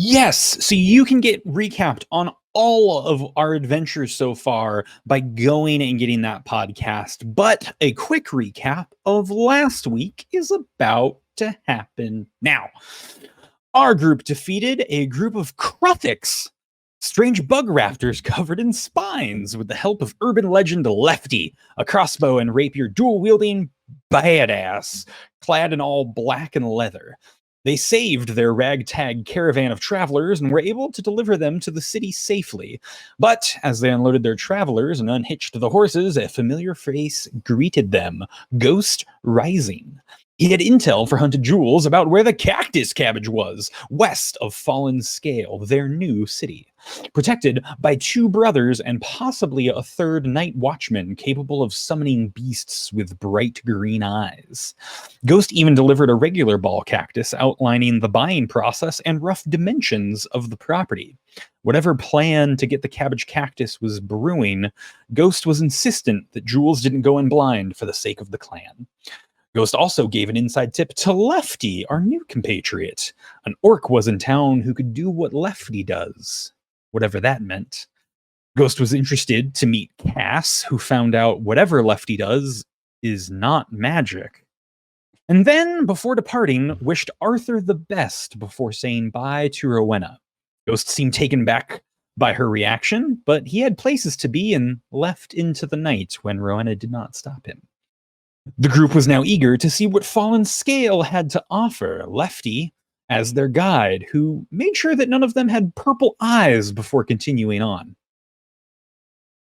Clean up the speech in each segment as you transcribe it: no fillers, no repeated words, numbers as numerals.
Yes, so you can get recapped on all of our adventures so far by going and getting that podcast. But a quick recap of last week is about to happen now. Our group defeated a group of cryptics, strange bug raptors covered in spines, with the help of urban legend Lefty, a crossbow and rapier dual-wielding badass, clad in all black and leather. They saved their ragtag caravan of travelers and were able to deliver them to the city safely. But as they unloaded their travelers and unhitched the horses, a familiar face greeted them, Ghost Rising. He had intel for Hunted Jewels about where the cactus cabbage was, west of Fallen Scale, their new city. Protected by two brothers and possibly a third night watchman capable of summoning beasts with bright green eyes. Ghost even delivered a regular ball cactus outlining the buying process and rough dimensions of the property. Whatever plan to get the cabbage-cactus was brewing, Ghost was insistent that Jewels didn't go in blind for the sake of the clan. Ghost also gave an inside tip to Lefty, our new compatriot. An orc was in town who could do what Lefty does, whatever that meant. Ghost was interested to meet Cass, who found out whatever Lefty does is not magic. And then, before departing, wished Arthur the best before saying bye to Rowena. Ghost seemed taken back by her reaction, but he had places to be and left into the night when Rowena did not stop him. The group was now eager to see what Fallen Scale had to offer, Lefty as their guide, who made sure that none of them had purple eyes before continuing on.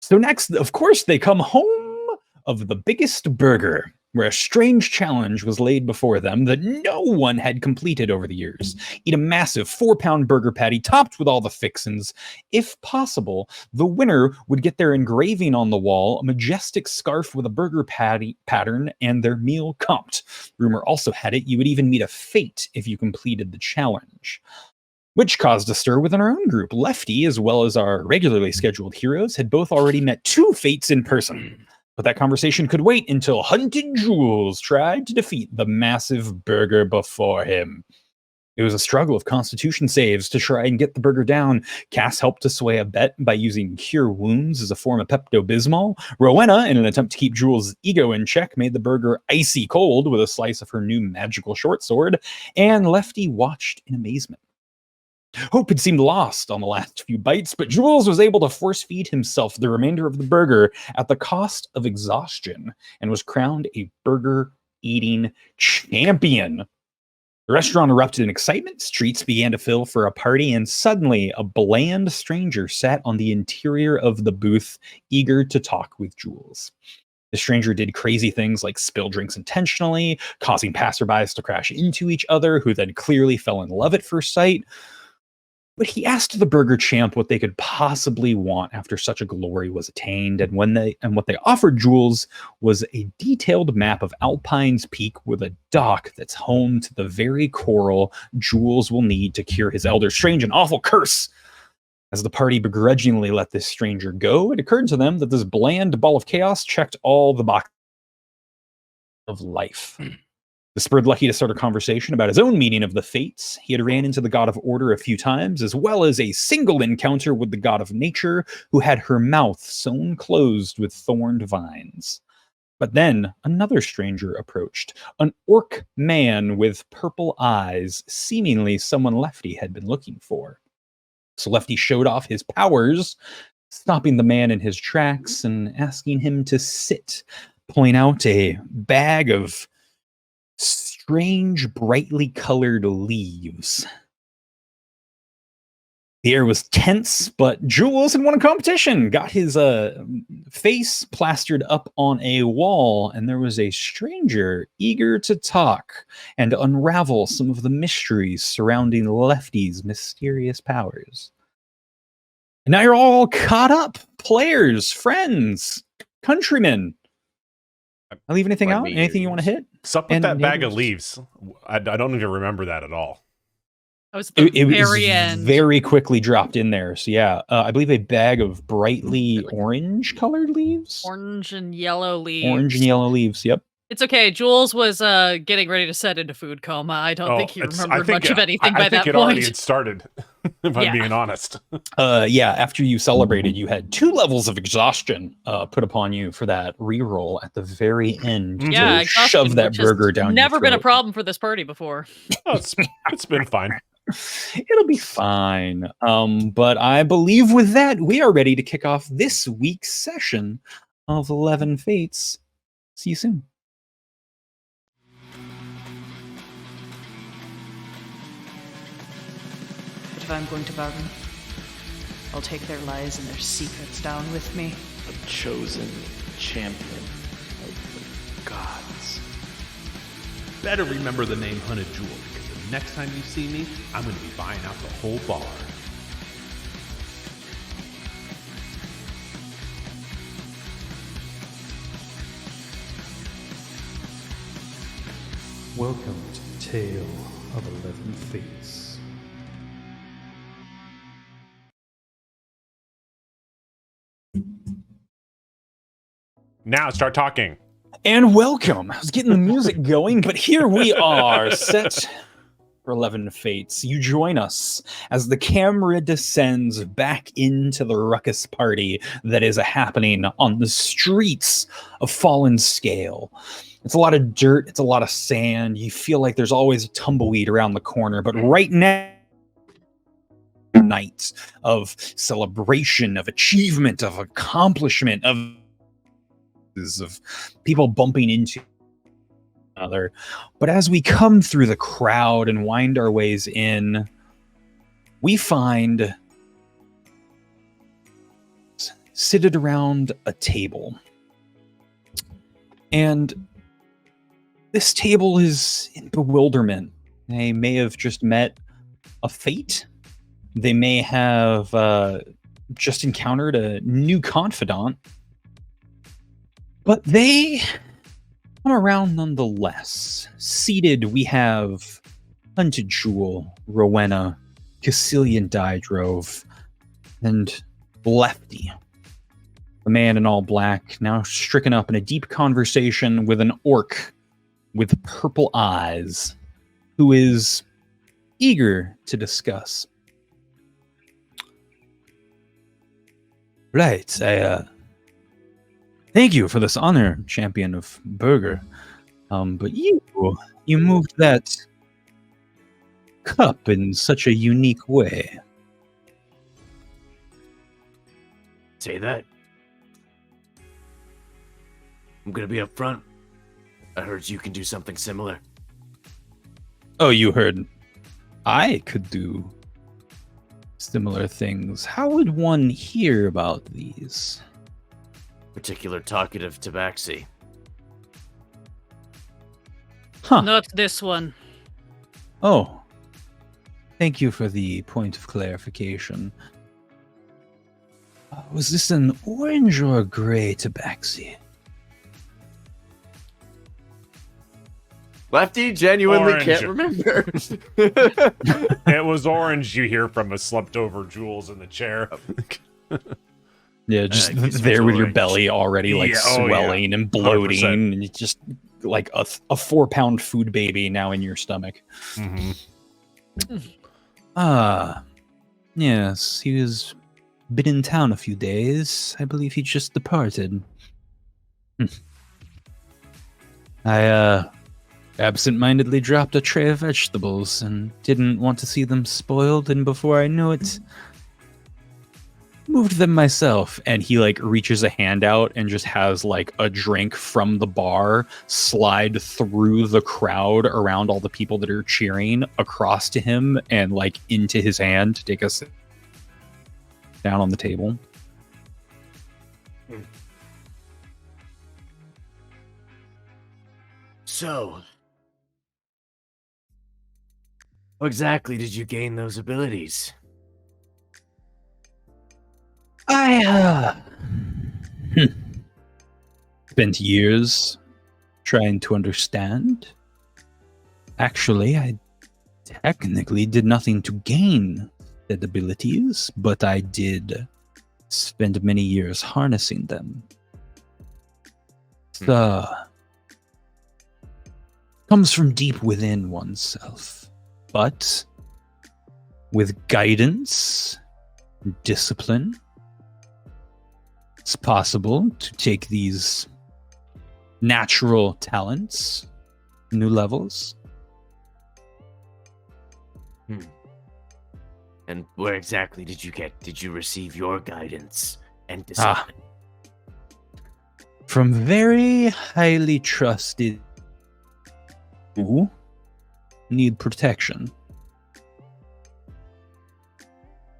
So next, of course, they come home of the biggest burger, where a strange challenge was laid before them that no one had completed over the years. Eat a massive 4-pound burger patty topped with all the fixins. If possible, the winner would get their engraving on the wall, a majestic scarf with a burger patty pattern, and their meal comped. Rumor also had it you would even meet a fate if you completed the challenge. Which caused a stir within our own group. Lefty, as well as our regularly scheduled heroes, had both already met 2 fates in person. But that conversation could wait until Hunted Jewels tried to defeat the massive burger before him. It was a struggle of constitution saves to try and get the burger down. Cass helped to sway a bet by using Cure Wounds as a form of Pepto-Bismol. Rowena, in an attempt to keep Jewels' ego in check, made the burger icy cold with a slice of her new magical short sword. And Lefty watched in amazement. Hope had seemed lost on the last few bites, but Jewels was able to force-feed himself the remainder of the burger at the cost of exhaustion and was crowned a burger-eating champion. The restaurant erupted in excitement, streets began to fill for a party, and suddenly a bland stranger sat on the interior of the booth, eager to talk with Jewels. The stranger did crazy things like spill drinks intentionally, causing passerbys to crash into each other, who then clearly fell in love at first sight. But he asked the burger champ what they could possibly want after such a glory was attained, and what they offered Jewels was a detailed map of Alpine's Peak with a dock that's home to the very coral Jewels will need to cure his elder strange and awful curse. As the party begrudgingly let this stranger go, it occurred to them that this bland ball of chaos checked all the boxes of life. This spurred Lucky to start a conversation about his own meaning of the fates. He had ran into the god of order a few times, as well as a single encounter with the god of nature, who had her mouth sewn closed with thorned vines. But then another stranger approached, an orc man with purple eyes, seemingly someone Lefty had been looking for. So Lefty showed off his powers, stopping the man in his tracks and asking him to sit, pulling out a bag of strange, brightly colored leaves. The air was tense, but Jewels had won a competition, got his face plastered up on a wall, and there was a stranger eager to talk and unravel some of the mysteries surrounding Lefty's mysterious powers. And now you're all caught up, players, friends, countrymen. I leave anything out? Anything you want to hit? What's up with that bag of leaves? I don't even remember that at all. That was the very end. Very quickly dropped in there. So yeah, I believe a bag of brightly orange colored leaves. Orange and yellow leaves. Orange and yellow leaves. Yep. It's okay. Jules was getting ready to set into food coma. I don't think he remembered much of anything by that point. I think it already had started, if I'm being honest. Yeah, after you celebrated, you had 2 levels of exhaustion put upon you for that reroll at the very end. Yeah, to shove that burger down. Never been a problem for this party before. Oh, it's been fine. It'll be fine. But I believe with that, we are ready to kick off this week's session of 11 Fates. See you soon. If I'm going to bargain, I'll take their lies and their secrets down with me. A chosen champion of the gods. Better remember the name Hunted Jewel, because the next time you see me, I'm going to be buying out the whole bar. Welcome to the Tale of 11 Fates. Now start talking. And welcome. I was getting the music going, but here we are, set for 11 Fates. You join us as the camera descends back into the ruckus party that is happening on the streets of Fallen Scale. It's a lot of dirt, it's a lot of sand. You feel like there's always a tumbleweed around the corner, but right now, night of celebration, of achievement, of accomplishment, of people bumping into another. But as we come through the crowd and wind our ways in, we find seated around a table. And this table is in bewilderment. They may have just met a fate. They may have just encountered a new confidant. But they come around nonetheless. Seated, we have Hunted Jewel, Rowena, Caecilian Dydrove, and Lefty. The man in all black, now stricken up in a deep conversation with an orc with purple eyes, who is eager to discuss. Right, thank you for this honor, champion of burger. But you moved that cup in such a unique way. Say that. I'm gonna be up front. I heard you can do something similar. Oh, you heard I could do similar things. How would one hear about these? Particular talkative tabaxi. Huh. Not this one. Oh. Thank you for the point of clarification. Was this an orange or a gray tabaxi? Lefty genuinely Orange. can't remember. It was orange. You hear from a slumped over Jules in the chair. Yeah, just it's there with your orange. belly already like swelling and bloating, 100%. and it's just like a 4-pound food baby now in your stomach. Mm-hmm. Yes, he was been in town a few days. I believe he just departed. I absent-mindedly dropped a tray of vegetables and didn't want to see them spoiled, and before I knew it, moved them myself. And he like reaches a hand out and just has like a drink from the bar slide through the crowd around all the people that are cheering across to him and like into his hand to take us down on the table. So, how exactly did you gain those abilities? I spent years trying to understand. Actually, I technically did nothing to gain said abilities, but I did spend many years harnessing them. comes from deep within oneself. But with guidance, discipline, it's possible to take these natural talents, new levels. And where exactly did you receive your guidance and discipline? From very highly trusted who need protection.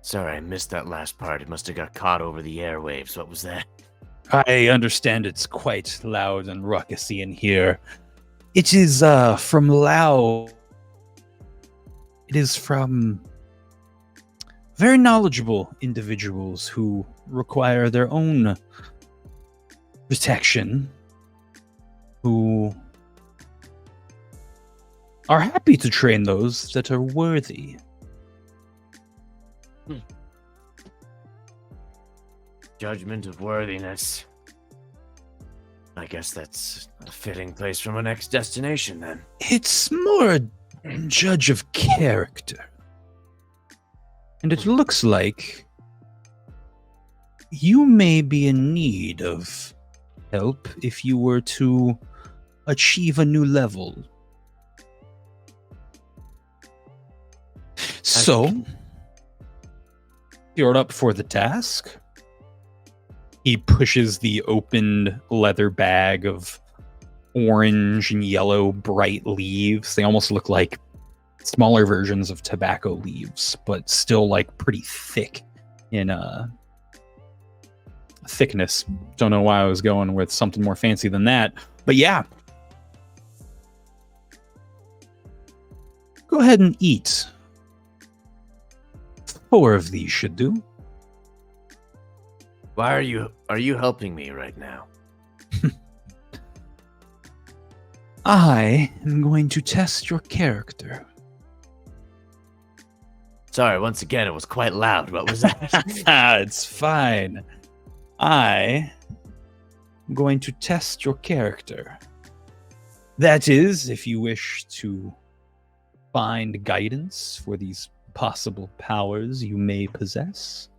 Sorry, I missed that last part. It must have got caught over the airwaves. What was that? I understand it's quite loud and ruckusy in here. It is from Lao. It is from very knowledgeable individuals who require their own protection, who are happy to train those that are worthy. Judgment of worthiness. I guess that's a fitting place for my next destination, then. It's more a judge of character. And it looks like you may be in need of help if you were to achieve a new level. So, you're up for the task. He pushes the opened leather bag of orange and yellow bright leaves. They almost look like smaller versions of tobacco leaves, but still like pretty thick in thickness. Don't know why I was going with something more fancy than that, but yeah. Go ahead and eat. 4 of these should do. Why are you helping me right now? I am going to test your character. Sorry, once again, it was quite loud. What was that? It's fine. I am going to test your character. That is, if you wish to find guidance for these possible powers you may possess.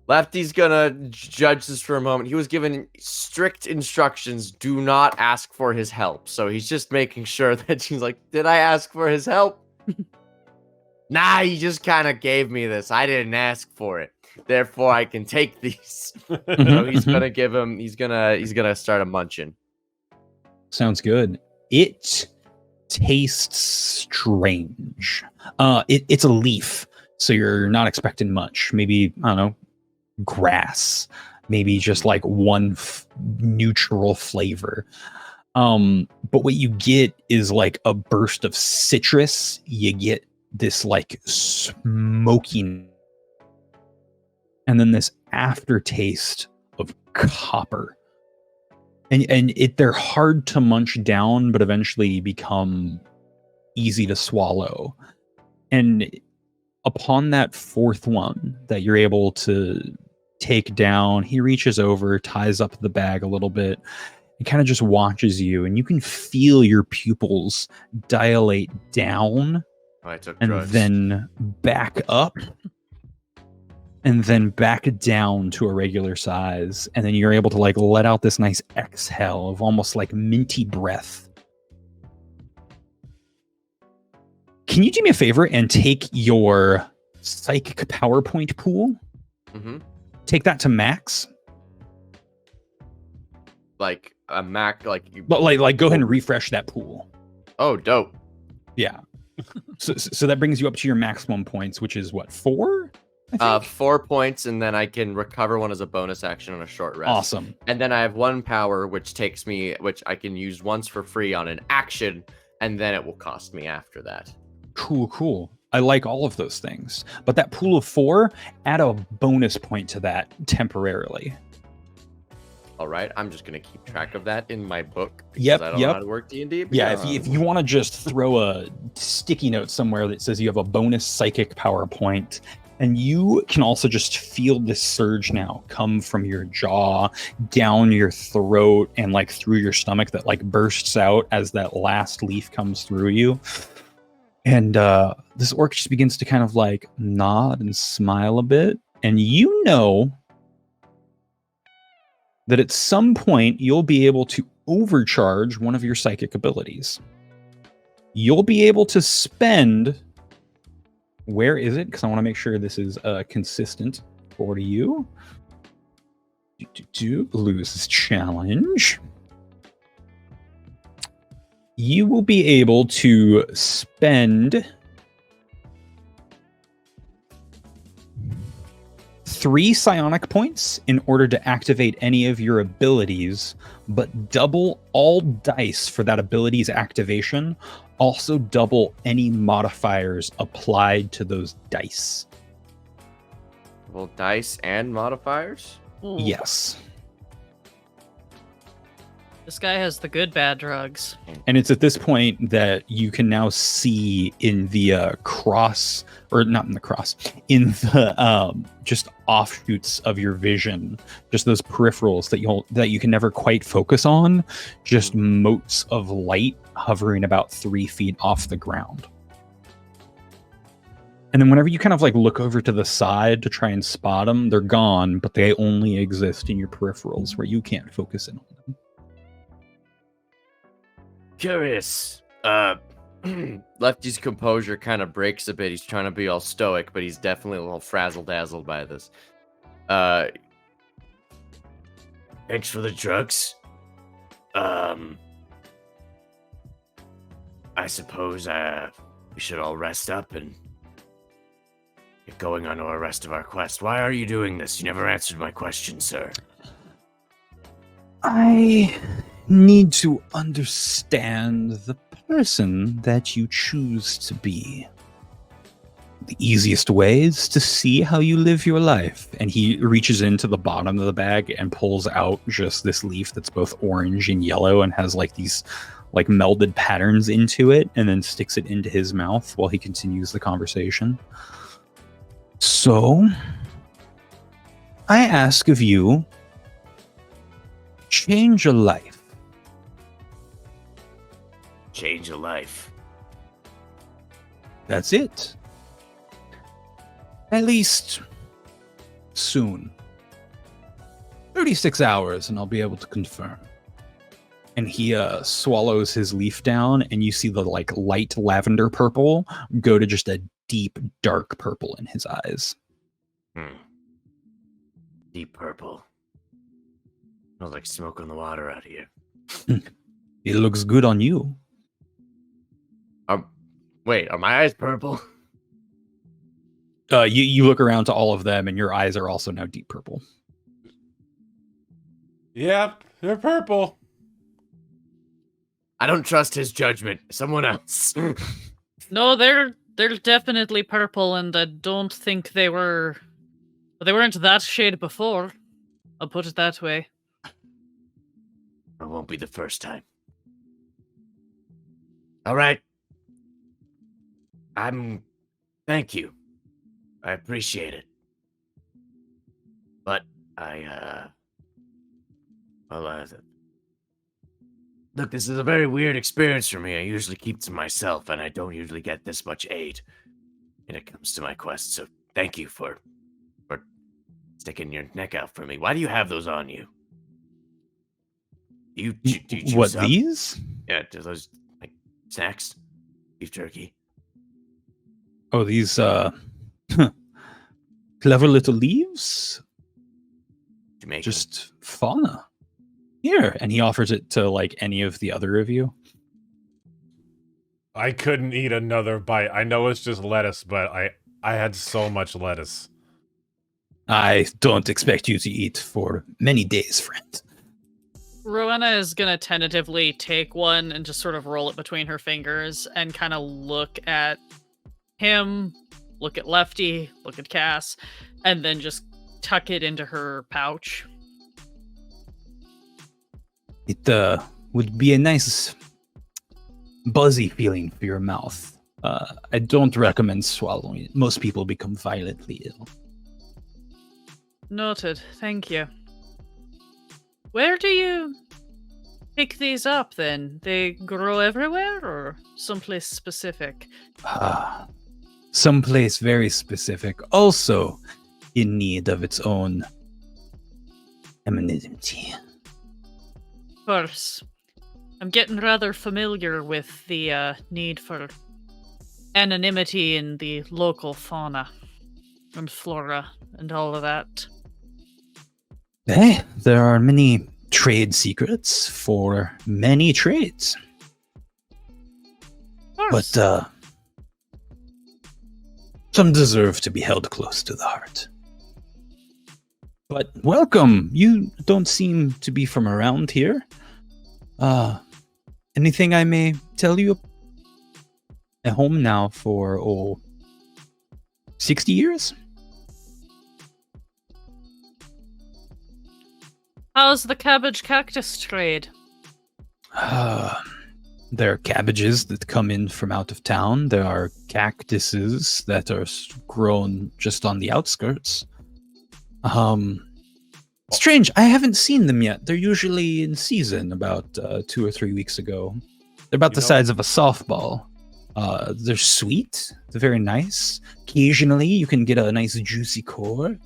Lefty's gonna judge this for a moment. He was given strict instructions, do not ask for his help. So he's just making sure that he's like, did I ask for his help? Nah, he just kind of gave me this. I didn't ask for it. Therefore, I can take these. So he's gonna give him, he's gonna start a munching. Sounds good. It tastes strange. It's a leaf, so you're not expecting much. Maybe, I don't know, grass, maybe just like one neutral flavor. But what you get is like a burst of citrus. You get this like smoking, and then this aftertaste of copper. And they're hard to munch down, but eventually become easy to swallow. And upon that 4th one that you're able to take down, he reaches over, ties up the bag a little bit, and kind of just watches you, and you can feel your pupils dilate down and then back up and then back down to a regular size, and then you're able to like let out this nice exhale of almost like minty breath. Can you do me a favor and take your psychic PowerPoint pool? Take that to max. Like a Mac, like you. But like go ahead and refresh that pool. Oh, dope. Yeah. So that brings you up to your maximum points, which is what, 4? 4 points, and then I can recover one as a bonus action on a short rest. Awesome. And then I have 1 power, which I can use once for free on an action, and then it will cost me after that. Cool. I like all of those things. But that pool of 4, add a bonus point to that temporarily. All right, I'm just gonna keep track of that in my book. Yep. I don't know how to work D&D. Yeah, if you want to just throw a sticky note somewhere that says you have a bonus psychic power point, And you can also just feel this surge now come from your jaw, down your throat, and like through your stomach that like bursts out as that last leaf comes through you. And this orc just begins to kind of like nod and smile a bit. And you know that at some point you'll be able to overcharge one of your psychic abilities. You'll be able to spend... Where is it? Because I want to make sure this is consistent for you. Lose this challenge. You will be able to spend 3 psionic points in order to activate any of your abilities, but double all dice for that ability's activation. Also double any modifiers applied to those dice. Well, dice and modifiers? Yes. This guy has the good bad drugs. And it's at this point that you can now see in the cross, or not in the cross, in the just offshoots of your vision, just those peripherals that you can never quite focus on, just motes of light hovering about 3 feet off the ground. And then whenever you kind of like look over to the side to try and spot them, they're gone, but they only exist in your peripherals where you can't focus in on them. Curious. Lefty's composure kind of breaks a bit. He's trying to be all stoic, but he's definitely a little frazzle-dazzled by this. Thanks for the drugs. I suppose we should all rest up and get going on our rest of our quest. Why are you doing this? You never answered my question, sir. I need to understand the person that you choose to be. The easiest way is to see how you live your life. And he reaches into the bottom of the bag and pulls out just this leaf that's both orange and yellow and has like these like melded patterns into it, and then sticks it into his mouth while he continues the conversation. So, I ask of you, change a life. Change a life. That's it. At least soon. 36 hours and I'll be able to confirm. And he swallows his leaf down, and you see the like light lavender purple go to just a deep dark purple in his eyes. Deep purple. Smells like smoke on the water out here. It looks good on you. Wait, are my eyes purple? You look around to all of them, and your eyes are also now deep purple. Yep, they're purple. I don't trust his judgment. Someone else. No, they're definitely purple, and I don't think they weren't that shade before. I'll put it that way. It won't be the first time. All right. Thank you. I appreciate it. But look, this is a very weird experience for me. I usually keep to myself, and I don't usually get this much aid when it comes to my quest. So thank you for sticking your neck out for me. Why do you have those on you? Do you choose What, up? these? Yeah, do those like snacks? Beef jerky? Oh, these clever little leaves? Jamaican? Just fauna. Here, and he offers it to like any of the other of you. I couldn't eat another bite. I know it's just lettuce, but I had so much lettuce. I don't expect you to eat for many days, friend. Rowena is gonna tentatively take one and just sort of roll it between her fingers and kind of look at him, look at Lefty, look at Cass, and then just tuck it into her pouch. It would be a nice buzzy feeling for your mouth. I don't recommend swallowing it. Most people become violently ill. Noted. Thank you. Where do you pick these up then? They grow everywhere or someplace specific? Someplace very specific, also in need of its own anonymity. Of course. I'm getting rather familiar with the need for anonymity in the local fauna and flora and all of that. Hey, there are many trade secrets for many trades. Of course. But some deserve to be held close to the heart. But welcome. You don't seem to be from around here. Anything I may tell you? At home now for 60 years? How's the cabbage-cactus trade? There are cabbages that come in from out of town. There are cactuses that are grown just on the outskirts. Strange, I haven't seen them yet. They're usually in season about 2 or 3 weeks ago. They're about the size of a softball. They're sweet. They're very nice. Occasionally, you can get a nice juicy core.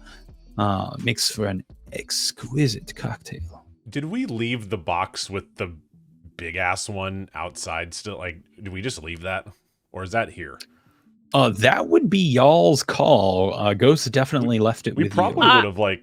Makes for an exquisite cocktail. Did we leave the box with the big ass one outside still? Like, did we just leave that? Or is that here? That would be y'all's call. Ghost definitely left it We with you. probably would have, like,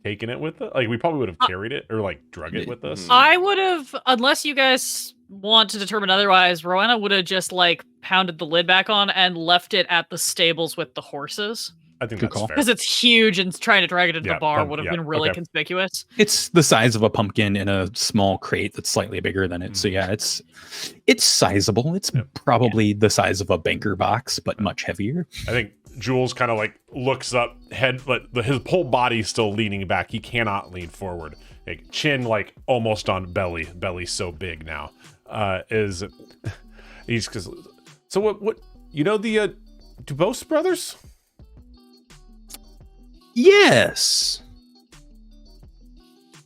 taken it with us. Like, we probably would have carried it or, like, drug it with us. I would have, unless you guys want to determine otherwise, Rowena would have just, like, pounded the lid back on and left it at the stables with the horses. I think Good that's call. fair. Because it's huge and trying to drag it into Yeah, the bar would have been really okay. conspicuous. It's the size of a pumpkin in a small crate that's slightly bigger than it. So yeah, it's sizable. It's probably the size of a banker box, but much heavier. I think Jules kind of like looks up, head, but his whole body's still leaning back. He cannot lean forward. Like, chin like almost on belly. Belly's so big now. So what? You know the Dubose brothers? Yes.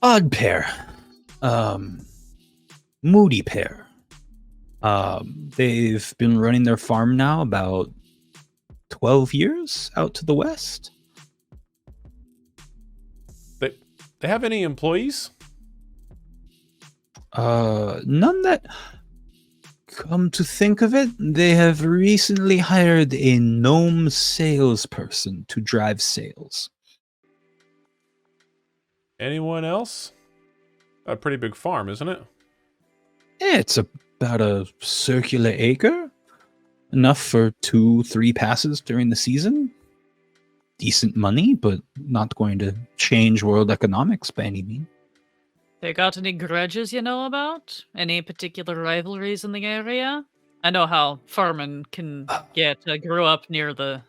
Odd pair. Moody pair. They've been running their farm now about 12 years out to the west. They have any employees? None that, come to think of it, they have recently hired a gnome salesperson to drive sales. Anyone else? A pretty big farm, isn't it? Yeah, it's about a circular acre. Enough for 2-3 passes during the season. Decent money, but not going to change world economics by any means. They got any grudges you know about? Any particular rivalries in the area? I know how farming can get. I grew up near the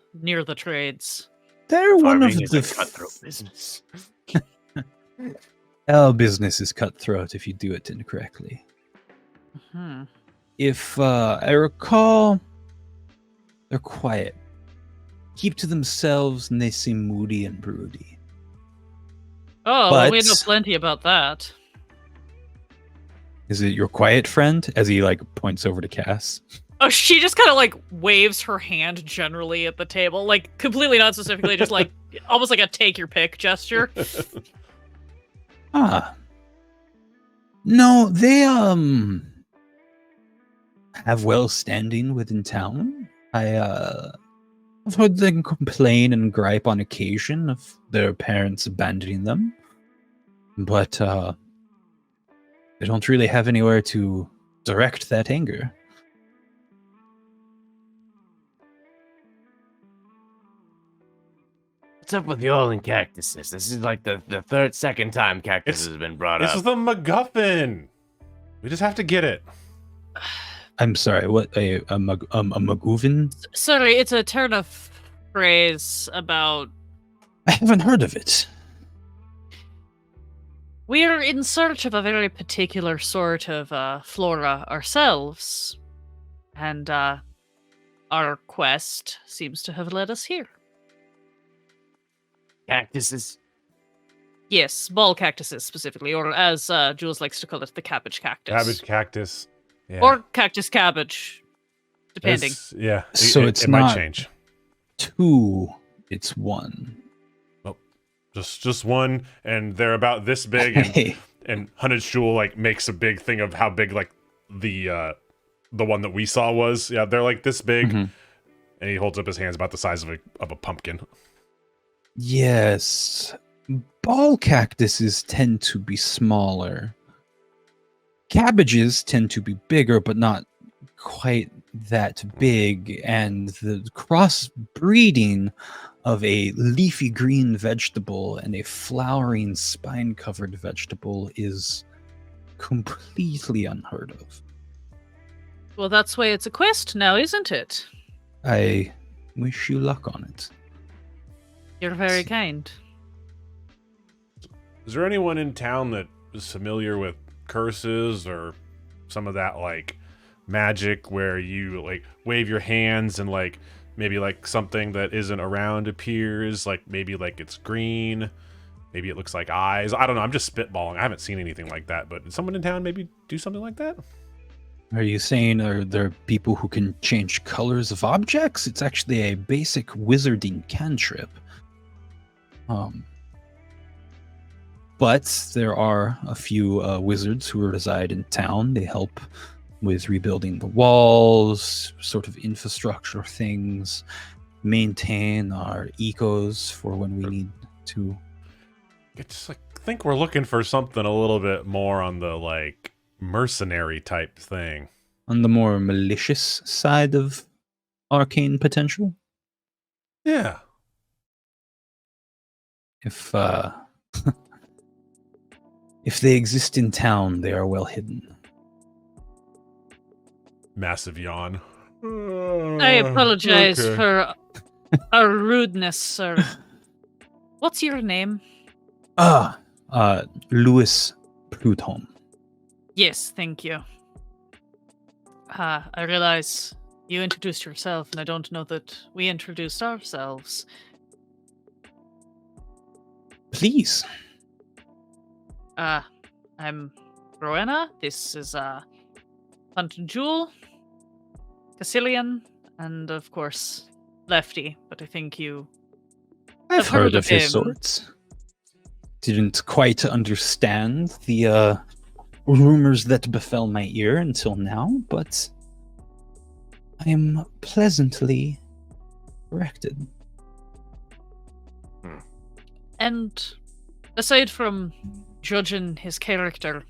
trades. They're one of Farming is the a cutthroat business. Our business is cutthroat if you do it incorrectly. Hmm. If I recall, they're quiet. Keep to themselves and they seem moody and broody. Oh, well, we But- know plenty about that. Is it your quiet friend? As he like points over to Cass. Oh, she just kind of like waves her hand generally at the table, like completely not specifically, just like almost like a take your pick gesture. No, they have well standing within town. I've heard them complain and gripe on occasion of their parents abandoning them. But they don't really have anywhere to direct that anger. What's up with y'all and cactuses? This is like the second time cactus has been brought This up. is the MacGuffin. We just have to get it. I'm sorry, what, a Maguvin? Sorry, it's a turn of phrase about I haven't heard of it. we're in search of a very particular sort of flora ourselves, and Our quest seems to have led us here. Cactuses? Yes, ball cactuses specifically, or as Jules likes to call it, the cabbage-cactus. Cabbage-cactus. Yeah. Or cactus cabbage, depending. Yeah. So it's it not might change. 2, it's 1. Just one, and they're about this big, and Hunted Jewel like makes a big thing of how big like the one that we saw was. Yeah, they're like this big, and he holds up his hands about the size of a pumpkin. Yes. Ball cactuses tend to be smaller. Cabbages tend to be bigger, but not quite that big. And the crossbreeding of a leafy green vegetable and a flowering spine-covered vegetable is completely unheard of. Well, that's why it's a quest now, isn't it? I wish you luck on it. You're very kind. Is there anyone in town that is familiar with curses or some of that like magic where you like wave your hands and like maybe like something that isn't around appears, like maybe like it's green, maybe it looks like eyes? I don't know, I'm just spitballing. I haven't seen anything like that, but did someone in town maybe do something like that? Are you saying are there people who can change colors of objects? It's actually a basic wizarding cantrip. But there are a few wizards who reside in town. They help with rebuilding the walls, sort of infrastructure things, maintain our ecos for when we need to. It's like, I think we're looking for something a little bit more on the like mercenary type thing. On the more malicious side of arcane potential. Yeah. If if they exist in town, they are well hidden. Massive yawn. I apologize for our rudeness, sir. What's your name? Louis Pluton. Yes, thank you. I realize you introduced yourself, and I don't know that we introduced ourselves. Please. I'm Rowena. This is Hunt and Jewel, Cassilian, and of course Lefty. But I think I've heard of his him. sorts. Didn't quite understand the rumors that befell my ear until now, but I am pleasantly corrected. And aside from judging his character,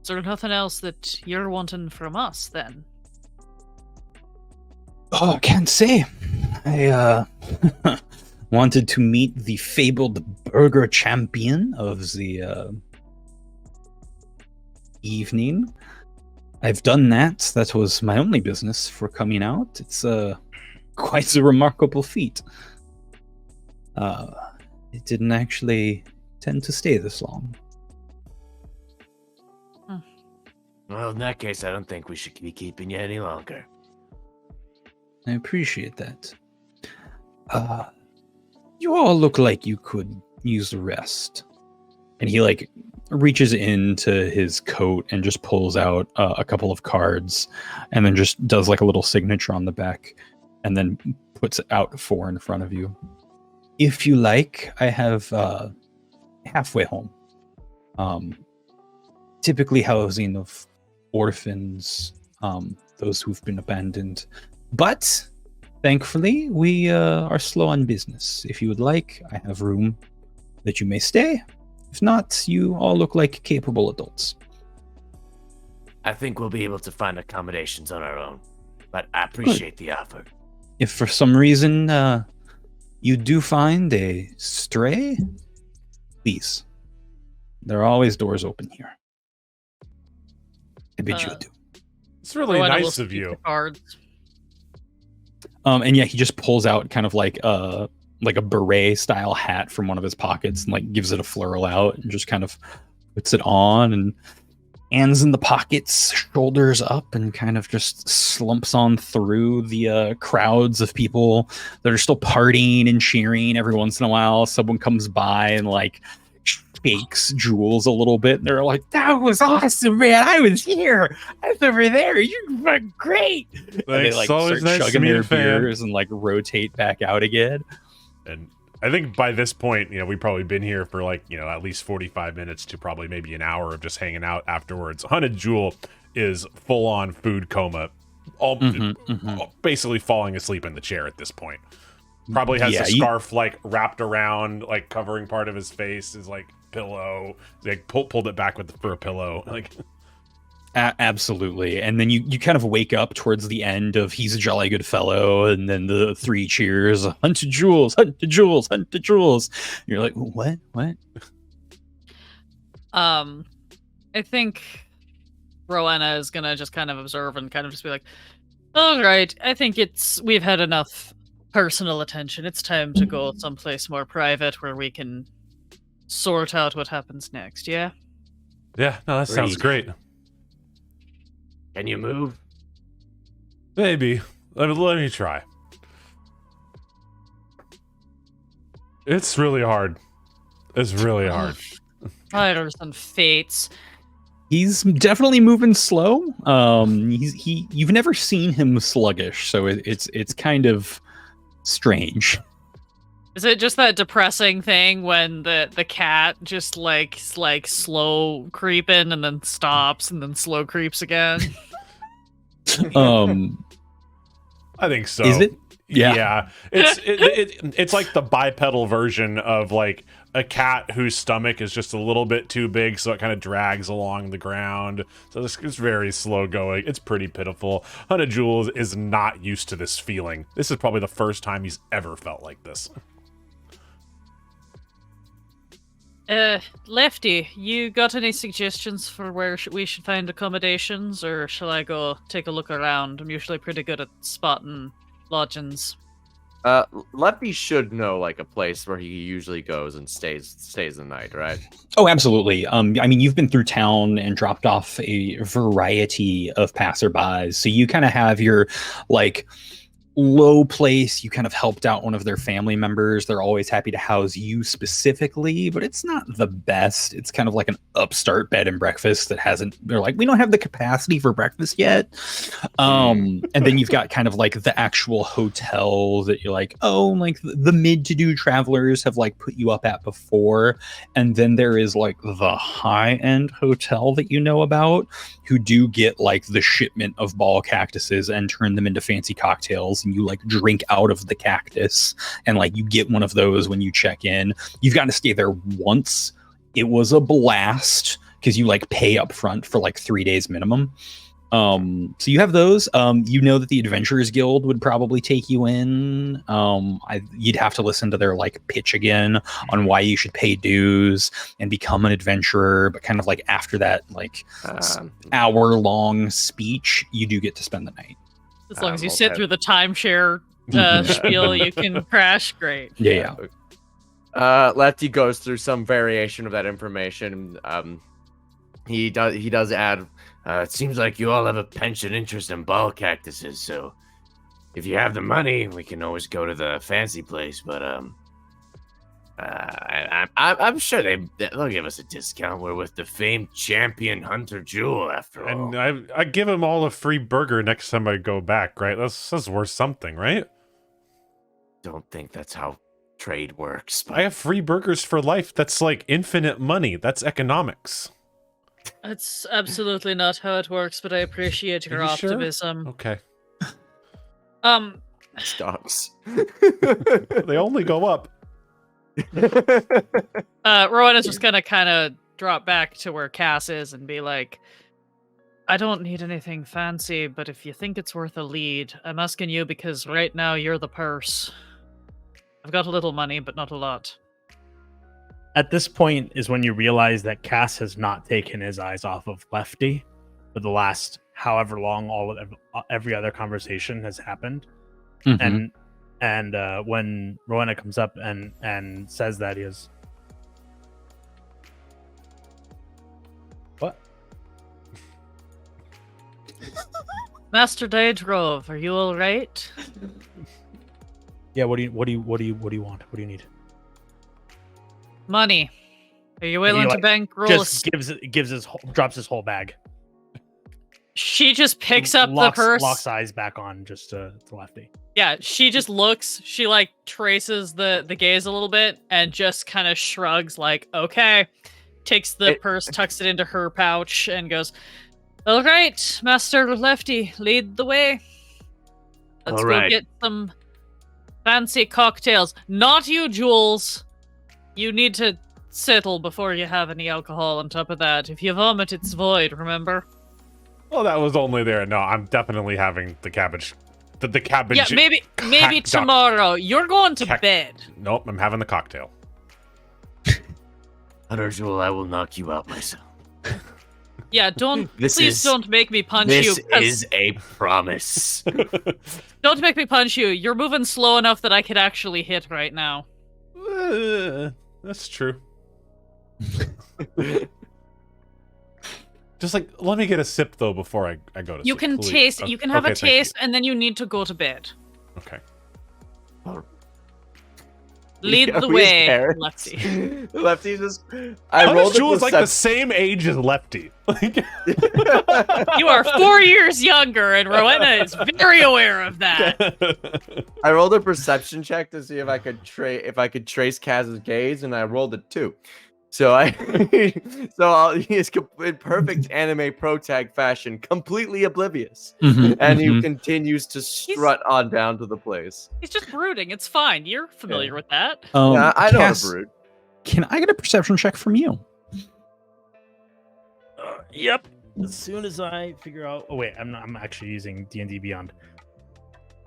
is there nothing else that you're wanting from us, then? Oh, I can't say. I wanted to meet the fabled burger champion of the evening. I've done that. That was my only business for coming out. It's quite a remarkable feat. It didn't actually tend to stay this long. Well, in that case, I don't think we should be keeping you any longer. I appreciate that. You all look like you could use a rest. And he like reaches into his coat and just pulls out a couple of cards and then just does like a little signature on the back and then puts out 4 in front of you. If you like, I have halfway home. Typically housing of orphans, those who've been abandoned. But thankfully, we are slow on business. If you would like, I have room that you may stay. If not, you all look like capable adults. I think we'll be able to find accommodations on our own, but I appreciate the offer. If for some reason you do find a stray, please. There are always doors open here. I bid you adieu. It's really Rowena nice will of keep you. the cards. And yeah, he just pulls out kind of like a beret style hat from one of his pockets and like gives it a flurl out and just kind of puts it on and hands in the pockets, shoulders up, and kind of just slumps on through the crowds of people that are still partying and cheering. Every once in a while, someone comes by and like shakes Jules a little bit. And they're like, "That was awesome, man! I was here. I was over there. You were great." And they like always start nice to chugging meet their a fan. beers and like rotate back out again. And I think by this point, we've probably been here for like, at least 45 minutes to probably maybe an hour of just hanging out afterwards. Hunted Jewel is full on food coma, basically falling asleep in the chair at this point. Probably has a scarf like wrapped around, like covering part of his face, his like pillow. Like pulled it back for a pillow. Like absolutely. And then you kind of wake up towards the end of He's a Jolly Good Fellow, and then the 3 cheers, Hunted Jewels, Hunted Jewels, Hunted Jewels. You're like, what? I think Rowena is gonna just kind of observe and kind of just be like, all right, I think we've had enough personal attention. It's time to go someplace more private where we can sort out what happens next, yeah? Yeah, no, that sounds great. Can you move? Maybe. Let me try. It's really hard. It's really hard. Fires and fates. He's definitely moving slow. You've never seen him sluggish, so it's kind of strange. Is it just that depressing thing when the cat just like slow creeping and then stops and then slow creeps again? I think so. Is it? Yeah. It's like the bipedal version of like a cat whose stomach is just a little bit too big, so it kind of drags along the ground. So it's very slow going. It's pretty pitiful. Hunted Jules is not used to this feeling. This is probably the first time he's ever felt like this. Lefty, you got any suggestions for where we should find accommodations, or shall I go take a look around? I'm usually pretty good at spotting lodgings. Lefty should know like a place where he usually goes and stays the night, right? Oh, absolutely. I mean, you've been through town and dropped off a variety of passerbys, so you kind of have your like low place. You kind of helped out one of their family members. They're always happy to house you specifically, but it's not the best. It's kind of like an upstart bed and breakfast that they're like, we don't have the capacity for breakfast yet. And then you've got kind of like the actual hotel that you're like, oh, like the mid-to-do travelers have like put you up at before. And then there is like the high-end hotel that you know about, who do get like the shipment of ball cactuses and turn them into fancy cocktails, and you like drink out of the cactus, and like you get one of those when you check in. You've got to stay there once. It was a blast because you like pay up front for like 3 days minimum. So you have those. You know that the Adventurers Guild would probably take you in. You'd have to listen to their like pitch again on why you should pay dues and become an adventurer. But kind of like after that like hour-long speech, you do get to spend the night. As long as you sit through the timeshare spiel, you can crash. Great. Yeah. Lefty goes through some variation of that information. He does add. It seems like you all have a penchant interest in ball cactuses, so if you have the money, we can always go to the fancy place. But I'm sure they'll give us a discount. We're with the famed champion Hunter Jewel, after all. And I give them all a free burger next time I go back, right? That's worth something, right? Don't think that's how trade works. I have free burgers for life. That's like infinite money. That's economics. That's absolutely not how it works, but I appreciate your optimism. Sure? Okay. Stocks. They only go up. Rowan is just gonna kind of drop back to where Cass is and be like, I don't need anything fancy, but if you think it's worth a lead, I'm asking you because right now you're the purse. I've got a little money, but not a lot. At this point is when you realize that Cass has not taken his eyes off of Lefty for the last however long every other conversation has happened. Mm-hmm. And when Rowena comes up and says that, he is, what? Master Daedrove, are you all right? Yeah. What do you want? What do you need? Money. Are you willing to bankroll? Just drops his whole bag. She just picks up the purse. Locks eyes back on just to Lefty. Yeah, she just looks. She like traces the gaze a little bit and just kind of shrugs, like, "Okay." Takes the purse, tucks it into her pouch, and goes, "All right, Master Lefty, lead the way. Let's go get some fancy cocktails. Not you, Jules. You need to settle before you have any alcohol on top of that. If you vomit, it's void, remember?" Well, that was only there. No, I'm definitely having the cabbage. The cabbage. Yeah, maybe tomorrow. You're going to bed. Nope, I'm having the cocktail. Jewel, I will knock you out myself. Yeah, please don't make me punch you. This is a promise. Don't make me punch you. You're moving slow enough that I could actually hit right now. That's true. Just like, let me get a sip though before I go to sleep. You can taste. You can have a taste, and then you need to go to bed. Okay. Lead the way, Lefty. Lefty just. I rolled. Jules like the same age as Lefty. You are 4 years younger, and Rowena is very aware of that. I rolled a perception check to see if I could trace Kaz's gaze, and I rolled a 2. So he is in perfect anime pro tag fashion, completely oblivious, and he continues to strut on down to the place. He's just brooding. It's fine. You're familiar with that. Yeah, I know how to brood. Can I get a perception check from you? Yep. As soon as I figure out. Oh wait, I'm actually using D&D Beyond.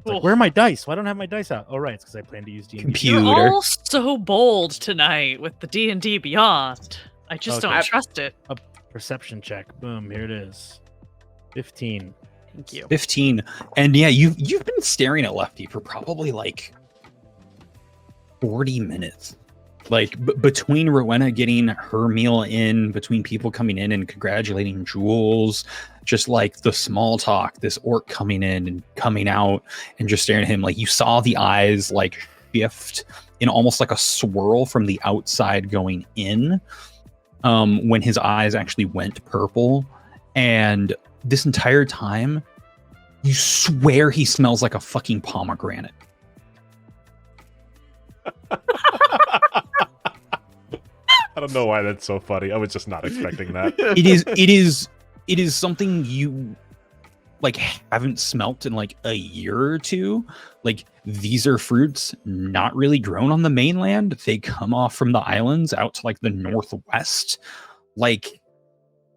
Like, where are my dice? Why don't I have my dice out? Oh, right, it's because I plan to use D&D. Computer. You're all so bold tonight with the D&D Beyond. I just don't trust it. A perception check. Boom, here it is. 15. Thank you. 15. And yeah, you've been staring at Lefty for probably like 40 minutes. Like between Rowena getting her meal in, between people coming in and congratulating Jules, just like the small talk, this orc coming in and coming out and just staring at him, like you saw the eyes like shift in almost like a swirl from the outside going in, when his eyes actually went purple. And this entire time, you swear he smells like a fucking pomegranate. I don't know why that's so funny. I was just not expecting that. It is something you like haven't smelt in like a year or two. Like these are fruits not really grown on the mainland. They come off from the islands out to like the northwest. Like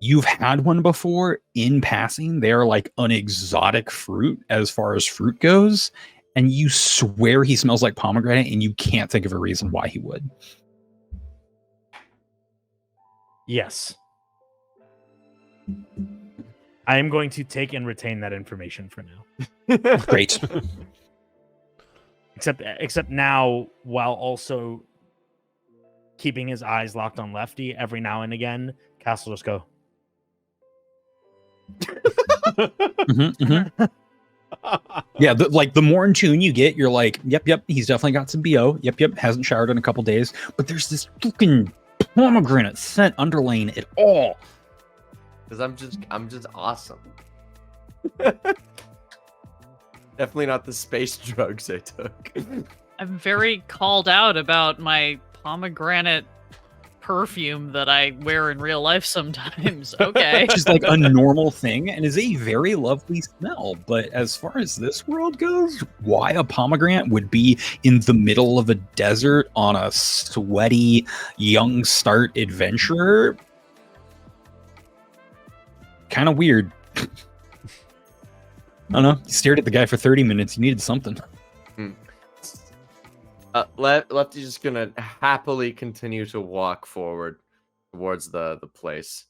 you've had one before in passing. They're like an exotic fruit as far as fruit goes. And you swear he smells like pomegranate and you can't think of a reason why he would. Yes. I am going to take and retain that information for now. Great. Except now, while also keeping his eyes locked on Lefty, every now and again, Cass will just go. Yeah, the more in tune you get, you're like, yep, he's definitely got some BO. Yep, hasn't showered in a couple days. But there's this fucking pomegranate scent underlaying it all. Because I'm just awesome. Definitely not the space drugs I took. I'm very called out about my pomegranate perfume that I wear in real life sometimes. Okay. Which is like a normal thing and is a very lovely smell. But as far as this world goes, why a pomegranate would be in the middle of a desert on a sweaty young start adventurer? Kind of weird. I don't know. You stared at the guy for 30 minutes. You needed something. Lefty's just gonna happily continue to walk forward towards the place.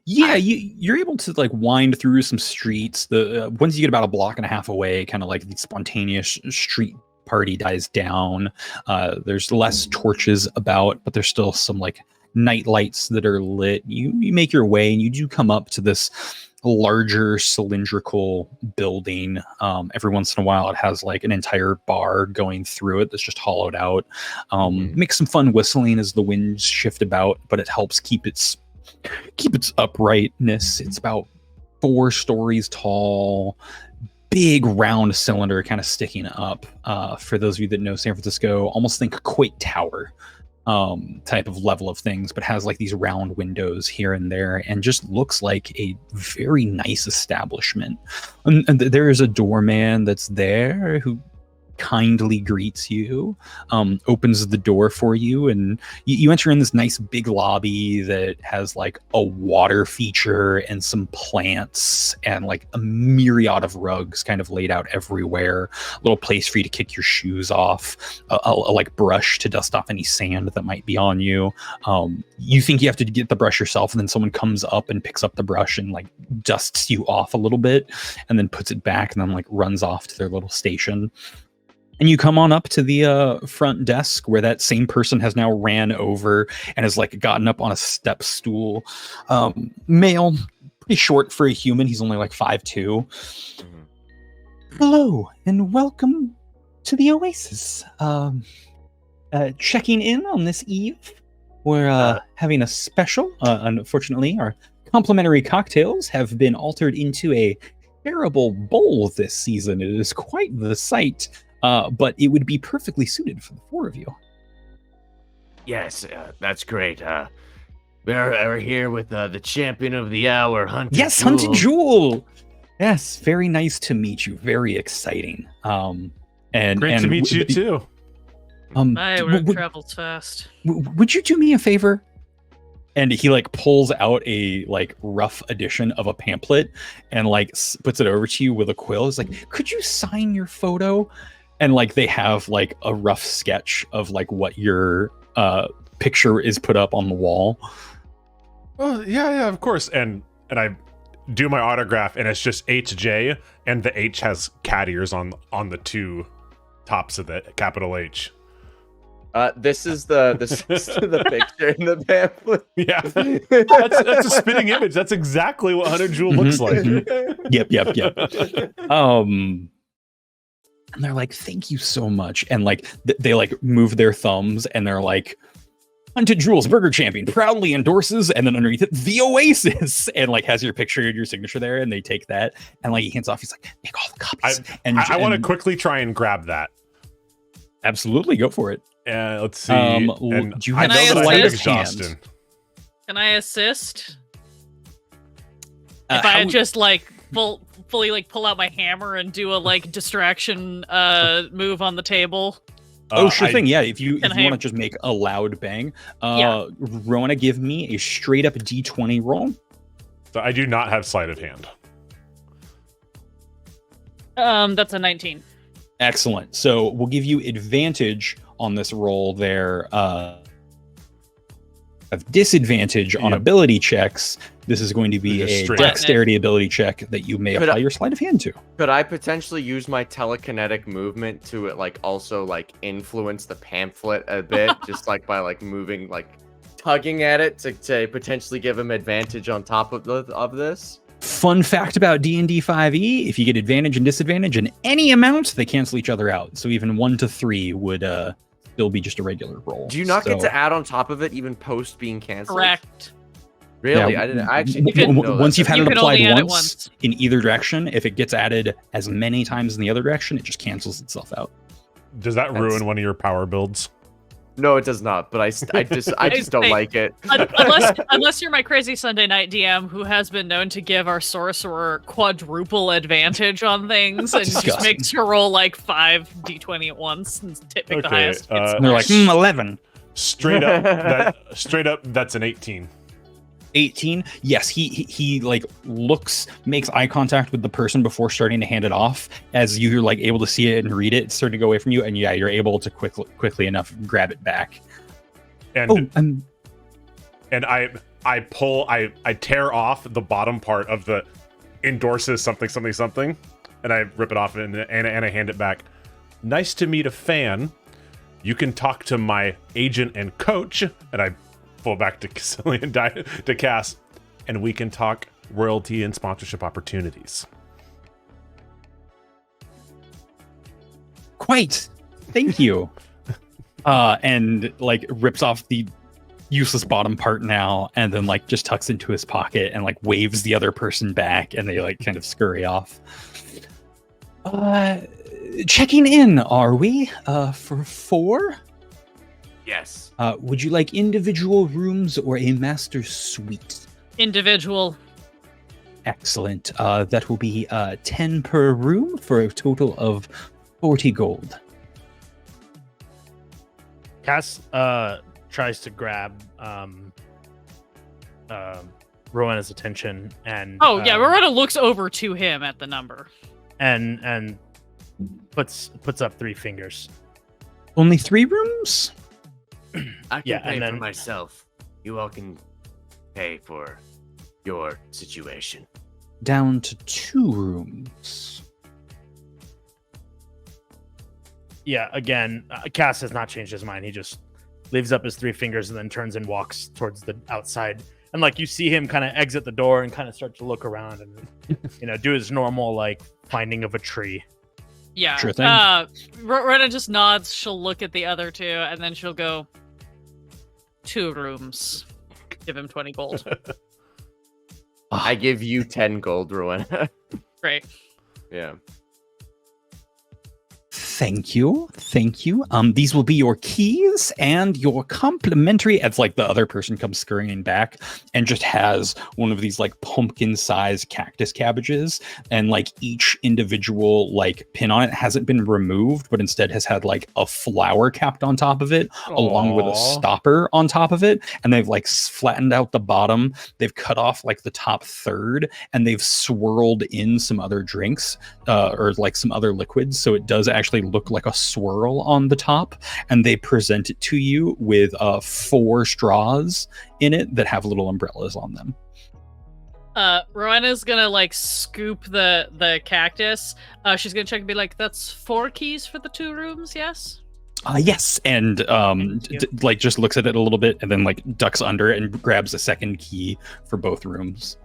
Yeah, you're able to like wind through some streets. The once you get about a block and a half away, kind of like the spontaneous street party dies down. There's less torches about, but there's still some like night lights that are lit. You make your way, and you do come up to this larger cylindrical building. Every once in a while, it has like an entire bar going through it that's just hollowed out. Makes some fun whistling as the winds shift about, but it helps keep its uprightness. It's about 4 stories tall, big round cylinder kind of sticking up. For those of you that know San Francisco, almost think Quake Tower type of level of things, but has like these round windows here and there, and just looks like a very nice establishment. And there is a doorman that's there who kindly greets you, opens the door for you, and you enter in this nice big lobby that has like a water feature and some plants and like a myriad of rugs kind of laid out everywhere. A little place for you to kick your shoes off, a like brush to dust off any sand that might be on you. You think you have to get the brush yourself, and then someone comes up and picks up the brush and like dusts you off a little bit and then puts it back and then like runs off to their little station. And you come on up to the front desk where that same person has now ran over and has like gotten up on a step stool. Male, pretty short for a human. He's only like 5'2". Hello and welcome to the Oasis. Checking in on this eve. We're having a special. Unfortunately, our complimentary cocktails have been altered into a terrible bowl this season. It is quite the sight. But it would be perfectly suited for the 4 of you. Yes, that's great. We're here with the champion of the hour, Hunted Jewel. Yes, Hunted Jewel. Yes, very nice to meet you. Very exciting. And Great to meet you too. My word travels fast. Would you do me a favor? And he like pulls out a like rough edition of a pamphlet and like puts it over to you with a quill. It's like, could you sign your photo? And like they have like a rough sketch of like what your picture is put up on the wall. Oh yeah, of course. And I do my autograph, and it's just HJ, and the H has cat ears on the 2 tops of the capital H. This is the picture in the pamphlet. Yeah, that's a spitting image. That's exactly what Hunted Jewel looks like. Yep. And they're like, thank you so much. And like they like move their thumbs and they're like, Hunted Jewel's Burger Champion proudly endorses, and then underneath it, the Oasis, and like has your picture and your signature there, and they take that and like he hands off. He's like, make all the copies. I want to quickly try and grab that. Absolutely, go for it. Let's see. Do you have sleight of hand? Can I assist? If I just like fully like pull out my hammer and do a like distraction move on the table. Sure thing. Yeah, if you want to just make a loud bang. Rowena, give me a straight up D20 roll. So I do not have sleight of hand. That's a 19. Excellent. So we'll give you advantage on this roll there. Of disadvantage on ability checks. This is going to be a dexterity ability check that you may apply your sleight of hand to. Could I potentially use my telekinetic movement to like also like influence the pamphlet a bit, just like by like moving, like tugging at it to potentially give him advantage on top of this? Fun fact about D&D 5e: if you get advantage and disadvantage in any amount, they cancel each other out. So even 1 to 3 would still be just a regular roll. Do you not get to add on top of it even post being canceled? Correct. Really? Yeah, I didn't actually. Once you've had it applied once in either direction, if it gets added as many times in the other direction, it just cancels itself out. Does that ruin one of your power builds? No, it does not. But I just don't like it. Unless you're my crazy Sunday night DM who has been known to give our sorcerer quadruple advantage on things and just makes her roll like 5 d20 at once and pick the highest. And they're like 11. Straight up, that's an 18. 18. Yes, he like makes eye contact with the person before starting to hand it off. As you're like able to see it and read it, it's starting to go away from you, and yeah, you're able to quickly enough grab it back. And I tear off the bottom part of the endorses something, and I rip it off and I hand it back. Nice to meet a fan. You can talk to my agent and coach, and I pull back to Cassilian to Cass, and we can talk royalty and sponsorship opportunities. Quite. Thank you. And like rips off the useless bottom part now, and then like just tucks into his pocket and like waves the other person back, and they like kind of scurry off. Checking in, are we? For 4? Yes. Would you like individual rooms or a master suite? Individual. Excellent. That will be 10 per room for a total of 40 gold. Cass tries to grab Rowena's attention and Rowena looks over to him at the number and puts up 3 fingers. Only 3 rooms? I can pay and for then myself. You all can pay for your situation. Down to 2 rooms. Yeah, again, Cass has not changed his mind. He just leaves up his 3 fingers and then turns and walks towards the outside. And like you see him kind of exit the door and kind of start to look around and do his normal like finding of a tree. Yeah. Sure thing. Rowena just nods. She'll look at the other 2, and then she'll go, 2 rooms. Give him 20 gold. I give you 10 gold, Rowena. Great. Yeah. Thank you. These will be your keys and your complimentary. It's like the other person comes scurrying back and just has one of these like pumpkin-sized cactus cabbages, and like each individual like pin on it hasn't been removed, but instead has had like a flower capped on top of it, along with a stopper on top of it. And they've like flattened out the bottom. They've cut off like the top third, and they've swirled in some other drinks or like some other liquids, so it does actually look like a swirl on the top, and they present it to you with 4 straws in it that have little umbrellas on them. Rowena's gonna like scoop the cactus. She's gonna check and be like, that's 4 keys for the 2 rooms, yes? Yes, and like just looks at it a little bit and then like ducks under it and grabs a second key for both rooms.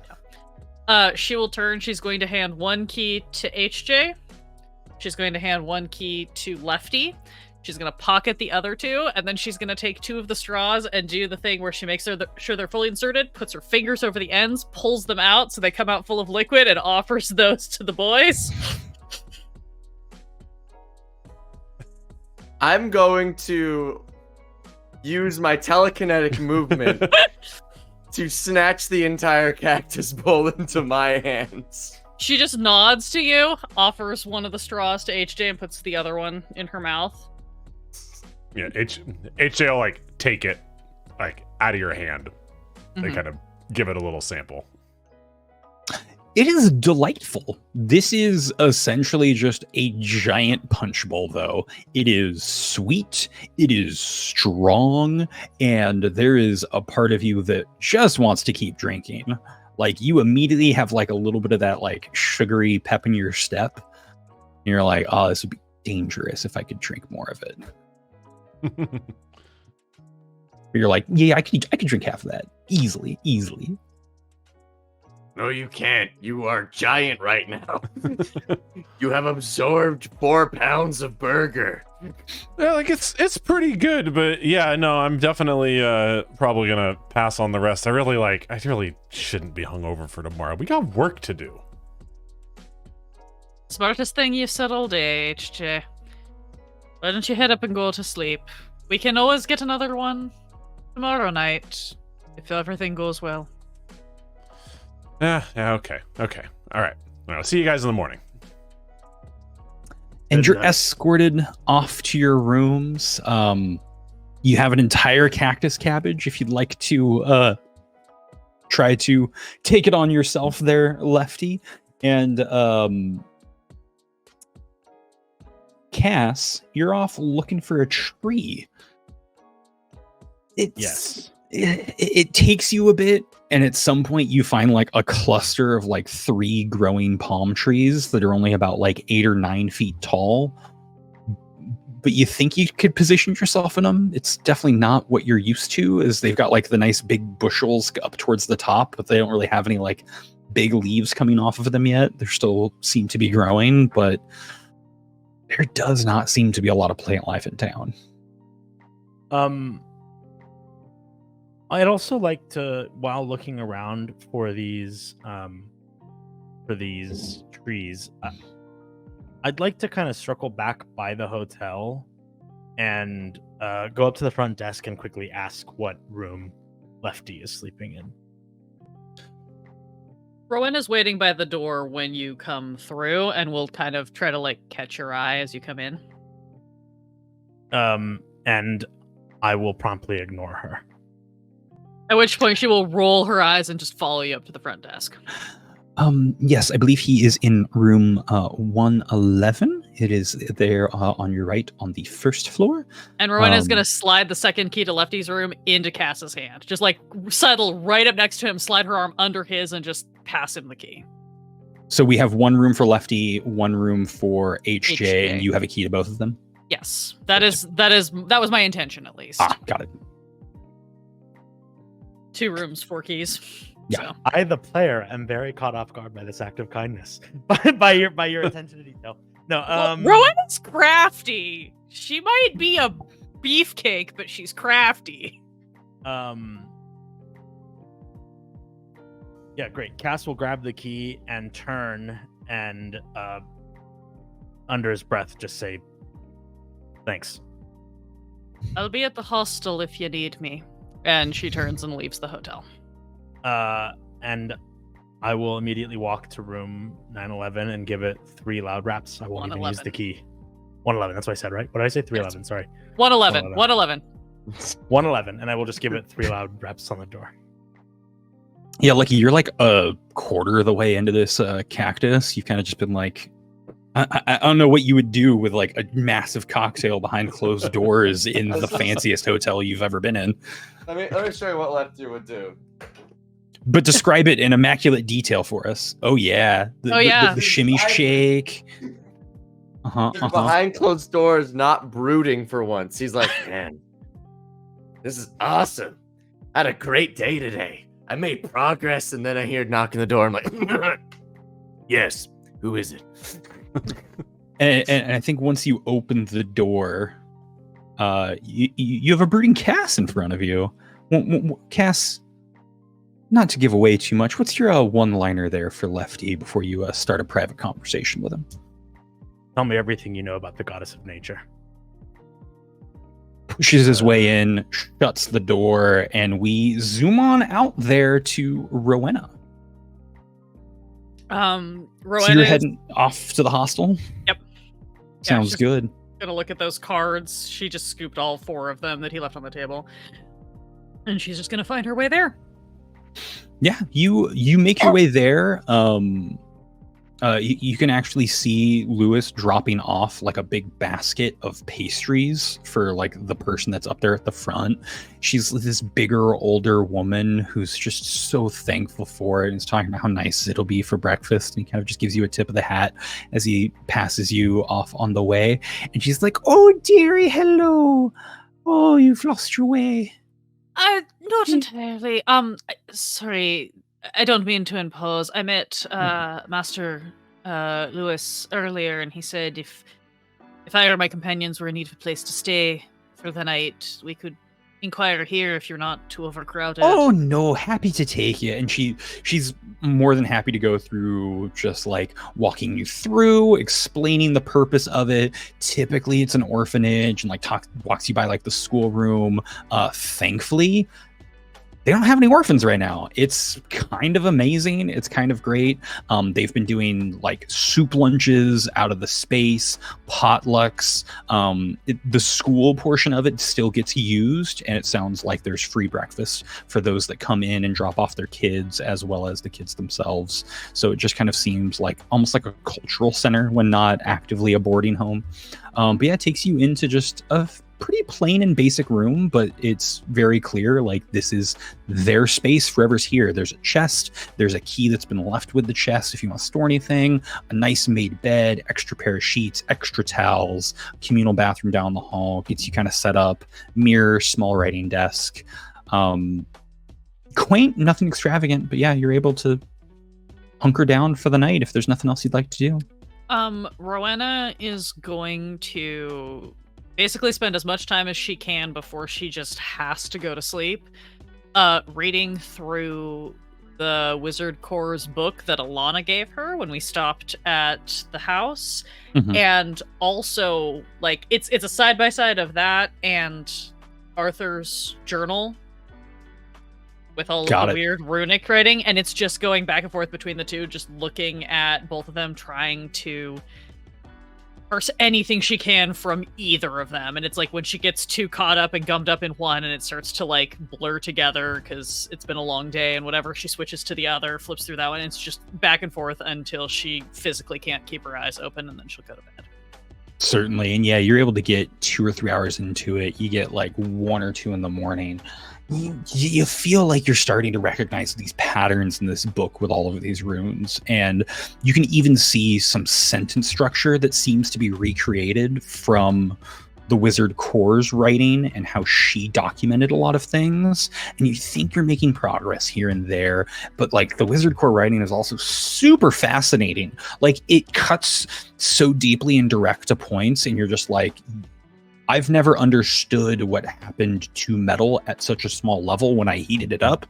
She will turn. She's going to hand 1 key to HJ. She's going to hand 1 key to Lefty. She's going to pocket the other 2, and then she's going to take 2 of the straws and do the thing where she makes sure they're fully inserted, puts her fingers over the ends, pulls them out so they come out full of liquid, and offers those to the boys. I'm going to use my telekinetic movement to snatch the entire cactus bowl into my hands. She just nods to you, offers one of the straws to HJ, and puts the other one in her mouth. Yeah, HJ will like take it like out of your hand. They kind of give it a little sample. It is delightful. This is essentially just a giant punch bowl, though. It is sweet, it is strong, and there is a part of you that just wants to keep drinking. Like, you immediately have like a little bit of that like sugary pep in your step. And you're like, oh, this would be dangerous if I could drink more of it. You're like, yeah, I could drink half of that easily. No, you can't. You are giant right now. You have absorbed 4 pounds of burger. Yeah, like it's pretty good, but yeah, no, I'm definitely probably gonna pass on the rest. I really shouldn't be hungover for tomorrow. We got work to do. Smartest thing you've said all day, HJ. Why don't you head up and go to sleep? We can always get another one tomorrow night, if everything goes well. Yeah, okay. All right. I'll see you guys in the morning. And you're escorted off to your rooms. You have an entire cactus cabbage if you'd like to try to take it on yourself there, Lefty. And Cass, you're off looking for a tree. It takes you a bit, and at some point you find like a cluster of like 3 growing palm trees that are only about like 8 or 9 feet tall. but you think you could position yourself in them. It's definitely not what you're used to, is they've got like the nice big bushels up towards the top, but they don't really have any like big leaves coming off of them yet. They still seem to be growing, but there does not seem to be a lot of plant life in town. I'd also like to, while looking around for these trees, I'd like to kind of circle back by the hotel and go up to the front desk and quickly ask what room Lefty is sleeping in. Rowena's waiting by the door when you come through, and will kind of try to like catch your eye as you come in. And I will promptly ignore her. At which point she will roll her eyes and just follow you up to the front desk. Yes, I believe he is in room 111. It is there on your right on the first floor. And Rowena's going to slide the second key to Lefty's room into Cass's hand. Just like settle right up next to him, slide her arm under his, and just pass him the key. So we have one room for Lefty, one room for HJ, HJ. and you have a key to both of them? Yes, that was my intention at least. Got it. 2 rooms, 4 keys. Yeah. So. I, the player, am very caught off guard by this act of kindness. by your attention to detail. No, Rowena's crafty. She might be a beefcake, but she's crafty. Yeah, great. Cass will grab the key and turn and under his breath just say thanks. I'll be at the hostel if you need me. And she turns and leaves the hotel. And I will immediately walk to room 911 and give it 3 loud raps. I won't even use the key. 111, that's what I said, right? What did I say? 311, yes. Sorry. 111. 111, and I will just give it 3 loud raps on the door. Yeah, Lucky, you're like a quarter of the way into this cactus. You've kind of just been like, I don't know what you would do with like a massive cocktail behind closed doors in the fanciest hotel you've ever been in. Let me show you what Lefty would do. But describe it in immaculate detail for us. Oh yeah, the shimmy shake. Behind closed doors, not brooding for once. He's like, man, this is awesome. I had a great day today. I made progress, and then I hear knocking the door. I'm like, yes, who is it? and I think once you open the door, you have a brooding Cass in front of you. Cass, not to give away too much, what's your one-liner there for Lefty before you start a private conversation with him? Tell me everything you know about the goddess of nature. Pushes his way in, shuts the door, and we zoom on out there to Rowena. Rowena, so you're heading off to the hostel? Yep. Sounds good. Gonna look at those cards. She just scooped all 4 of them that he left on the table. And she's just gonna find her way there. Yeah, you make your way there. You can actually see Lewis dropping off like a big basket of pastries for like the person that's up there at the front. She's this bigger, older woman who's just so thankful for it and is talking about how nice it'll be for breakfast. And he kind of just gives you a tip of the hat as he passes you off on the way. And she's like, "Oh, dearie, hello. Oh, you've lost your way." Not entirely. Sorry, I don't mean to impose. I met Master Lewis earlier, and he said if I or my companions were in need of a place to stay for the night, we could inquire here if you're not too overcrowded. Oh no, happy to take you. And she's more than happy to go through just like walking you through, explaining the purpose of it. Typically it's an orphanage, and like walks you by like the schoolroom. Thankfully they don't have any orphans right now. It's kind of amazing. It's kind of great. They've been doing like soup lunches out of the space, potlucks. The school portion of it still gets used, and it sounds like there's free breakfast for those that come in and drop off their kids, as well as the kids themselves. So it just kind of seems like almost like a cultural center when not actively a boarding home. But yeah, it takes you into just a pretty plain and basic room, but it's very clear, like, this is their space. Forever's here. There's a chest. There's a key that's been left with the chest if you want to store anything. A nice made bed, extra pair of sheets, extra towels, communal bathroom down the hall, gets you kind of set up, mirror, small writing desk. Quaint, nothing extravagant, but yeah, you're able to hunker down for the night if there's nothing else you'd like to do. Rowena is going to basically spend as much time as she can before she just has to go to sleep, reading through the Wizard Core's book that Alana gave her when we stopped at the house. And also, like, it's a side-by-side of that and Arthur's journal with all of the weird runic writing, and it's just going back and forth between the two, just looking at both of them, trying to parse anything she can from either of them. And it's like when she gets too caught up and gummed up in one and it starts to like blur together because it's been a long day and whatever, she switches to the other, flips through that one, and it's just back and forth until she physically can't keep her eyes open, and then she'll go to bed. Certainly. And yeah, you're able to get 2 or 3 hours into it. You get like 1 or 2 in the morning. You feel like you're starting to recognize these patterns in this book with all of these runes, and you can even see some sentence structure that seems to be recreated from the Wizard Core's writing and how she documented a lot of things. And you think you're making progress here and there, but like the Wizard Core writing is also super fascinating. Like, it cuts so deeply and direct to points, and you're just like, I've never understood what happened to metal at such a small level when I heated it up,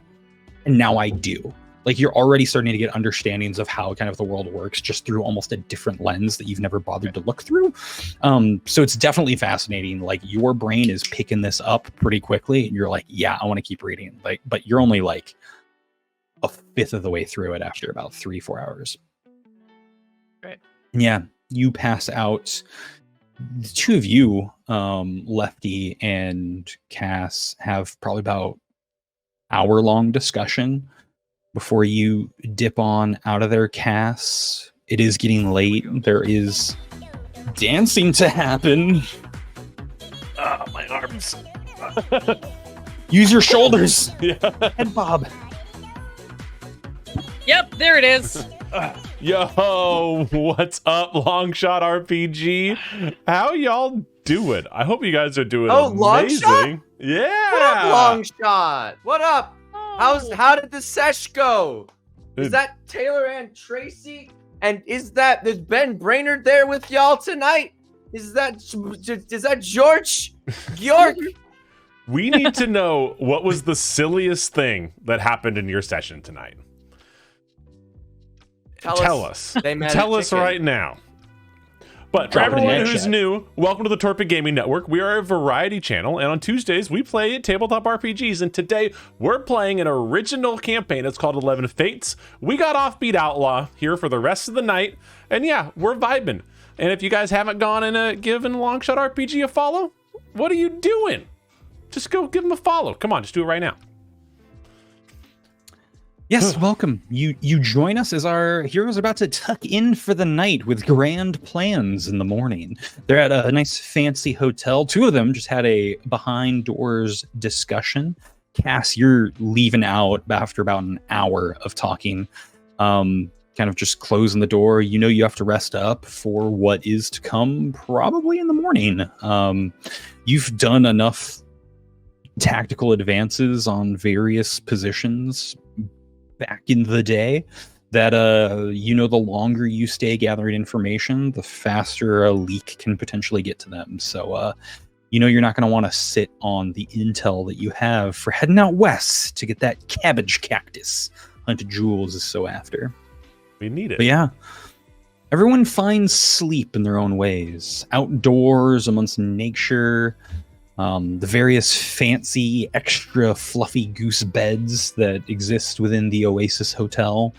and now I do. Like, you're already starting to get understandings of how kind of the world works just through almost a different lens that you've never bothered to look through. So it's definitely fascinating. Like, your brain is picking this up pretty quickly, and you're like, yeah, I want to keep reading. Like, but you're only like a fifth of the way through it after about 3-4 hours. Right. Yeah, you pass out. The two of you, Lefty and Cass, have probably about hour-long discussion before you dip on out of there. Cass, it is getting late. There is dancing to happen. My arms. Use your shoulders. Yeah. Head bob. Yep, there it is. Yo, what's up, Longshot RPG? How y'all doing? I hope you guys are doing amazing. Longshot? Yeah. What up, Longshot? What up? How did the sesh go? Is that Taylor and Tracy? And is Ben Brainerd there with y'all tonight? Is that George York? We need to know what was the silliest thing that happened in your session tonight. Tell us. Tell us right now. But for everyone who's new, welcome to the Torpid Gaming Network. We are a variety channel, and on Tuesdays, we play tabletop RPGs, and today, we're playing an original campaign. It's called 11 Fates. We got Offbeat Outlaw here for the rest of the night, and yeah, we're vibing. And if you guys haven't gone and given Longshot RPG a follow, what are you doing? Just go give them a follow. Come on, just do it right now. Yes, welcome. You join us as our heroes are about to tuck in for the night with grand plans in the morning. They're at a nice fancy hotel. 2 of them just had a behind doors discussion. Cass, you're leaving out after about an hour of talking, kind of just closing the door. You know you have to rest up for what is to come probably in the morning. You've done enough tactical advances on various positions back in the day that the longer you stay gathering information, the faster a leak can potentially get to them. So you're not going to want to sit on the intel that you have for heading out west to get that cabbage-cactus Hunted Jules is so after. We need it. But yeah, everyone finds sleep in their own ways, outdoors amongst nature. The various fancy, extra fluffy goose beds that exist within the Oasis Hotel,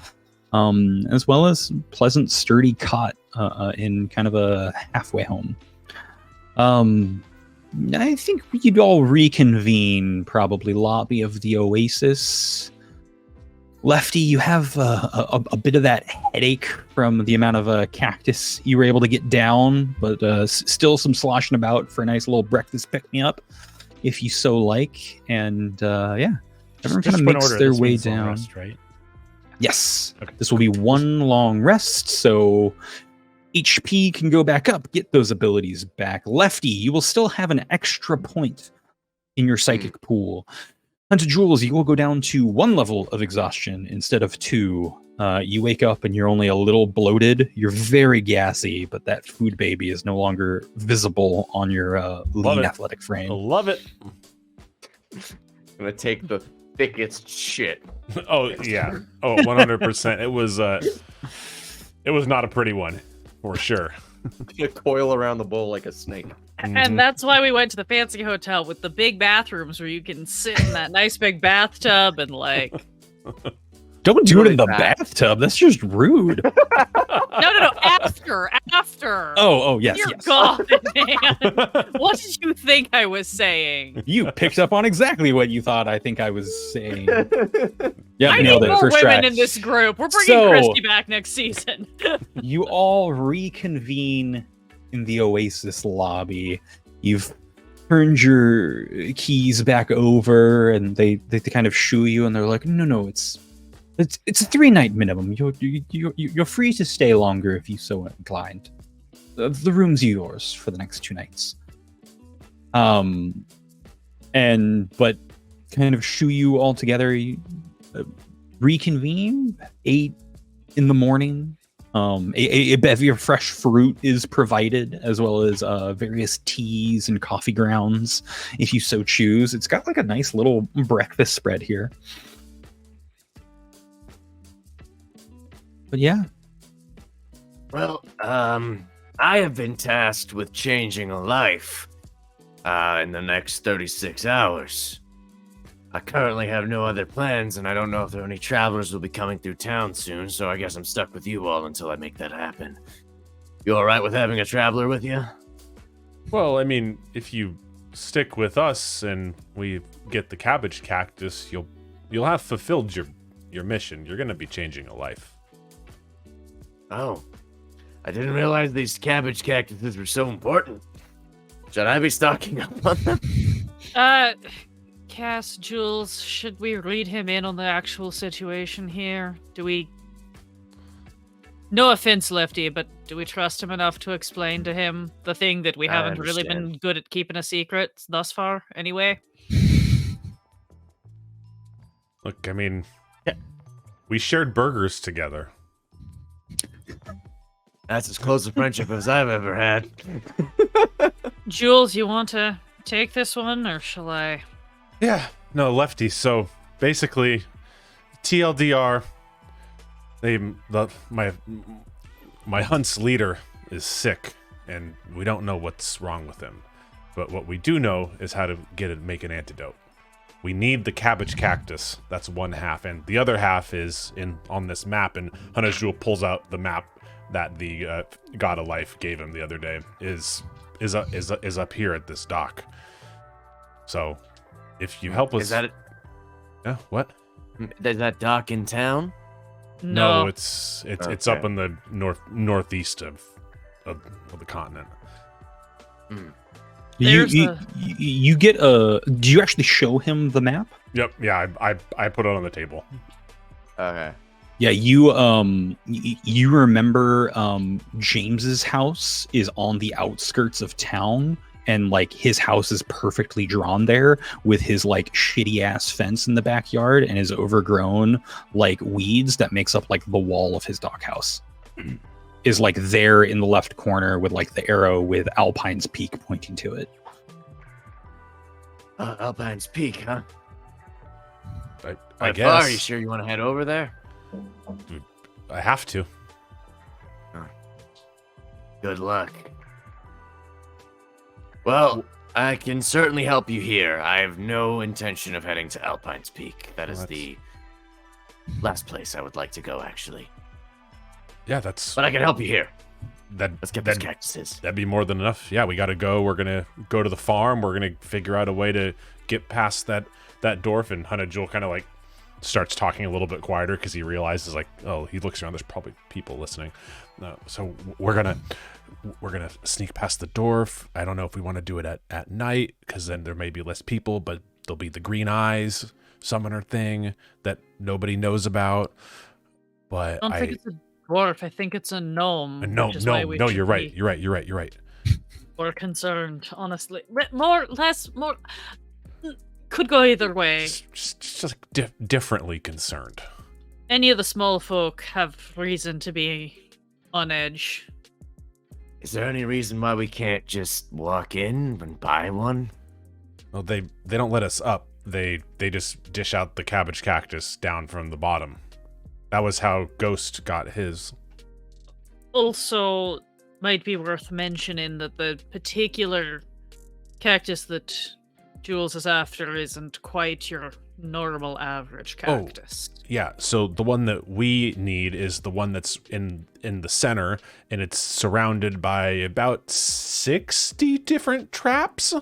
as well as pleasant, sturdy cot in kind of a halfway home. I think you'd all reconvene, probably lobby of the Oasis. Lefty, you have a bit of that headache from the amount of cactus you were able to get down, but still some sloshing about for a nice little breakfast pick-me-up, if you so like. And yeah, everyone kind of makes their way down. Rest, right? Yes. Okay. This will be one long rest, so HP can go back up, get those abilities back. Lefty, you will still have an extra point in your psychic pool. Hunter Jules, you will go down to 1 level of exhaustion instead of 2. You wake up and you're only a little bloated. You're very gassy, but that food baby is no longer visible on your lean athletic frame. I love it. I'm gonna take the thickest shit. Oh yeah. Oh, 100%. It was not a pretty one, for sure. Gonna coil around the bowl like a snake. And that's why we went to the fancy hotel with the big bathrooms where you can sit in that nice big bathtub and like. Don't do it in Really the bad. bathtub. That's just rude. No. After. Oh, yes, Dear yes. God, man. What did you think I was saying? You picked up on exactly what you thought I think I was saying. Yeah, I need nailed it. more First women try. in this group. We're bringing So- Christy back next season. You all reconvene in the Oasis lobby. You've turned your keys back over, and they kind of shoo you, and they're like, no, it's a 3-night minimum. You're free to stay longer if you so inclined. The room's yours for the next 2 nights. But kind of shoo you all together. You, reconvene 8 in the morning. A bevy of fresh fruit is provided, as well as various teas and coffee grounds, if you so choose. It's got like a nice little breakfast spread here. But yeah, Well, I have been tasked with changing a life in the next 36 hours. I currently have no other plans, and I don't know if there are any travelers will be coming through town soon, so I guess I'm stuck with you all until I make that happen. You alright with having a traveler with you? Well, I mean, if you stick with us and we get the cabbage-cactus, you'll have fulfilled your mission. You're gonna be changing a life. Oh. I didn't realize these cabbage cactuses were so important. Should I be stocking up on them? Cass, Jules, should we read him in on the actual situation here? Do we... No offense, Lefty, but do we trust him enough to explain to him the thing that we I haven't really understand. been good at keeping a secret thus far, anyway? Look, I mean, we shared burgers together. That's as close a friendship as I've ever had. Jules, you want to take this one, or shall I? Yeah, no, Lefty. So basically, TLDR, my hunt's leader is sick, and we don't know what's wrong with him. But what we do know is how to make an antidote. We need the cabbage-cactus. That's one half, and the other half is on this map. And Hanajul pulls out the map that the God of Life gave him the other day. Is up here at this dock. So, if you help us, Is that it? yeah, what? Is that dock in town? No, it's up Okay. in the northeast of the continent. There's you get a. Do you actually show him the map? Yep, yeah, I put it on the table. Okay. Yeah, you remember James's house is on the outskirts of town, and like his house is perfectly drawn there with his like shitty ass fence in the backyard and his overgrown like weeds that makes up like the wall of his doghouse. Is like there in the left corner with like the arrow with Alpine's Peak pointing to it. Alpine's Peak, huh? I By guess far, are you sure you want to head over there? I have to. Good luck. Well, I can certainly help you here. I have no intention of heading to Alpine's Peak. That is Well, the last place I would like to go, actually. Yeah, that's But I can help you here. that. Let's get these cactuses. That'd be more than enough. Yeah, we got to go. We're gonna go to the farm. We're gonna figure out a way to get past that dwarf. And Hanajul kind of like starts talking a little bit quieter because he realizes, like, oh, he looks around. There's probably people listening. So we're gonna sneak past the door. I don't know if we want to do it at night because then there may be less people, but there'll be the green eyes summoner thing that nobody knows about. But I don't think it's a dwarf. I think it's a gnome. No, you're right. You're right. More concerned, honestly. More. Could go either way. Just differently concerned. Any of the small folk have reason to be on edge. Is there any reason why we can't just walk in and buy one? Well, they don't let us up. They just dish out the cabbage-cactus down from the bottom. That was how Ghost got his. Also, might be worth mentioning that the particular cactus that Jules is after isn't quite your normal average cactus. Oh, yeah, so the one that we need is the one that's in the center, and it's surrounded by about 60 different traps.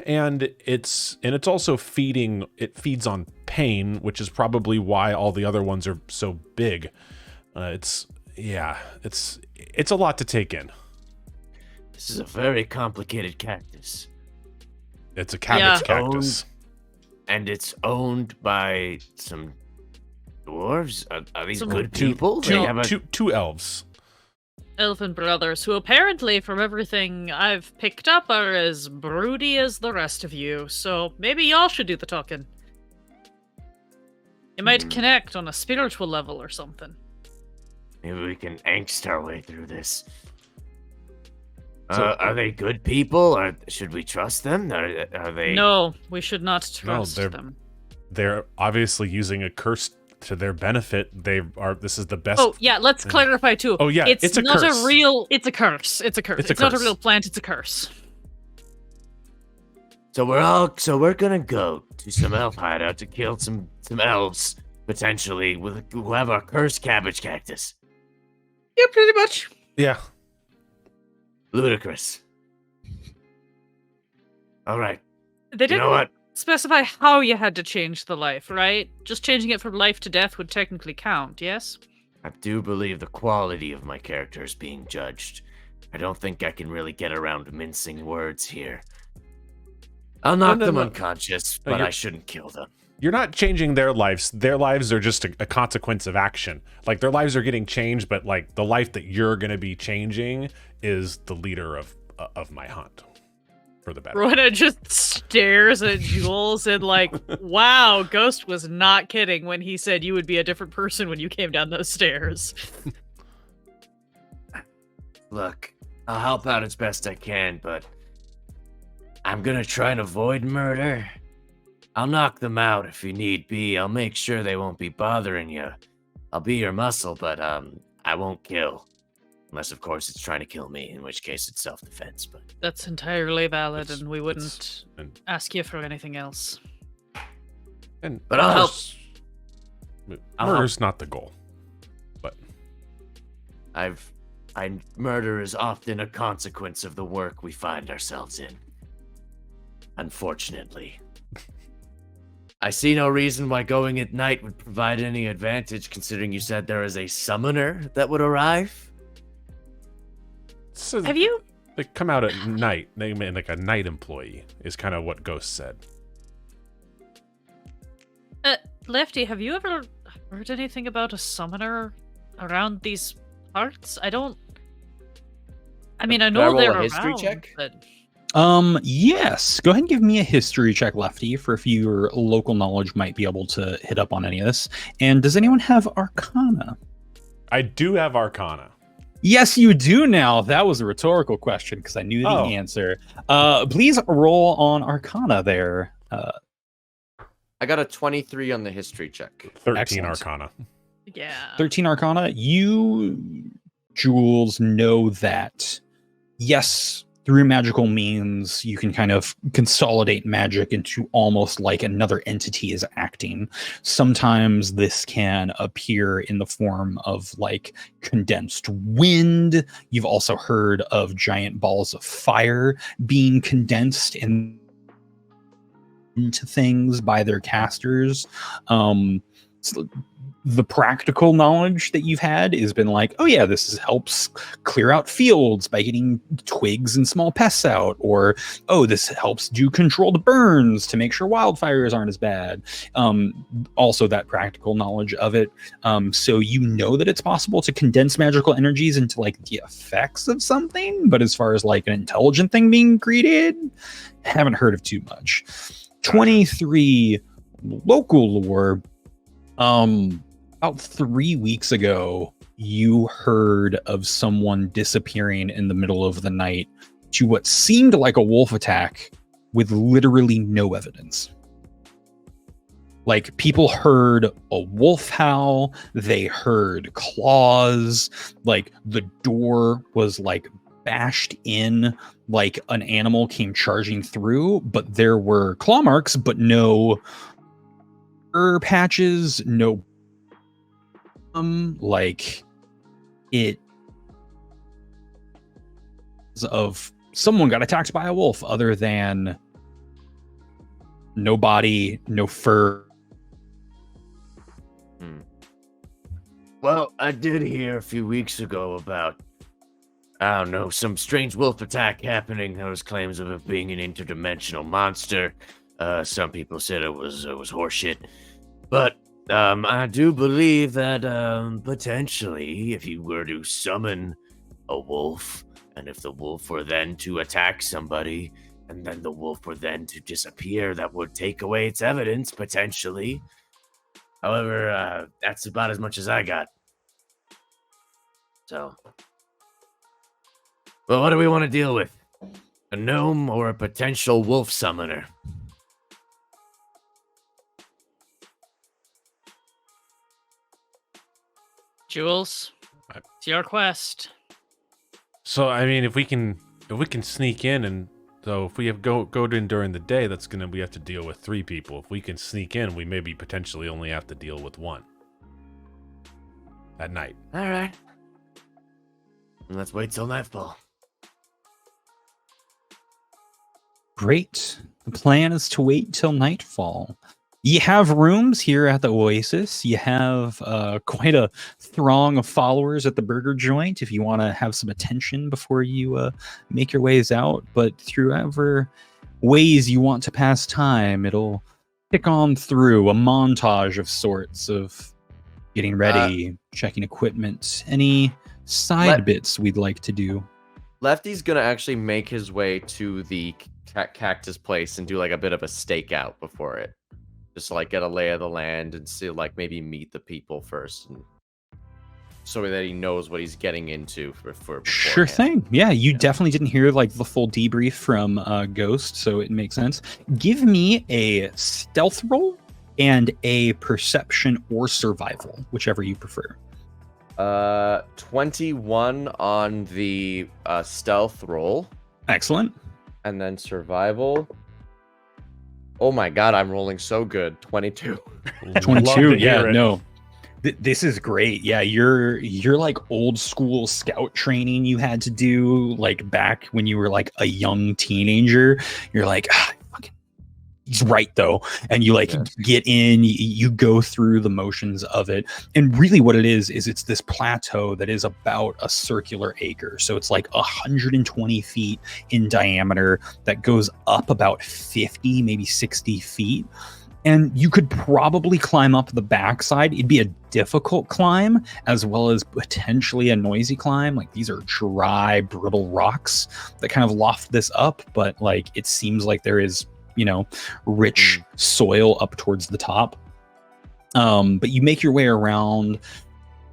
And it's also feeds on pain, which is probably why all the other ones are so big. It's a lot to take in. This is a very complicated cactus. It's a cabbage-cactus. And it's owned by some dwarves? Are these Some good people? Two elves. Elven brothers, who apparently, from everything I've picked up, are as broody as the rest of you, so maybe y'all should do the talking. You might connect on a spiritual level or something. Maybe we can angst our way through this. Are they good people? Or should we trust them? Are they... No, we should not trust them. They're obviously using a curse to their benefit. This is the best. Oh yeah, let's clarify too. Oh yeah, it's not curse. It's a curse. It's a curse. It's not a real plant, it's a curse. So we're gonna go to some elf hideout to kill some elves, potentially, who have a cursed cabbage cactus. Yeah, pretty much. Yeah. Ludicrous. All right. They didn't You know what? specify how you had to change the life, right? Just changing it from life to death would technically count, yes? I do believe the quality of my character is being judged. I don't think I can really get around mincing words here. I'll knock them unconscious, but I shouldn't kill them. You're not changing their lives. Their lives are just a consequence of action. Like, their lives are getting changed, but like the life that you're going to be changing is the leader of my hunt. For the better. Rowena just stares at Jules and like, wow, Ghost was not kidding when he said you would be a different person when you came down those stairs. Look, I'll help out as best I can, but I'm gonna try and avoid murder. I'll knock them out if you need be. I'll make sure they won't be bothering you. I'll be your muscle, but I won't kill. Unless, of course, it's trying to kill me, in which case it's self-defense. But that's entirely valid, and we wouldn't ask you for anything else. But I'll help. Murder's not the goal. But murder is often a consequence of the work we find ourselves in. Unfortunately. I see no reason why going at night would provide any advantage, considering you said there is a summoner that would arrive. So have you? They come out at night. They mean like a night employee is kind of what Ghost said. Lefty, have you ever heard anything about a summoner around these parts? I know they're around. History check? But... Yes. Go ahead and give me a history check, Lefty, for if your local knowledge might be able to hit up on any of this. And does anyone have Arcana? I do have Arcana. Yes, you do now. That was a rhetorical question because I knew the answer. Please roll on Arcana there. I got a 23 on the history check. 13 Excellent. Arcana. Yeah. 13 Arcana. You, Jules, know that, yes, through magical means, you can kind of consolidate magic into almost like another entity is acting. Sometimes this can appear in the form of like condensed wind. You've also heard of giant balls of fire being condensed into things by their casters. the practical knowledge that you've had has been like, oh yeah, helps clear out fields by getting twigs and small pests out, or oh, this helps do controlled burns to make sure wildfires aren't as bad. Also that practical knowledge of it. So you know that it's possible to condense magical energies into like the effects of something, but as far as like an intelligent thing being created, haven't heard of too much. 23 local lore. About 3 weeks ago, you heard of someone disappearing in the middle of the night to what seemed like a wolf attack with literally no evidence. Like, people heard a wolf howl, they heard claws, like the door was like bashed in, like an animal came charging through, but there were claw marks, but no fur patches, no like it of someone got attacked by a wolf, other than no body, no fur. Well, I did hear a few weeks ago about, I don't know, some strange wolf attack happening. There was claims of it being an interdimensional monster. Some people said it was horseshit, but I do believe that potentially, if you were to summon a wolf, and if the wolf were then to attack somebody, and then the wolf were then to disappear, that would take away its evidence, potentially. However, that's about as much as I got. So, well, what do we want to deal with? A gnome or a potential wolf summoner? Jules, it's your quest. So I mean, if we can sneak in, and so if we have go in during the day, we have to deal with 3 people. If we can sneak in, we maybe potentially only have to deal with 1 at night. All right. Let's wait till nightfall. Great. The plan is to wait till nightfall. You have rooms here at the Oasis. You have quite a throng of followers at the burger joint if you want to have some attention before you make your ways out. But through whatever ways you want to pass time, it'll pick on through a montage of sorts of getting ready, checking equipment, any side bits we'd like to do. Lefty's gonna actually make his way to the cactus place and do like a bit of a stakeout before it. Just to, like, get a lay of the land and see, like, maybe meet the people first, and so that he knows what he's getting into for Sure thing. Yeah, you definitely didn't hear like the full debrief from Ghost, so it makes sense. Give me a stealth roll and a perception or survival, whichever you prefer. 21 on the stealth roll. Excellent. And then survival. Oh my god, I'm rolling so good. 22. 22. Yeah, no. This is great. Yeah, you're like old school scout training you had to do like back when you were like a young teenager. You're like, fucking, he's right though, and you like get in, you go through the motions of it, and really what it is it's this plateau that is about a circular acre, so it's like 120 feet in diameter that goes up about 50, maybe 60 feet. And you could probably climb up the backside. It'd be a difficult climb as well as potentially a noisy climb. Like, these are dry, brittle rocks that kind of loft this up, but like it seems like there is, you know, rich soil up towards the top. But you make your way around.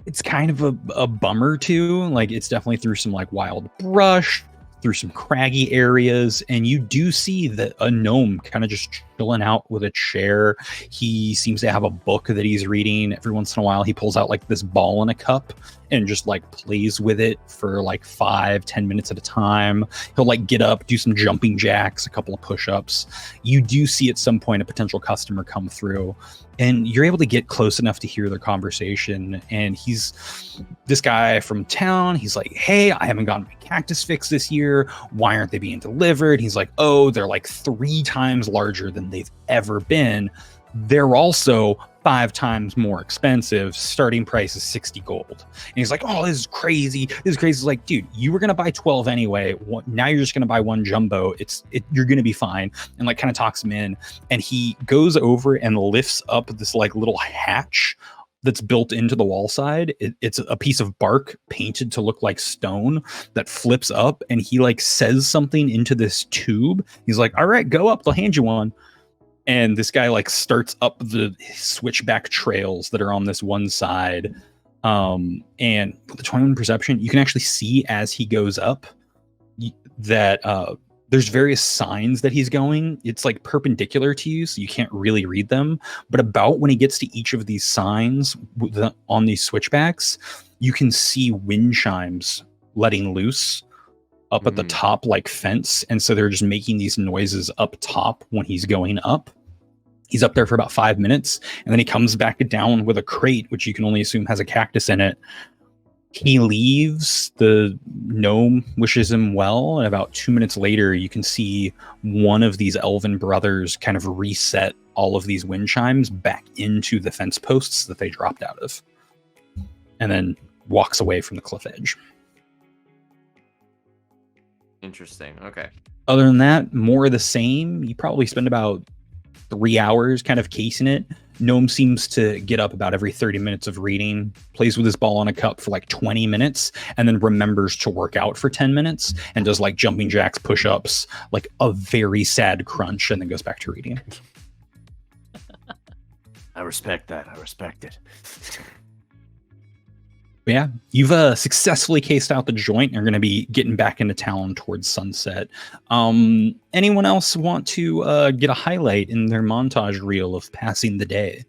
It's kind of a bummer too. Like, it's definitely through some like wild brush, through some craggy areas, and you do see that a gnome kind of just chilling out with a chair. He seems to have a book that he's reading. Every once in a while he pulls out like this ball in a cup and just like plays with it for like 5-10 minutes at a time. He'll like get up, do some jumping jacks, a couple of push-ups. You do see at some point a potential customer come through, and you're able to get close enough to hear their conversation. And he's this guy from town. He's like, hey, I haven't gotten my cactus fixed this year. Why aren't they being delivered? He's like, oh, they're like 3 times larger than they've ever been. they're also 5 times more expensive. Starting price is 60 gold. And he's like, oh, this is crazy. This is crazy. It's like, dude, you were going to buy 12 anyway. Now you're just going to buy one jumbo. You're going to be fine. And like kind of talks him in. And he goes over and lifts up this like little hatch that's built into the wall side. It's a piece of bark painted to look like stone that flips up. And he like says something into this tube. He's like, all right, go up. They'll hand you one. And this guy like starts up the switchback trails that are on this one side. And with the 21 perception, you can actually see as he goes up that there's various signs that he's going. It's like perpendicular to you, so you can't really read them. But about when he gets to each of these signs on these switchbacks, you can see wind chimes letting loose up at the top like fence, and so they're just making these noises up top when he's going up. He's up there for about 5 minutes, and then he comes back down with a crate, which you can only assume has a cactus in it. He leaves, the gnome wishes him well, and about 2 minutes later you can see one of these elven brothers kind of reset all of these wind chimes back into the fence posts that they dropped out of, and then walks away from the cliff edge. Interesting. Okay. Other than that, more of the same. You probably spend about 3 hours kind of casing it. Gnome seems to get up about every 30 minutes of reading, plays with his ball on a cup for like 20 minutes, and then remembers to work out for 10 minutes and does like jumping jacks, push-ups, like a very sad crunch, and then goes back to reading. I respect that. I respect it. Yeah, you've successfully cased out the joint and are going to be getting back into town towards sunset. Anyone else want to get a highlight in their montage reel of passing the day?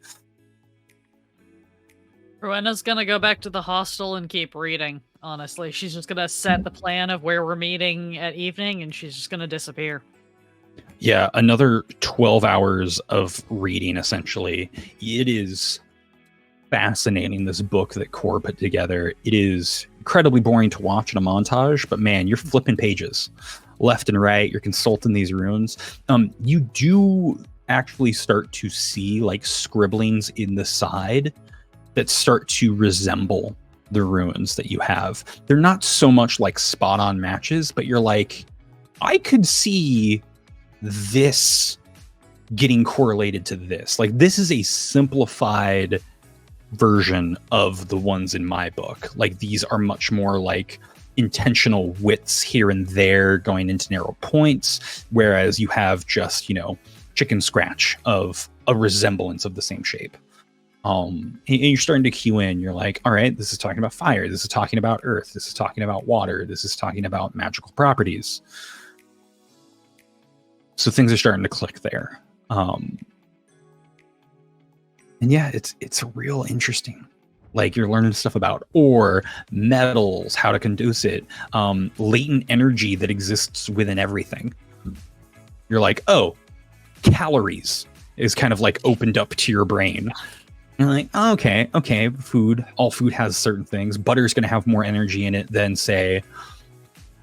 Rowena's gonna go back to the hostel and keep reading, honestly. She's just gonna set the plan of where we're meeting at evening, and she's just gonna disappear. Yeah, another 12 hours of reading, essentially. It is fascinating, this book that Core put together. It is incredibly boring to watch in a montage, but man, you're flipping pages left and right. You're consulting these runes. You do actually start to see like scribblings in the side that start to resemble the runes that you have. They're not so much like spot on matches, but you're like, I could see this getting correlated to this. Like, this is a simplified version of the ones in my book. Like, these are much more like intentional widths here and there going into narrow points, whereas you have just, you know, chicken scratch of a resemblance of the same shape. And you're starting to cue in. You're like, all right, this is talking about fire, this is talking about earth, this is talking about water, this is talking about magical properties. So things are starting to click there. And yeah, it's real interesting. Like, you're learning stuff about ore, metals, how to conduce it, latent energy that exists within everything. You're like, oh, calories is kind of like opened up to your brain. You're like, oh, okay, food. All food has certain things. Butter's going to have more energy in it than, say,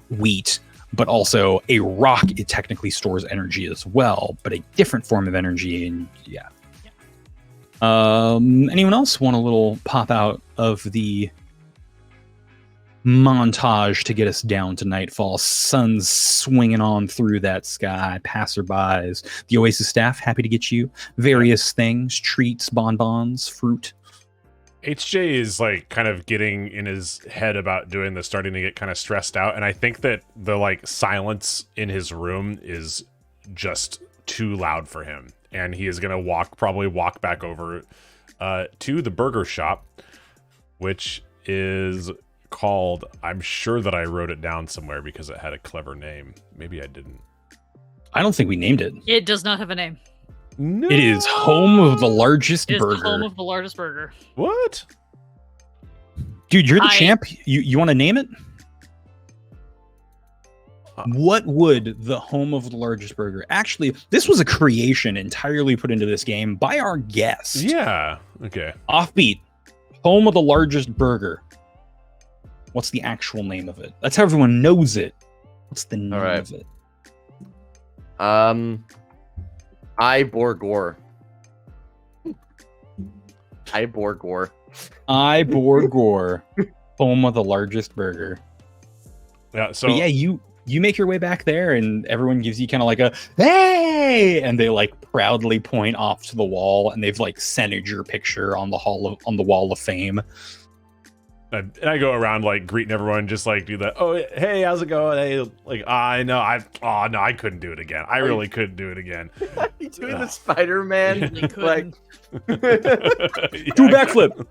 wheat. But also a rock, it technically stores energy as well, but a different form of energy. And yeah. Anyone else want a little pop out of the montage to get us down to nightfall? Sun's swinging on through that sky. Passerbys. The Oasis staff happy to get you various things, treats, bonbons, fruit. HJ is like kind of getting in his head about doing this, starting to get kind of stressed out. And I think that the like silence in his room is just too loud for him. And he is going to probably walk back over to the burger shop, which is called, I'm sure that I wrote it down somewhere because it had a clever name. Maybe I didn't. I don't think we named it. It does not have a name. No. It is home of the largest It is burger. the home of the largest burger. What? Dude, you're the champ. You want to name it? What would the home of the largest burger? Actually, this was a creation entirely put into this game by our guest. Yeah. Okay. Offbeat, home of the largest burger. What's the actual name of it? That's how everyone knows it. What's the name of it? I Borgor. Iborgor. Iborgor, home of the largest burger. Yeah. So But yeah, you make your way back there, and everyone gives you kind of like a hey, and they like proudly point off to the wall, and they've like centered your picture on the wall of fame. and I go around like greeting everyone, just like do that. Oh, hey, how's it going? Hey, like I couldn't do it again. I really couldn't do it again. You doing the Spider-Man? Really Like, Do a backflip.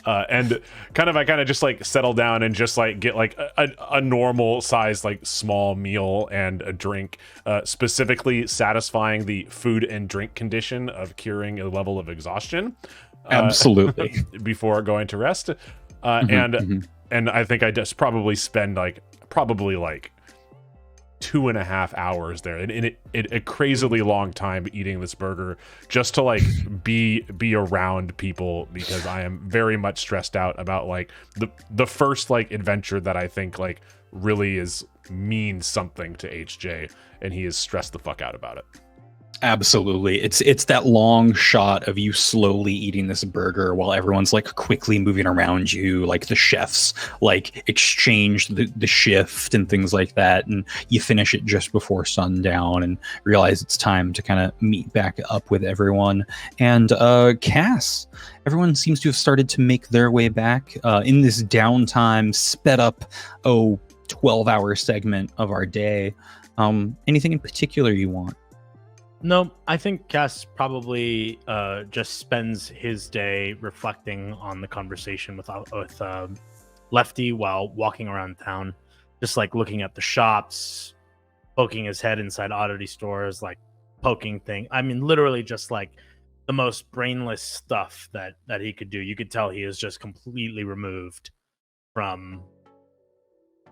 And I kind of just like settle down and just like get like a normal size like small meal and a drink, specifically satisfying the food and drink condition of curing a level of exhaustion. Absolutely. Before going to rest. Mhm. And I think I just probably spend like 2.5 hours there, and it a crazily long time eating this burger just to like be around people, because I am very much stressed out about like the first like adventure that I think like really means something to HJ, and he is stressed the fuck out about it. Absolutely. It's that long shot of you slowly eating this burger while everyone's like quickly moving around you, like the chefs like exchange the shift and things like that, and you finish it just before sundown and realize it's time to kind of meet back up with everyone. And Cass, everyone seems to have started to make their way back in this downtime, sped up 12-hour segment of our day. Anything in particular you want? No, I think Cass probably just spends his day reflecting on the conversation with Lefty while walking around town, just like looking at the shops, poking his head inside oddity stores, like poking things. I mean, literally just like the most brainless stuff that he could do. You could tell he is just completely removed from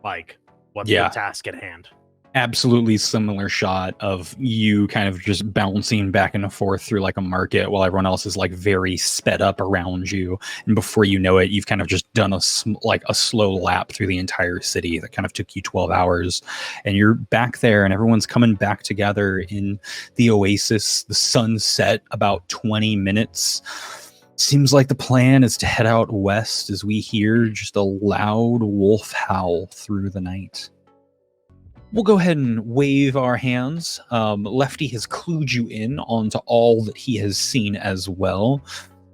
like what's the task at hand. Absolutely similar shot of you kind of just bouncing back and forth through like a market while everyone else is like very sped up around you, and before you know it, you've kind of just done a slow lap through the entire city that kind of took you 12 hours, and you're back there and everyone's coming back together in the oasis. The sun set about 20 minutes. Seems like the plan is to head out west as we hear just a loud wolf howl through the night. We'll go ahead and wave our hands. Lefty has clued you in onto all that he has seen as well.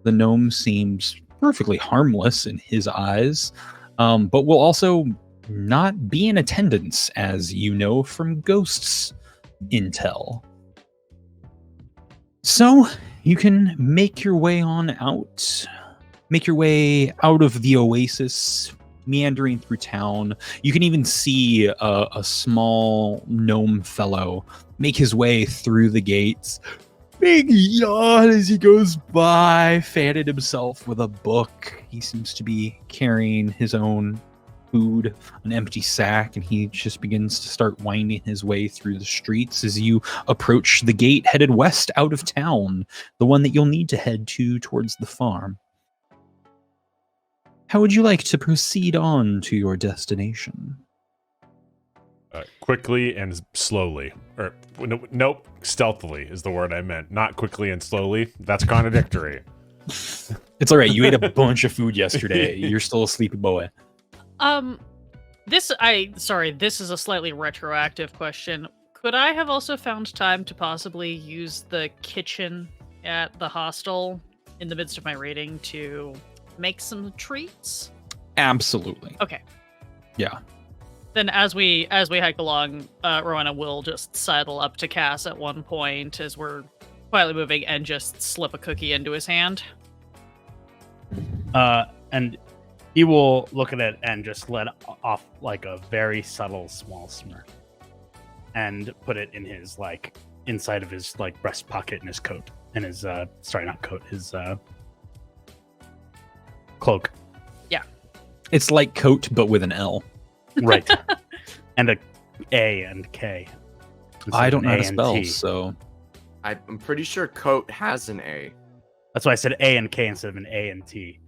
The gnome seems perfectly harmless in his eyes, but will also not be in attendance, as you know from Ghost's intel. So you can make your way on out. Make your way out of the oasis, meandering through town. You can even see a small gnome fellow make his way through the gates. Big yawn as he goes by, fanning himself with a book. He seems to be carrying his own food, an empty sack, and he just begins to start winding his way through the streets as you approach the gate headed west out of town, the one that you'll need to head towards the farm. How would you like to proceed on to your destination? Quickly and slowly. Or nope, stealthily is the word I meant. Not quickly and slowly. That's contradictory. It's all right. You ate a bunch of food yesterday. You're still a sleepy boy. This is a slightly retroactive question. Could I have also found time to possibly use the kitchen at the hostel in the midst of my raiding to make some treats? Absolutely. Okay. Yeah. Then as we hike along, Rowena will just sidle up to Cass at one point as we're quietly moving and just slip a cookie into his hand. And he will look at it and just let off like a very subtle small smirk and put it in his like inside of his like breast pocket in his coat, and his his cloak. Yeah. It's like coat, but with an L. Right. And a A and K. I don't know how to A and spell, T. so... I'm pretty sure coat has an A. That's why I said A and K instead of an A and T.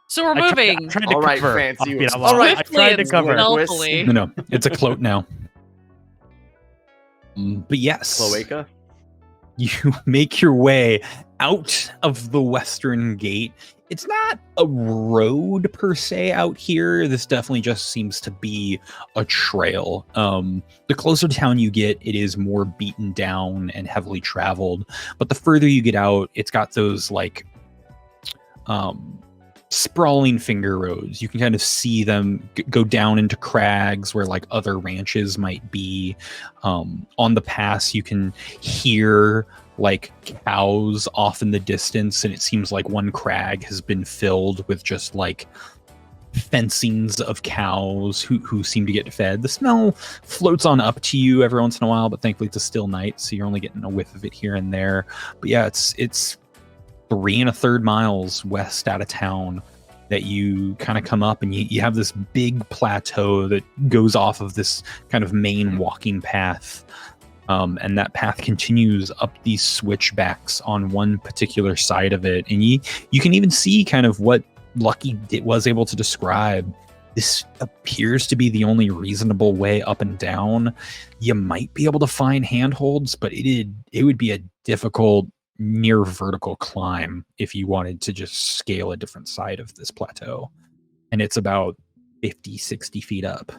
So we're moving. All right, fancy. All right, I swiftly tried to and cover. stealthily. No, it's a cloat now. But yes. Cloaca? You make your way out of the western gate. It's not a road per se out here. This definitely just seems to be a trail. The closer to town you get, it is more beaten down and heavily traveled. But the further you get out, it's got those like sprawling finger roads. You can kind of see them go down into crags where like other ranches might be. On the pass, you can hear like cows off in the distance, and it seems like one crag has been filled with just like fencings of cows who seem to get fed. The smell floats on up to you every once in a while, but thankfully it's a still night, so you're only getting a whiff of it here and there. But yeah, it's 3 1/3 miles west out of town that you kind of come up, and you have this big plateau that goes off of this kind of main walking path. And that path continues up these switchbacks on one particular side of it. And you can even see kind of what Lucky was able to describe. This appears to be the only reasonable way up and down. You might be able to find handholds, but it would be a difficult near vertical climb if you wanted to just scale a different side of this plateau. And it's about 50, 60 feet up.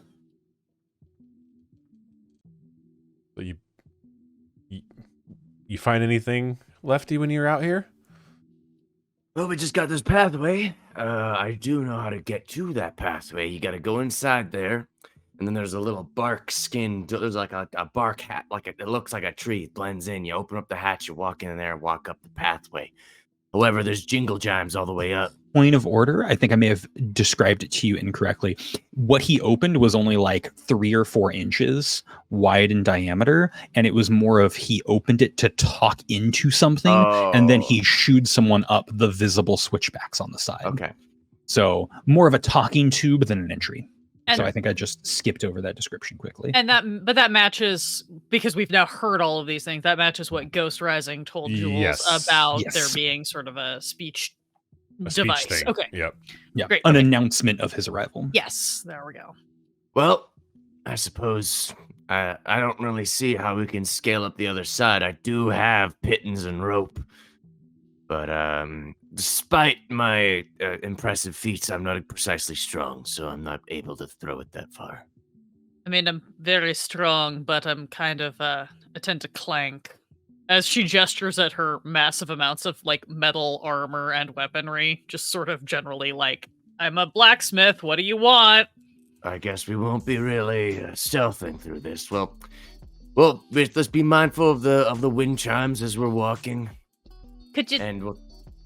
So you find anything, Lefty, when you're out here? Well, we just got this pathway. I do know how to get to that pathway. You got to go inside there, and then there's a little bark skin. There's like a bark hat, it looks like a tree. It blends in. You open up the hatch, you walk in there, and walk up the pathway. However, there's jingle chimes all the way up. Point of order, I think I may have described it to you incorrectly. What he opened was only like 3 or 4 inches wide in diameter, and it was more of he opened it to talk into something, and then he shooed someone up the visible switchbacks on the side. Okay. So more of a talking tube than an entry. And, so I think I just skipped over that description quickly. And that matches, because we've now heard all of these things, that matches what Ghost Rising told Jules about there being sort of a speech device. Speech thing. Okay. Yep. Yeah. Great. An announcement of his arrival. Yes. There we go. Well, I suppose I don't really see how we can scale up the other side. I do have pittons and rope, but despite my impressive feats, I'm not precisely strong, so I'm not able to throw it that far. I mean, I'm very strong, but I'm kind of I tend to clank. As she gestures at her massive amounts of like metal armor and weaponry, just sort of generally like, I'm a blacksmith, what do you want? I guess we won't be really stealthing through this. Well, let's be mindful of the wind chimes as we're walking. Could you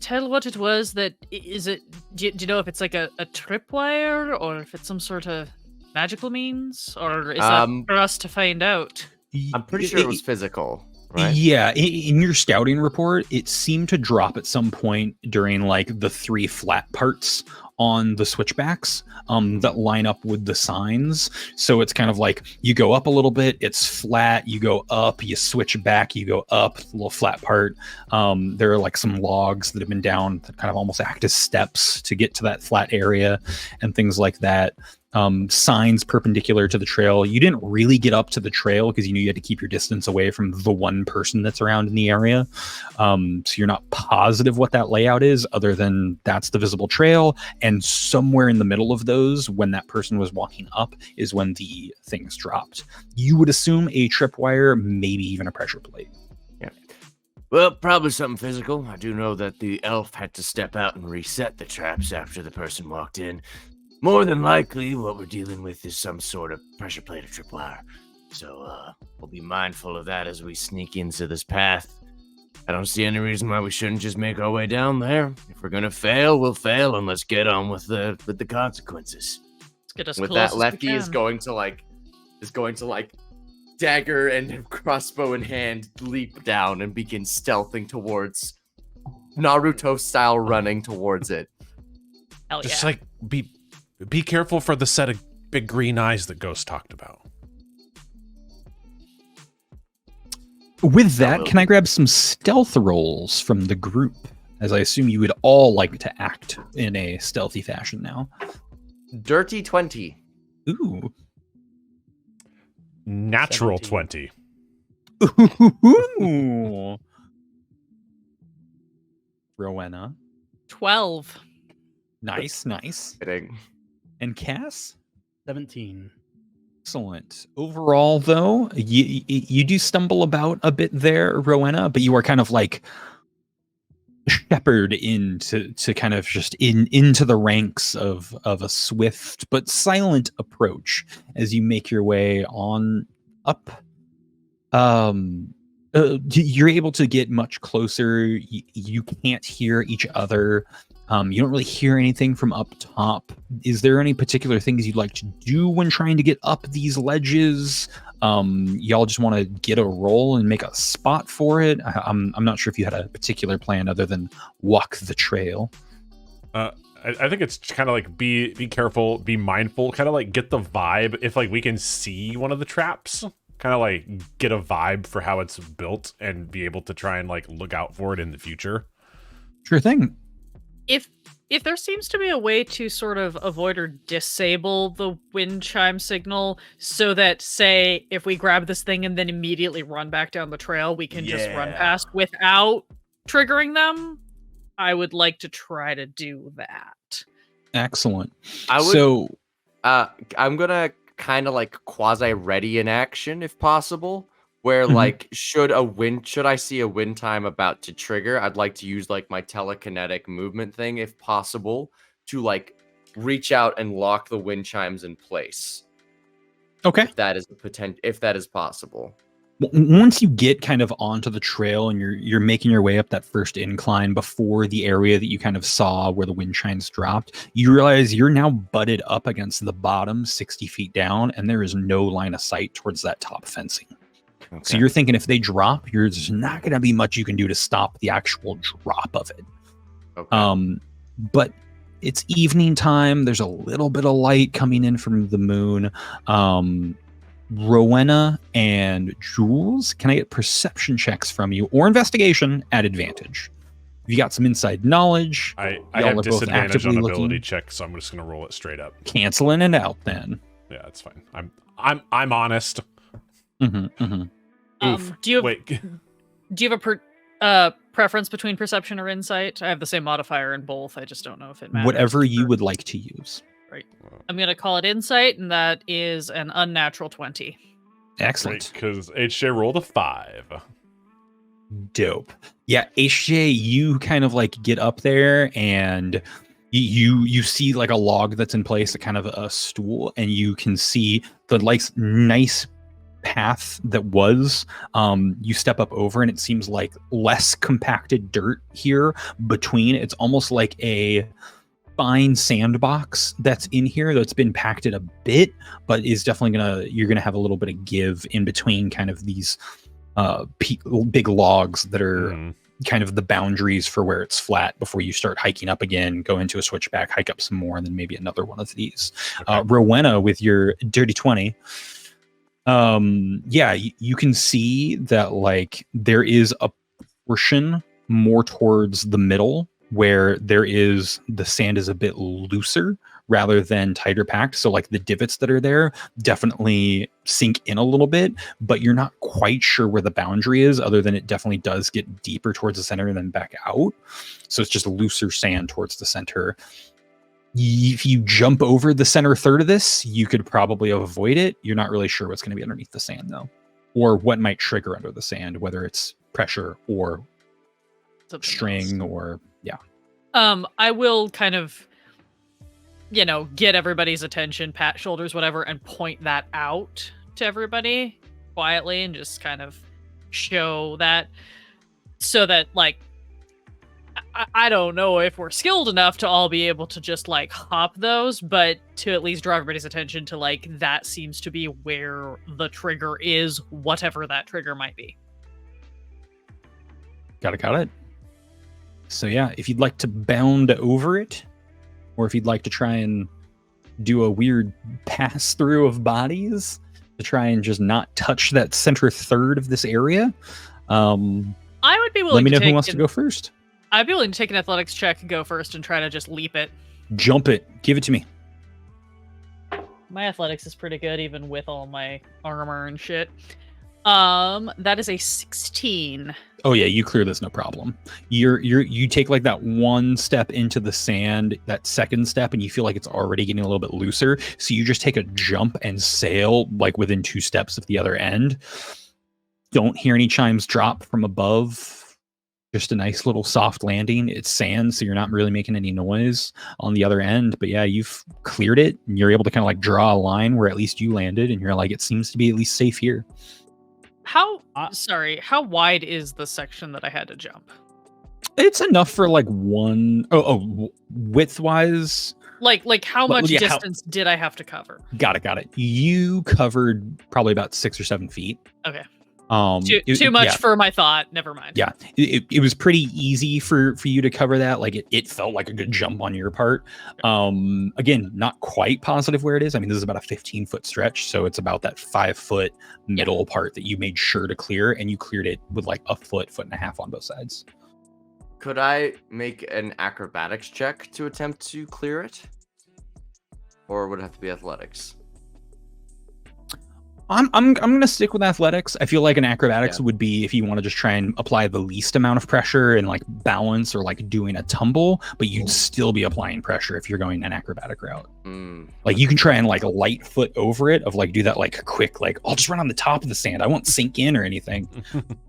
tell what it was that is it? Do you know if it's like a tripwire or if it's some sort of magical means, or is that for us to find out? I'm pretty sure it was physical. Right? Yeah, in your scouting report, it seemed to drop at some point during like the 3 flat parts on the switchbacks that line up with the signs. So it's kind of like you go up a little bit, it's flat, you go up, you switch back, you go up, a little flat part. There are like some logs that have been down that kind of almost act as steps to get to that flat area and things like that. Signs perpendicular to the trail. You didn't really get up to the trail because you knew you had to keep your distance away from the one person that's around in the area. So you're not positive what that layout is, other than that's the visible trail, and somewhere in the middle of those, when that person was walking up, is when the things dropped. You would assume a tripwire, maybe even a pressure plate. Yeah. Well, probably something physical. I do know that the elf had to step out and reset the traps after the person walked in. More than likely, what we're dealing with is some sort of pressure plate or tripwire. So we'll be mindful of that as we sneak into this path. I don't see any reason why we shouldn't just make our way down there. If we're gonna fail, we'll fail, and let's get on with the consequences. Let's get us with close that, Lefty is going to dagger and crossbow in hand, leap down and begin stealthing towards Naruto style, running towards it. Hell yeah. Just like be careful for the set of big green eyes that Ghost talked about. With that, can I grab some stealth rolls from the group? As I assume you would all like to act in a stealthy fashion now. Dirty 20. Ooh. Natural 20. Ooh. Rowena. 12. Nice, nice. Kidding. And Cass? 17. Excellent. Overall, though, you do stumble about a bit there, Rowena, but you are kind of like shepherded into kind of just into the ranks of a swift but silent approach as you make your way on up. You're able to get much closer. You can't hear each other. You don't really hear anything from up top. Is there any particular things you'd like to do when trying to get up these ledges? Y'all just want to get a roll and make a spot for it? I'm not sure if you had a particular plan other than walk the trail. I think it's kind of like be careful, be mindful, kind of like get the vibe. If like we can see one of the traps, kind of like get a vibe for how it's built and be able to try and like look out for it in the future. Sure thing. If there seems to be a way to sort of avoid or disable the wind chime signal so that, say, if we grab this thing and then immediately run back down the trail, we can just run past without triggering them, I would like to try to do that. Excellent. I'm gonna kind of like quasi ready in action if possible. Where like should I see a wind time about to trigger, I'd like to use like my telekinetic movement thing if possible to like reach out and lock the wind chimes in place. Okay. If that is possible. Once you get kind of onto the trail and you're making your way up that first incline before the area that you kind of saw where the wind chimes dropped, you realize you're now butted up against the bottom 60 feet down, and there is no line of sight towards that top fencing. Okay. So you're thinking if they drop, there's not going to be much you can do to stop the actual drop of it. Okay. But it's evening time. There's a little bit of light coming in from the moon. Rowena and Jules, can I get perception checks from you or investigation at advantage? If you got some inside knowledge, I have disadvantage on ability checks, so I'm just going to roll it straight up. Canceling it out then. Yeah, that's fine. I'm honest. Do you have a preference between perception or insight? I have the same modifier in both. I just don't know if it matters. Whatever you would like to use. Right. I'm going to call it insight, and that is an unnatural 20. Excellent. Because HJ rolled a 5. Dope. Yeah, HJ, you kind of like get up there and you see like a log that's in place, a kind of a stool, and you can see the like nice path that was you step up over, and it seems like less compacted dirt here between. It's almost like a fine sandbox that's in here that's been pacted a bit, but is definitely you're gonna have a little bit of give in between kind of these big logs that are kind of the boundaries for where it's flat before you start hiking up again, go into a switchback, hike up some more, and then maybe another one of these. Okay. Rowena, with your dirty 20, you can see that like there is a portion more towards the middle where the sand is a bit looser rather than tighter packed. So like the divots that are there definitely sink in a little bit, but you're not quite sure where the boundary is, other than it definitely does get deeper towards the center and then back out. So it's just looser sand towards the center. If you jump over the center third of this, you could probably avoid it. You're not really sure what's going to be underneath the sand though, or what might trigger under the sand, whether it's pressure or something string else. Or I will kind of, get everybody's attention, pat shoulders, whatever, and point that out to everybody quietly and just kind of show that, so that like, I don't know if we're skilled enough to all be able to just like hop those, but to at least draw everybody's attention to like, that seems to be where the trigger is, whatever that trigger might be. Got it. So yeah, if you'd like to bound over it, or if you'd like to try and do a weird pass through of bodies to try and just not touch that center third of this area, I would be willing. Let me know who wants to go first. I'd be willing to take an athletics check and go first and try to just leap it. Jump it. Give it to me. My athletics is pretty good, even with all my armor and shit. That is a 16. Oh yeah, you clear this no problem. You take like that one step into the sand, that second step, and you feel like it's already getting a little bit looser. So you just take a jump and sail like within 2 steps of the other end. Don't hear any chimes drop from above. Just a nice little soft landing. It's sand, so you're not really making any noise on the other end. But yeah, you've cleared it, and you're able to kind of like draw a line where at least you landed, and you're like, it seems to be at least safe here. How wide is the section that I had to jump? It's enough for like one. Width wise. Like how much yeah, distance did I have to cover? Got it. You covered probably about 6 or 7 feet. Okay. Too much for my thought. Never mind. Yeah, it was pretty easy for you to cover that. Like it felt like a good jump on your part. Again, not quite positive where it is. I mean, this is about a 15-foot stretch, so it's about that 5-foot middle part that you made sure to clear, and you cleared it with like a foot and a half on both sides. Could I make an acrobatics check to attempt to clear it? Or would it have to be athletics? I'm gonna stick with athletics. I feel like an acrobatics would be if you want to just try and apply the least amount of pressure and like balance or like doing a tumble, but you'd still be applying pressure if you're going an acrobatic route. Like you can try and like a light foot over it of like do that like quick, like I'll just run on the top of the sand. I won't sink in or anything.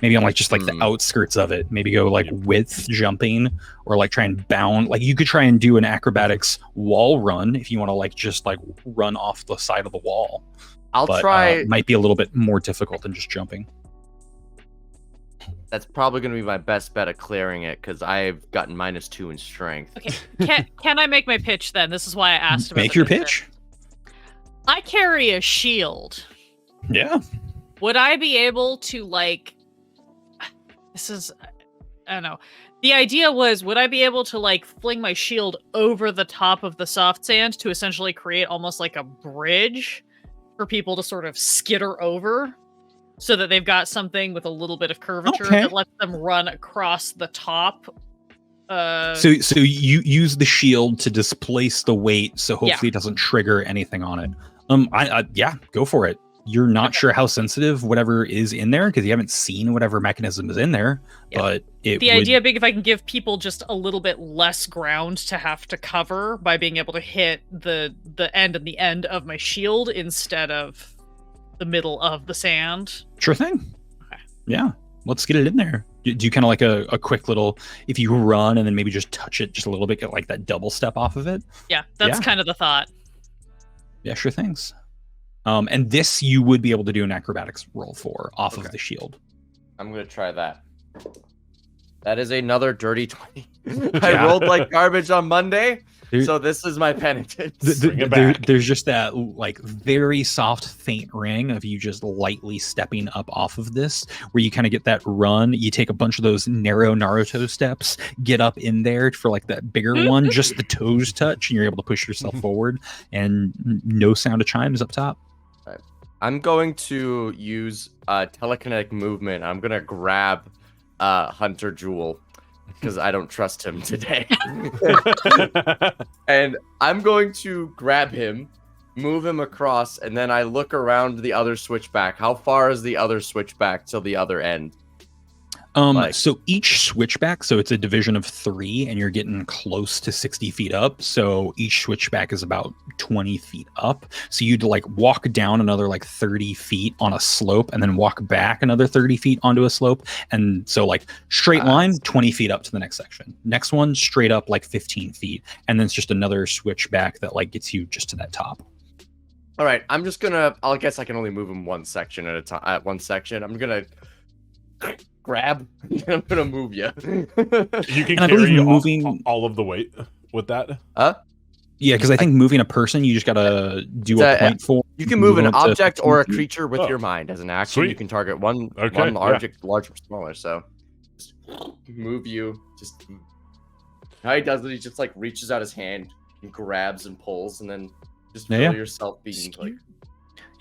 Maybe on like just like the outskirts of it. Maybe go like width jumping or like try and bound. Like you could try and do an acrobatics wall run if you want to like just like run off the side of the wall. I'll try. Might be a little bit more difficult than just jumping. That's probably going to be my best bet at clearing it because I've gotten -2 in strength. Okay, can I make my pitch then? This is why I asked about Make your pitch. I carry a shield. Yeah. Would I be able to like? This is, I don't know. The idea was, would I be able to like fling my shield over the top of the soft sand to essentially create almost like a bridge for people to sort of skitter over so that they've got something with a little bit of curvature that lets them run across the top. So you use the shield to displace the weight, so hopefully it doesn't trigger anything on it. Yeah, go for it. You're not sure how sensitive whatever is in there because you haven't seen whatever mechanism is in there, but the idea being if I can give people just a little bit less ground to have to cover by being able to hit the end and the end of my shield instead of the middle of the sand. Sure thing. Okay. Yeah, let's get it in there. Do you kind of like a quick little, if you run and then maybe just touch it just a little bit, get like that double step off of it? Yeah, that's kind of the thought. Yeah, sure things. And this you would be able to do an acrobatics roll for off of the shield. I'm going to try that. That is another dirty 20. I rolled like garbage on Monday, so this is my penitence. There's just that like very soft, faint ring of you just lightly stepping up off of this, where you kind of get that run. You take a bunch of those narrow Naruto steps, get up in there for like that bigger one, just the toes touch, and you're able to push yourself forward, and no sound of chimes up top. I'm going to use telekinetic movement. I'm going to grab Hunter Jewel because I don't trust him today. And I'm going to grab him, move him across, and then I look around the other switchback. How far is the other switchback till the other end? So each switchback, so it's a division of 3, and you're getting close to 60 feet up. So each switchback is about 20 feet up. So you'd like walk down another like 30 feet on a slope, and then walk back another 30 feet onto a slope. And so like straight line, 20 feet up to the next section. Next one, straight up like 15 feet. And then it's just another switchback that like gets you just to that top. All right, I'm just gonna, I guess I can only move him one section at a time. At one section, I'm gonna grab. I'm gonna move you. You can carry moving all of the weight with that. Yeah, because I think moving a person, you just gotta do a point for. You can move an object or a creature with your mind as an action. Sweet. You can target one object, large or smaller. So just move you. Just how he does it, he just like reaches out his hand and grabs and pulls, and then just feel yourself being like.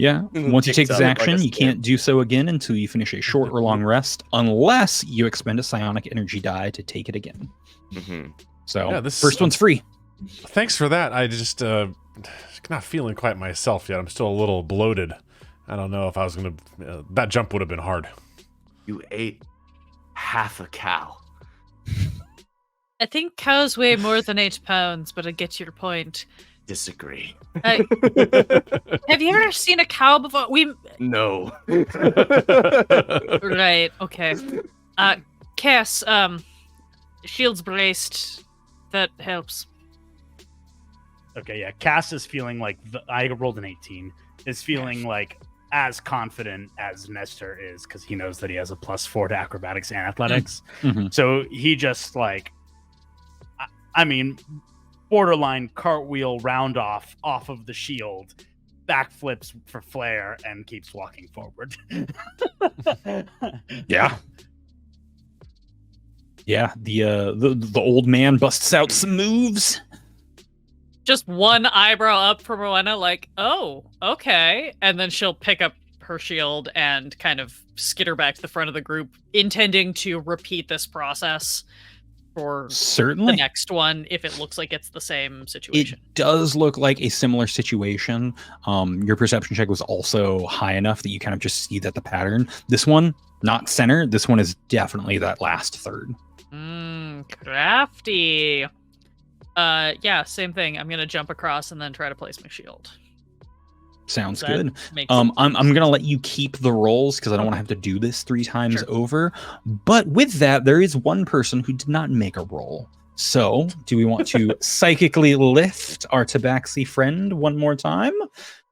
Yeah, once you take this action, you can't do so again until you finish a short or long rest, unless you expend a psionic energy die to take it again. So, this first one's free. Thanks for that. I just not feeling quite myself yet. I'm still a little bloated. I don't know if I was gonna. That jump would have been hard. You ate half a cow. I think cows weigh more than 8 pounds, but I get your point. Disagree. Have you ever seen a cow before? No. Right. Okay. Cass, shields braced. That helps. Okay, yeah. Cass is feeling like I rolled an 18. Is feeling like as confident as Nestor is because he knows that he has a +4 to acrobatics and athletics. Mhm. So he just like, I mean, borderline cartwheel round off of the shield, backflips for flair, and keeps walking forward. Yeah. Yeah, the old man busts out some moves. Just one eyebrow up from Rowena, like, oh, okay. And then she'll pick up her shield and kind of skitter back to the front of the group, intending to repeat this process for Certainly. the next one if it looks like it's the same situation. It does look like a similar situation. Your perception check was also high enough that you kind of just see that the pattern. This one, not center. This one is definitely that last third. Crafty. Yeah, same thing. I'm gonna jump across and then try to place my shield. Sounds That good. makes I'm gonna let you keep the rolls because I don't want to have to do this 3 times Sure. over. But with that, there is one person who did not make a roll. So, do we want to psychically lift our tabaxi friend one more time,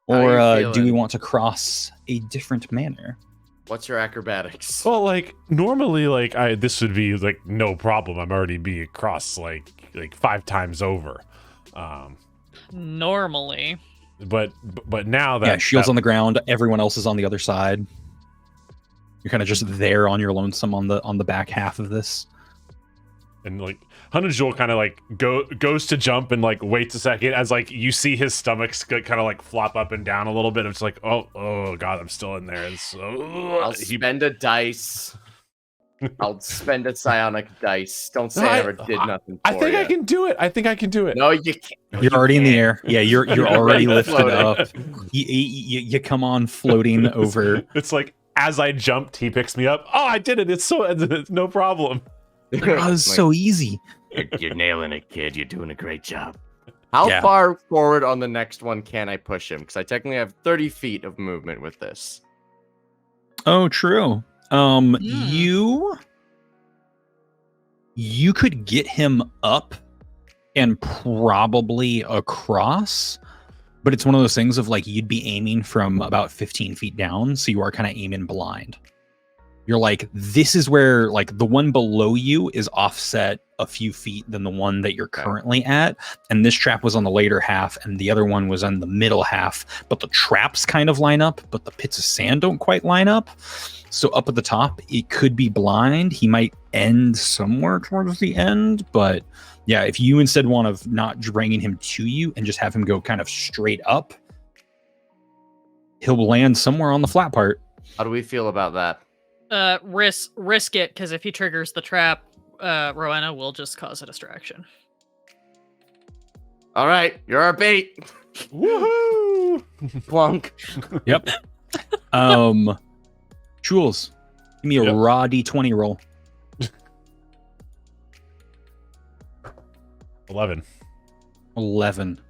How or you do we feeling? want to cross a different manner? What's your acrobatics? Well, like normally, like this would be like no problem. I'm already being across like 5 times over. Normally. But now that Shield's on the ground, everyone else is on the other side. You're kind of just there on your lonesome on the back half of this. and like Hunter Jewel kind of like goes to jump and like waits a second as like you see his stomach kind of like flop up and down a little bit. It's like oh god, I'm still in there. I'll spend a dice. I'll spend a psionic dice. Don't say I ever did nothing for I think ya. I can do it. I think I can do it. No, you can't. No, You're you already in the can't. air. Yeah, you're already lifted Floating. up. You come on floating over. It's like as I jumped, he picks me up. Oh, I did it. It's no problem. Oh, it's so easy. You're nailing it, kid. You're doing a great job. How Yeah. far forward on the next one can I push him? Because I technically have 30 feet of movement with this. Oh, true. You could get him up and probably across, but it's one of those things of like you'd be aiming from about 15 feet down, so you are kind of aiming blind. You're like, this is where like the one below you is offset a few feet than the one that you're currently at, and this trap was on the later half and the other one was on the middle half, but the traps kind of line up, but the pits of sand don't quite line up. So up at the top, it could be blind. He might end somewhere towards the end, but yeah, if you instead want of not bringing him to you and just have him go kind of straight up, he'll land somewhere on the flat part. How do we feel about that? Risk it, because if he triggers the trap, Rowena will just cause a distraction. All right, you're our bait. Woohoo! Plunk. Yep. Jules, give me a raw D20 roll. 11.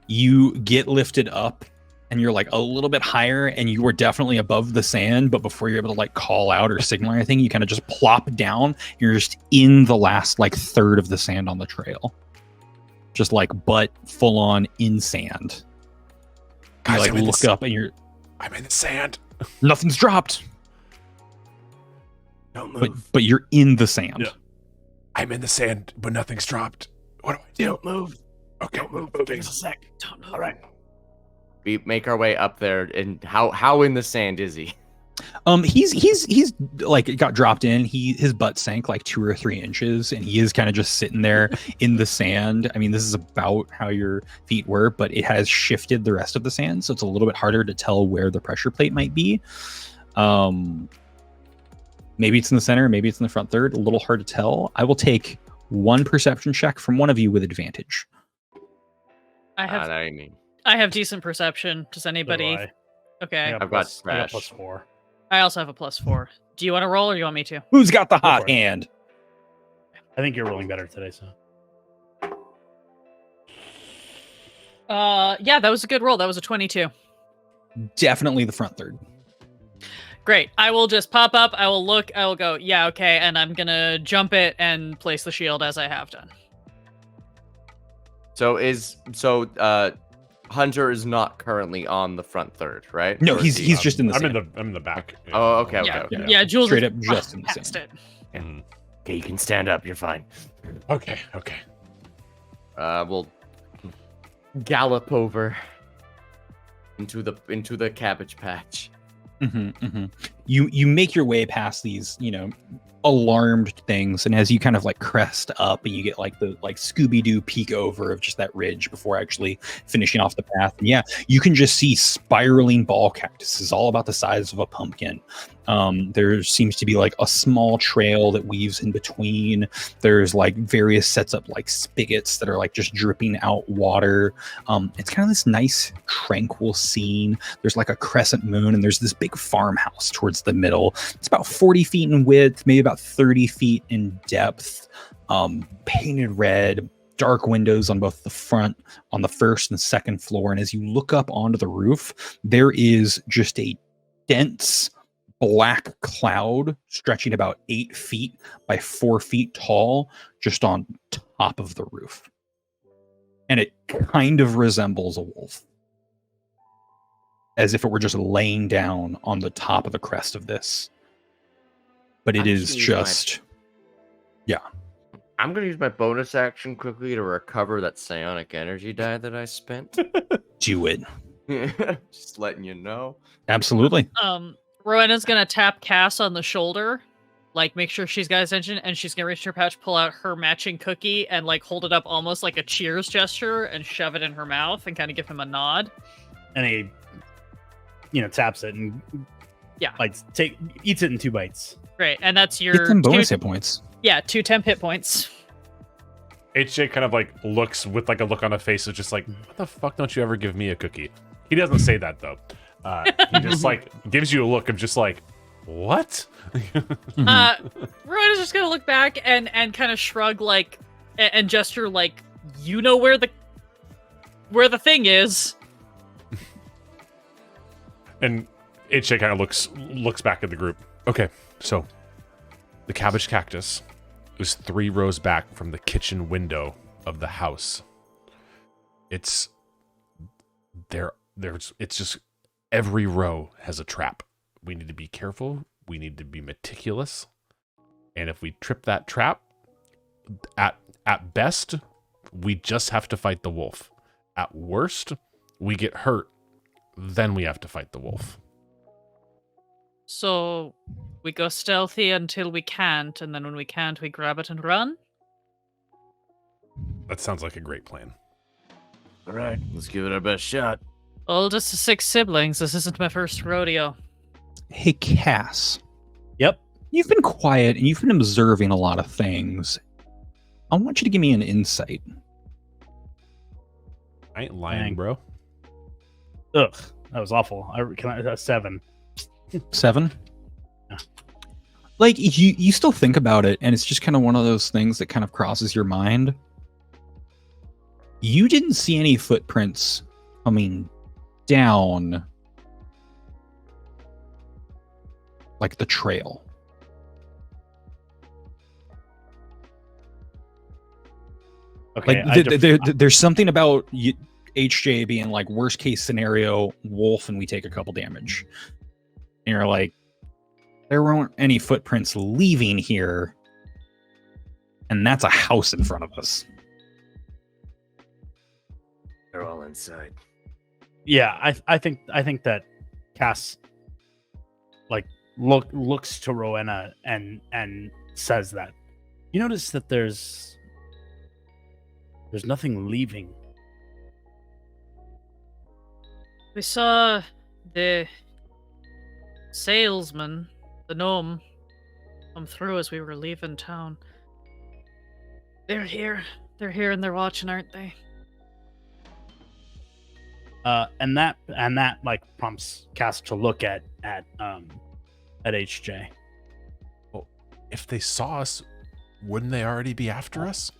You get lifted up and you're like a little bit higher and you were definitely above the sand, but before you're able to like call out or signal or anything, you kind of just plop down. You're just in the last like third of the sand on the trail. Just like butt full on in sand. You Guys, like I'm in look up and you're I'm in the sand. nothing's dropped. Don't move. But you're in the sand. Yeah. I'm in the sand, but nothing's dropped. What do I do? Don't move. Okay, Don't move. moving. Give us a sec. Don't move. All right. We make our way up there, and how in the sand is he? He's like got dropped in. His butt sank like 2 or 3 inches, and he is kind of just sitting there in the sand. I mean, this is about how your feet were, but it has shifted the rest of the sand, so it's a little bit harder to tell where the pressure plate might be. Maybe it's in the center, maybe it's in the front third. A little hard to tell. I will take 1 perception check from one of you with advantage. I I have know what you mean. I have decent perception. Does anybody? So do Okay. I've got I got trash. +4. I also have a +4. Do you want to roll or you want me to? Who's got the Go hot for it. hand? I think you're rolling better today, so. Yeah, that was a good roll. That was a 22. Definitely the front third. Great. I will just pop up. I will look. I will go, yeah, okay. And I'm going to jump it and place the shield as I have done. So Hunter is not currently on the front third, right? No, Or is he's he? just in the I'm same. in the back. Oh, okay, okay, Yeah, okay. yeah, Jules Straight is up just in the past same. it. Mhm. Okay, you can stand up. You're fine. Okay. We'll gallop over into the cabbage patch. You make your way past these, alarmed things, and as you kind of like crest up and you get like the Scooby-Doo peek over of just that ridge before actually finishing off the path, and yeah, you can just see spiraling ball cactuses all about the size of a pumpkin. There seems to be like a small trail that weaves in between. There's like various sets up like spigots that are like just dripping out water. It's kind of this nice tranquil scene. There's like a crescent moon and there's this big farmhouse towards the middle. It's about 40 feet in width, maybe about 30 feet in depth, painted red, dark windows on both the first and second floor. And as you look up onto the roof, there is just a dense black cloud stretching about 8 feet by 4 feet tall, just on top of the roof. And it kind of resembles a wolf, as if it were just laying down on the top of the crest of this. But it is just, I'm gonna use my bonus action quickly to recover that psionic energy die that I spent. do it. Just letting you know. Absolutely. Rowena's gonna tap Cass on the shoulder, like make sure she's got his attention, and she's gonna reach in her pouch, pull out her matching cookie, and like hold it up almost like a cheers gesture, and shove it in her mouth, and kind of give him a nod. And he, taps it and Yeah. eats it in 2 bites. Great, and that's your Get them bonus two, hit points. yeah, 2 temp hit points. HJ kind of like looks with like a look on his face of just like, what the fuck don't you ever give me a cookie? He doesn't say that though. He just like gives you a look of just like, what? Rowena's just gonna look back and kind of shrug like and gesture like, you know where the thing is. And HJ kind of looks back at the group. Okay, so the cabbage-cactus is 3 rows back from the kitchen window of the house. It's just every row has a trap. We need to be careful. We need to be meticulous. And if we trip that trap, at best, we just have to fight the wolf. At worst, we get hurt. Then we have to fight the wolf. So we go stealthy until we can't, and then when we can't, we grab it and run? That sounds like a great plan. All right, let's give it our best shot. Oldest of 6 siblings. This isn't my first rodeo. Hey, Cass. Yep. You've been quiet and you've been observing a lot of things. I want you to give me an insight. I ain't lying, Dang. bro. Ugh, that was awful. 7. 7? Yeah. Like, you still think about it, and it's just kind of one of those things that kind of crosses your mind. You didn't see any footprints coming down, like the trail. Okay. Like, there's something about HJ being like, worst case scenario, wolf, and we take a couple damage. And you're like, there weren't any footprints leaving here, and that's a house in front of us. They're all inside. Yeah, I think that Cass looks to Rowena and says that. You notice that there's nothing leaving. We saw the salesman, the gnome, come through as we were leaving town. They're here. They're here and they're watching, aren't they? And that like prompts Cass to look at HJ. Well, if they saw us, wouldn't they already be after us?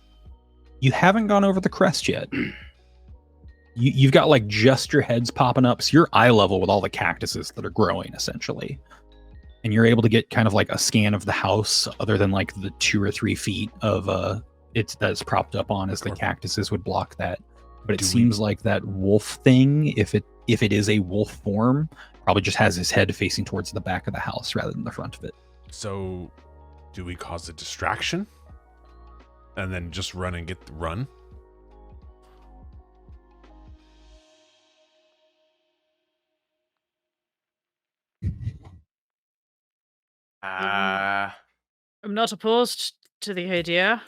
You haven't gone over the crest yet. You've got like just your heads popping up, so you're eye level with all the cactuses that are growing essentially, and you're able to get kind of like a scan of the house, other than like the 2 or 3 feet of that's propped up on, as the cactuses would block that. But it seems like that wolf thing, if it is a wolf form, probably just has his head facing towards the back of the house rather than the front of it. So, do we cause a distraction? And then just run and get the run? I'm not opposed to the idea.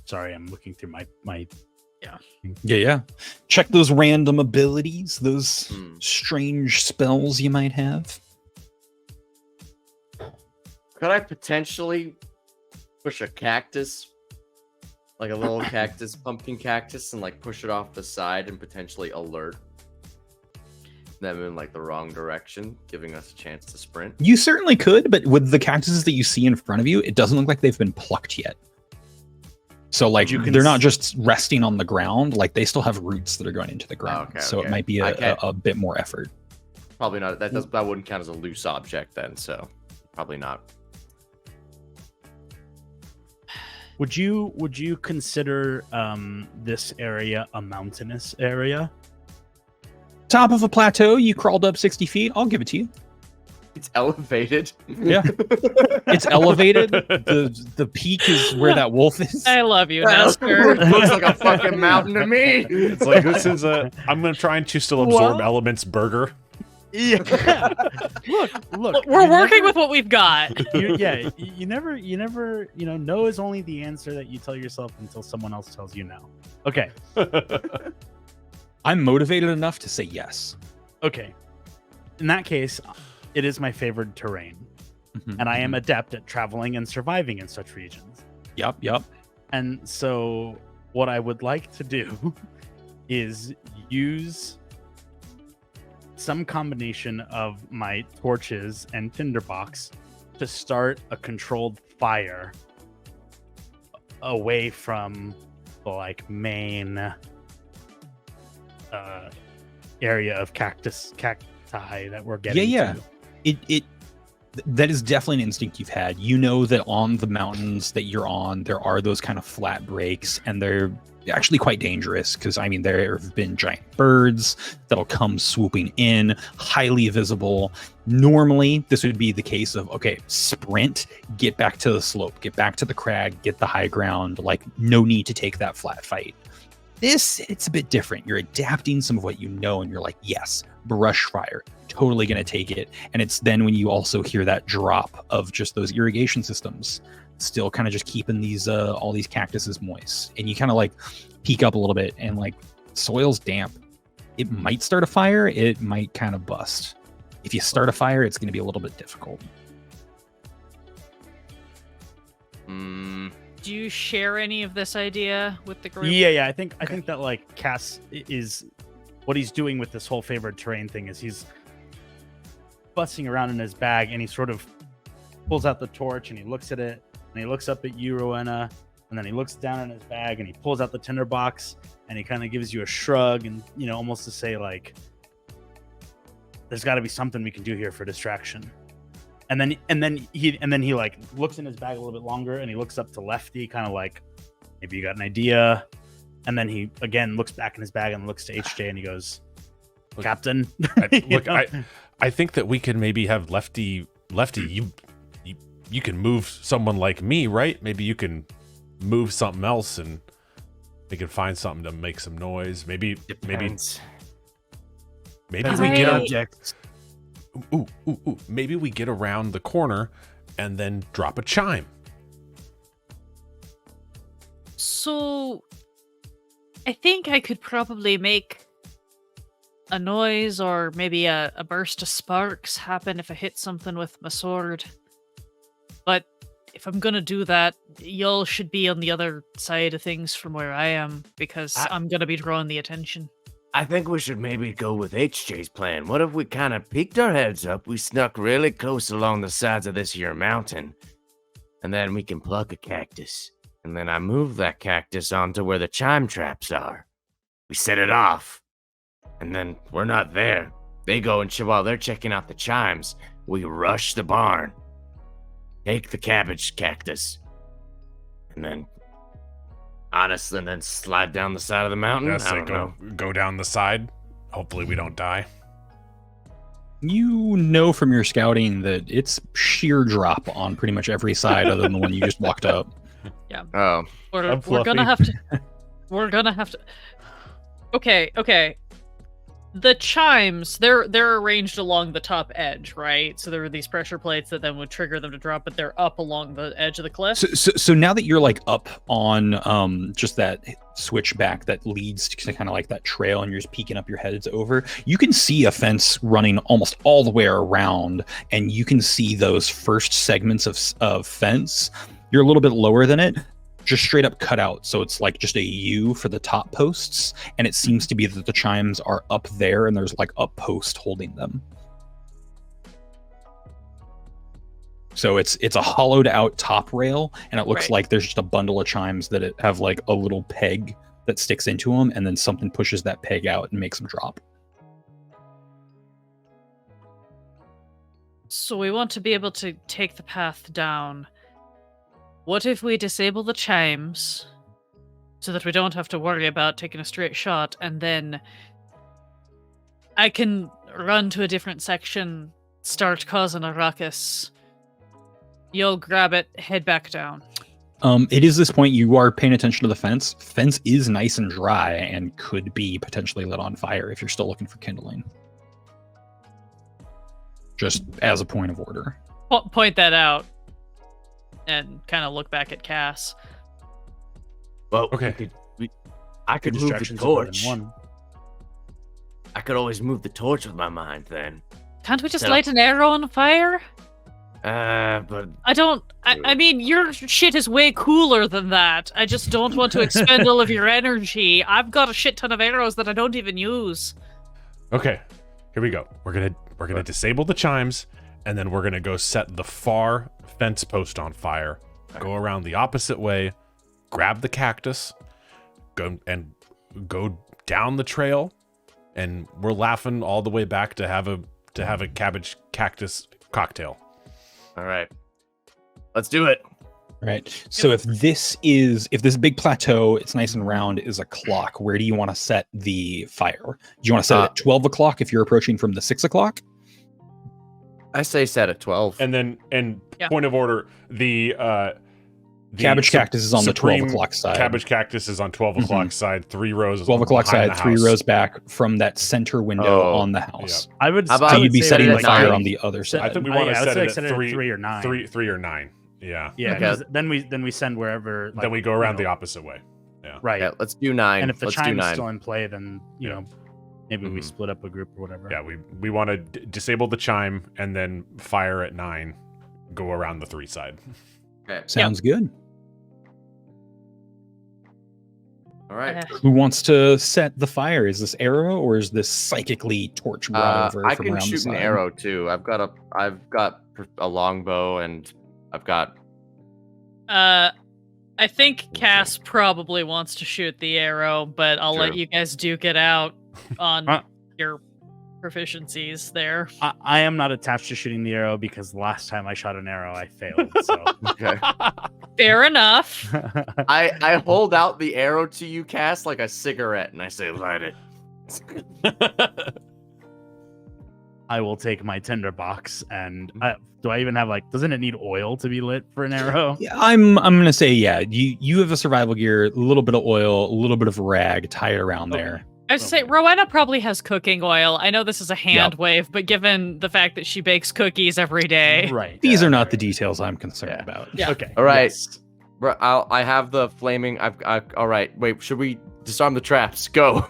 Sorry, I'm looking through my Yeah. Check those random abilities, those strange spells you might have. Could I potentially push a cactus, like a little cactus, pumpkin cactus, and like push it off the side and potentially alert them in like the wrong direction, giving us a chance to sprint? You certainly could, but with the cactuses that you see in front of you, it doesn't look like they've been plucked yet. So like they're not just resting on the ground, like they still have roots that are going into the ground. So it might be a bit more effort. Probably not. That wouldn't count as a loose object then, so probably not. Would you consider this area a mountainous area? Top of a plateau, you crawled up 60 feet. I'll give it to you. It's elevated. Yeah, it's elevated. The peak is where that wolf is. I love you, Nestor. Looks like a fucking mountain to me. It's like, this is I'm gonna try and to still absorb elements burger. Yeah. Look. We're working with what we've got. You never, no is only the answer that you tell yourself until someone else tells you no. Okay. I'm motivated enough to say yes. Okay. In that case, it is my favored terrain. And I am adept at traveling and surviving in such regions. Yep. And so what I would like to do is use some combination of my torches and tinderbox to start a controlled fire away from the like main area of cacti that we're getting to. That is definitely an instinct you've had. You know that on the mountains that you're on, there are those kind of flat breaks, and they're actually quite dangerous because, I mean, there have been giant birds that'll come swooping in, highly visible. Normally, this would be the case of, okay, sprint, get back to the slope, get back to the crag, get the high ground, like no need to take that flat fight. It's a bit different. You're adapting some of what you know, and you're like, yes, brush fire, totally going to take it. And it's then when you also hear that drop of just those irrigation systems still kind of just keeping these all these cactuses moist, and you kind of like peek up a little bit, and like soil's damp. It might start a fire, it might kind of bust. If you start a fire, it's going to be a little bit difficult. Do you share any of this idea with the group? Yeah. I think that like Cass is what he's doing with this whole favored terrain thing is he's fussing around in his bag, and he sort of pulls out the torch and he looks at it, and he looks up at you, Rowena, and then he looks down in his bag and he pulls out the tinderbox, and he kind of gives you a shrug, and almost to say like, there's got to be something we can do here for distraction. And then he like looks in his bag a little bit longer, and he looks up to Lefty, kind of like, maybe you got an idea. And then he again looks back in his bag and looks to HJ, and he goes, Captain. I think that we can maybe have Lefty. You can move someone like me, right? Maybe you can move something else, and we can find something to make some noise. Maybe we get objects. Ooh. Maybe we get around the corner and then drop a chime. So, I think I could probably make a noise or maybe a burst of sparks happen if I hit something with my sword. But if I'm gonna do that, y'all should be on the other side of things from where I am, because I'm gonna be drawing the attention. I think we should maybe go with HJ's plan. What if we kind of peeked our heads up, we snuck really close along the sides of this here mountain, and then we can pluck a cactus, and then I move that cactus onto where the chime traps are. We set it off, and then we're not there. They go and while they're checking out the chimes, we rush the barn, take the cabbage cactus, and then honestly, and then slide down the side of the mountain. Yes, I don't know. go down the side. Hopefully we don't die. You know from your scouting that it's sheer drop on pretty much every side other than the one you just walked up. Yeah. Oh, We're gonna have to. We're gonna have to. Okay. The chimes, they're arranged along the top edge, right? So there are these pressure plates that then would trigger them to drop, but they're up along the edge of the cliff. So now that you're like up on just that switchback that leads to kind of like that trail, and you're just peeking up your heads over, you can see a fence running almost all the way around, and you can see those first segments of fence. You're a little bit lower than it, just straight up cut out, so it's like just a U for the top posts, and it seems to be that the chimes are up there and there's like a post holding them. So it's a hollowed out top rail, and it looks like there's just a bundle of chimes that have like a little peg that sticks into them, and then something pushes that peg out and makes them drop. So we want to be able to take the path down. What if we disable the chimes so that we don't have to worry about taking a straight shot, and then I can run to a different section, start causing a ruckus. You'll grab it, head back down. It is this point you are paying attention to the fence. Fence is nice and dry and could be potentially lit on fire if you're still looking for kindling. Just as a point of order. Point that out. And kind of look back at Cass. Well, Okay. I could move the Distractions are better than torch. one. I could always move the torch with my mind then. Can't we just So- light an arrow on fire? But I mean, your shit is way cooler than that. I just don't want to expend all of your energy. I've got a shit ton of arrows that I don't even use. Okay, here we go. We're gonna disable the chimes, and then we're gonna go set the far fence post on fire. Go around the opposite way, grab the cactus, go down the trail, and we're laughing all the way back to have a cabbage cactus cocktail. all right, let's do it. Right. So if this big plateau, it's nice and round, is a clock, where do you want to set the fire? Do you want to set it at 12 o'clock if you're approaching from the 6 o'clock? I say set at 12. And Yeah. point of order, the Cabbage-cactus is on the 12 supreme o'clock side. Cabbage-cactus is on 12 o'clock side, 3 rows 12 o'clock behind side, the 3 house. rows back from that center window Oh. on the house. I would. How about- So I would you'd be say setting that the at fire 9? on the other side. I think we I want to would set say it at set it at 3 or 9. 3 or 9. Yeah. Yeah, Okay. 'cause then we send wherever. Then we go around the opposite way. Right. Yeah, let's do 9. And if the let's do chime's 9. still in play, then you Yeah. know maybe we Mhm. split up a group or whatever. Yeah, we want to disable the chime and then fire at 9. Go around the 3 side. Okay. Sounds good. All right. Who wants to set the fire? Is this arrow or is this psychically torch brought over I from can around the shoot an side? arrow too. I've got a longbow, and I've got I think Cass probably wants to shoot the arrow, but I'll let True. you guys duke it out on Uh. your proficiencies there. I am not attached to shooting the arrow because last time I shot an arrow, I failed. So okay. Fair enough. I hold out the arrow to you, Cass, like a cigarette, and I say, light it. I will take my tinderbox and do I even have doesn't it need oil to be lit for an arrow? Yeah, I'm gonna say you have a survival gear, a little bit of oil, a little bit of rag, tie it around there. I was to say, Rowena probably has cooking oil. I know this is a hand wave, but given the fact that she bakes cookies every day. Right. These are not the details I'm concerned about. Yeah. Okay. All right. yes. I have the flaming. All right. Wait. Should we disarm the traps? Go.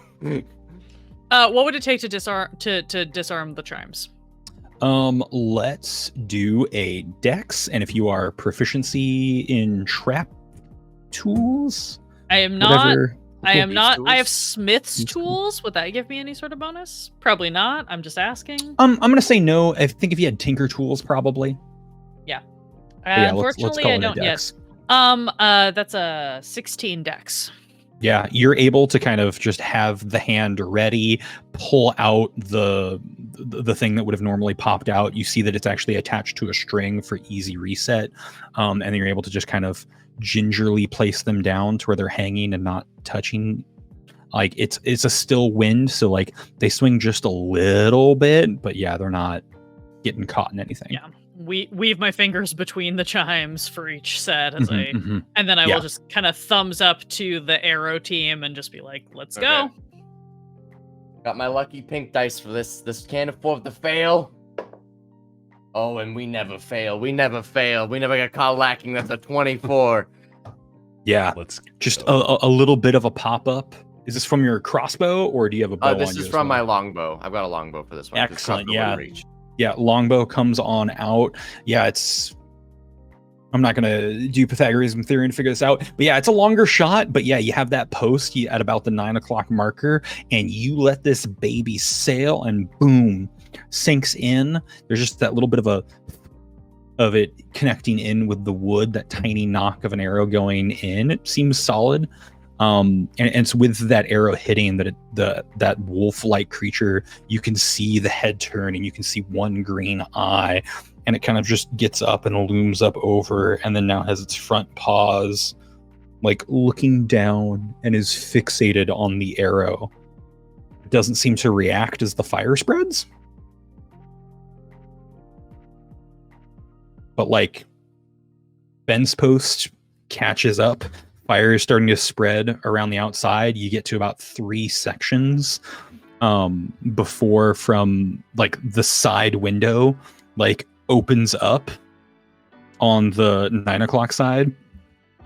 What would it take to disarm the chimes? Let's do a dex, and if you are proficiency in trap tools, I am not. whatever. I am These not. I have tools? Smith's These tools? tools. Would that give me any sort of bonus? Probably not. I'm just asking. I'm gonna say no. I think if you had tinker tools, probably. But yeah, let's Unfortunately, call I it a don't yet. dex. That's a 16 dex. Yeah, you're able to kind of just have the hand ready, pull out the thing that would have normally popped out. You see that it's actually attached to a string for easy reset, and then you're able to just kind of gingerly place them down to where they're hanging and not touching. Like it's a still wind, so like they swing just a little bit, but yeah, they're not getting caught in anything. Yeah. Weave my fingers between the chimes for each set as Mhm. and then I Yeah. will just kind of thumbs up to the arrow team and just be like, let's go. Okay. Got my lucky pink dice for this. This can't afford to fail. Oh, and we never fail. We never fail. We never get caught lacking. That's a 24. Yeah, Let's just go. a little bit of a pop up. Is this from your crossbow, or do you have a bow? This on you is as from my well? longbow. I've got a longbow for this one. 'cause Excellent, crossbow wouldn't yeah. reach. Yeah, longbow comes on out. Yeah, I'm not gonna do Pythagorean theory and figure this out, but yeah, it's a longer shot. But yeah, you have that post at about the 9 o'clock marker, and you let this baby sail, and boom, sinks in. There's just that little bit of it connecting in with the wood, that tiny knock of an arrow going in. It seems solid. And it's with that arrow hitting that wolf-like creature, you can see the head turn and you can see one green eye, and it kind of just gets up and looms up over, and then now has its front paws like looking down and is fixated on the arrow. It doesn't seem to react as the fire spreads. But like Ben's post catches up, fire is starting to spread around the outside. You get to about 3 sections before from like the side window like opens up on the 9 o'clock side,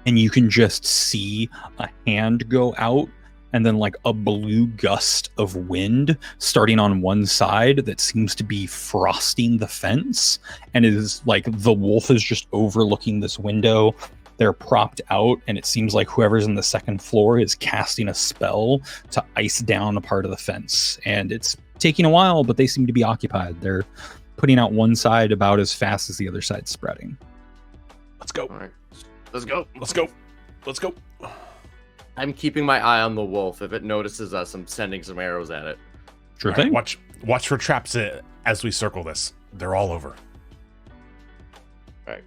and you can just see a hand go out, and then like a blue gust of wind starting on one side that seems to be frosting the fence, and is like the wolf is just overlooking this window. They're propped out, and it seems like whoever's in the second floor is casting a spell to ice down a part of the fence. And it's taking a while, but they seem to be occupied. They're putting out one side about as fast as the other side's spreading. Let's go. All right. Let's go. Let's go. Let's go. I'm keeping my eye on the wolf. If it notices us, I'm sending some arrows at it. Sure All right, thing. watch for traps as we circle this. They're all over. Right.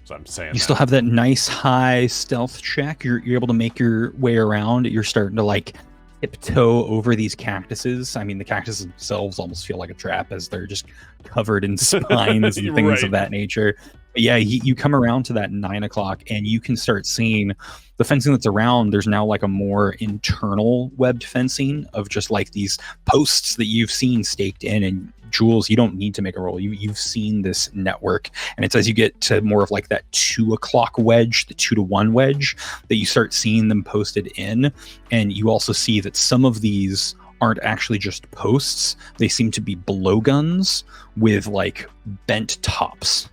So I'm saying You still have that nice high stealth check. You're able to make your way around. You're starting to like tiptoe over these cactuses. I mean, the cactuses themselves almost feel like a trap as they're just covered in spines and You're things right. of that nature. But yeah, you come around to that 9 o'clock, and you can start seeing the fencing that's around. There's now like a more internal webbed fencing of just like these posts that you've seen staked in. And Jules, you don't need to make a roll. You've seen this network, and it's as you get to more of like that 2 o'clock wedge, the 2 to 1 wedge, that you start seeing them posted in. And you also see that some of these aren't actually just posts. They seem to be blowguns with like bent tops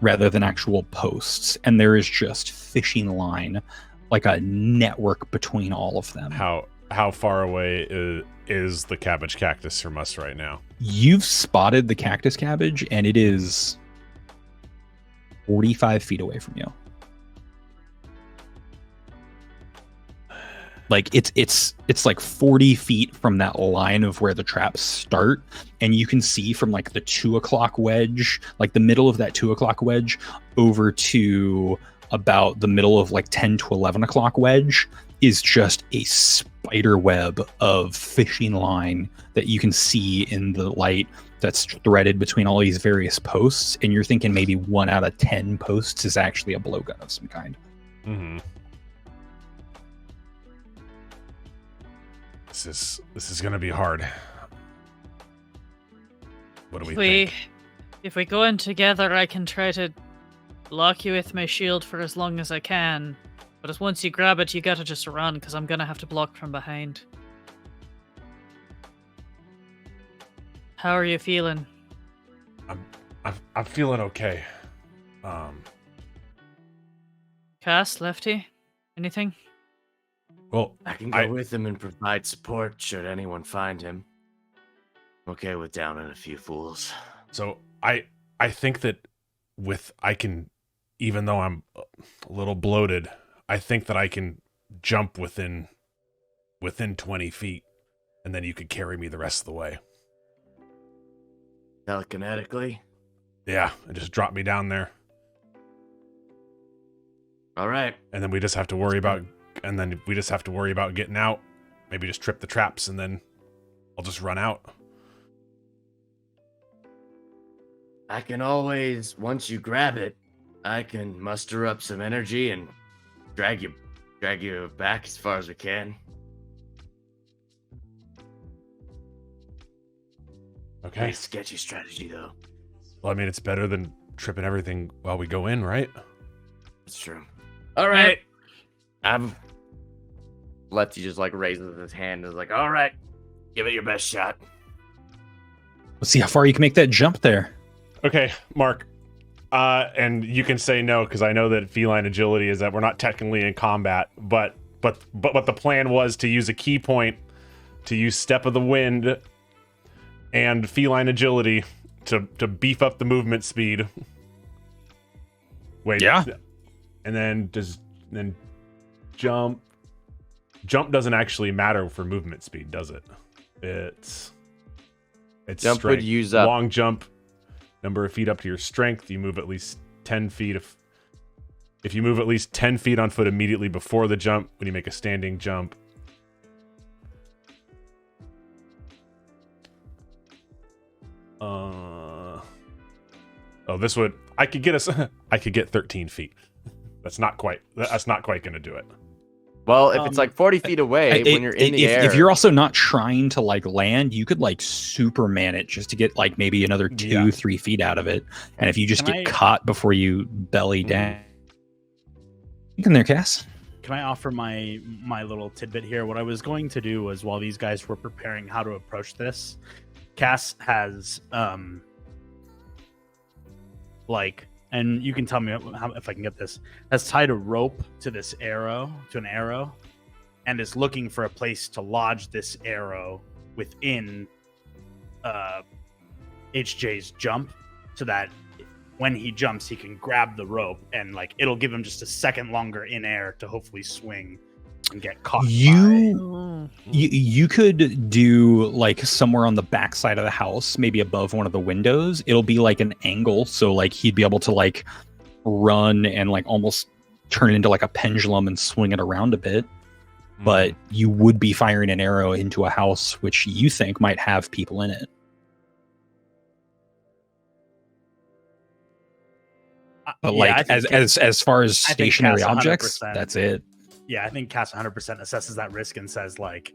rather than actual posts. And there is just fishing line, like a network between all of them. How far away is the cabbage cactus from us right now? You've spotted the cactus cabbage, and it is 45 feet away from you. Like it's like 40 feet from that line of where the traps start, and you can see from like the 2 o'clock wedge, like the middle of that 2 o'clock wedge, over to about the middle of like 10 to 11 o'clock wedge is just a spider web of fishing line that you can see in the light that's threaded between all these various posts. And you're thinking maybe 1 out of 10 posts is actually a blowgun of some kind. Mm-hmm. This is gonna be hard. What do we think? If we go in together, I can try to block you with my shield for as long as I can. But as once you grab it, you gotta just run, because I'm gonna have to block from behind. How are you feeling? I'm feeling okay. Cass, Lefty, anything? Well, I can go with him and provide support should anyone find him. I'm okay with downing a few fools. So I think that even though I'm a little bloated, I think that I can jump within 20 feet, and then you could carry me the rest of the way. Telekinetically? Yeah, and just drop me down there. All right. And then we just have to worry about getting out. Maybe just trip the traps, and then I'll just run out. I can always, once you grab it, I can muster up some energy and drag you back as far as we can. Okay. Pretty sketchy strategy, though. Well, I mean, it's better than tripping everything while we go in, right? That's true. All right. Lefty just like raises his hand and is like, all right, Give it your best shot. Let's see how far you can make that jump there. Okay, Mark. And you can say no because I know that feline agility is that we're not technically in combat, but the plan was to use a key point, to use Step of the Wind and feline agility to beef up the movement speed. Wait, yeah, and then jump. Jump doesn't actually matter for movement speed, does it? It's jump strength. would use up long jump. Number of feet up to your strength. You move at least 10 feet. If you move at least 10 feet on foot immediately before the jump, when you make a standing jump. This would I could get 13 feet. That's not quite going to do it. Well, if it's like 40 feet away when you're in the air. If you're also not trying to like land, you could like Superman it just to get like maybe another 2-3 feet out of it. And if you just get caught before you belly down, you can there, Cass. Can I offer my little tidbit here? What I was going to do was while these guys were preparing how to approach this, Cass has and you can tell me if I can get this, has tied a rope to an arrow, and is looking for a place to lodge this arrow within HJ's jump, so that when he jumps, he can grab the rope and like it'll give him just a second longer in air to hopefully swing and get caught. You could do like somewhere on the back side of the house, maybe above one of the windows. It'll be like an angle, so like he'd be able to like run and like almost turn it into like a pendulum and swing it around a bit. But you would be firing an arrow into a house which you think might have people in it. But like as far as stationary objects, that's it. Yeah, I think Cass 100% assesses that risk and says like,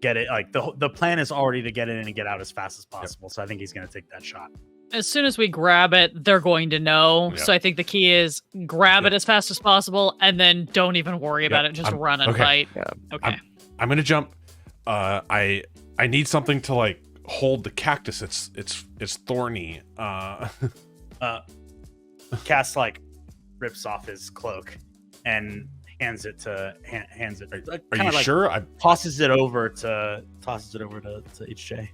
get it. Like the plan is already to get in and get out as fast as possible. Yep. So I think he's going to take that shot. As soon as we grab it, they're going to know. Yep. So I think the key is grab it as fast as possible and then don't even worry about it. Just run and fight. Yeah. Okay. I'm going to jump. I need something to like hold the cactus. It's thorny. Cass like rips off his cloak and hands it. Are you sure? Tosses it over to HJ.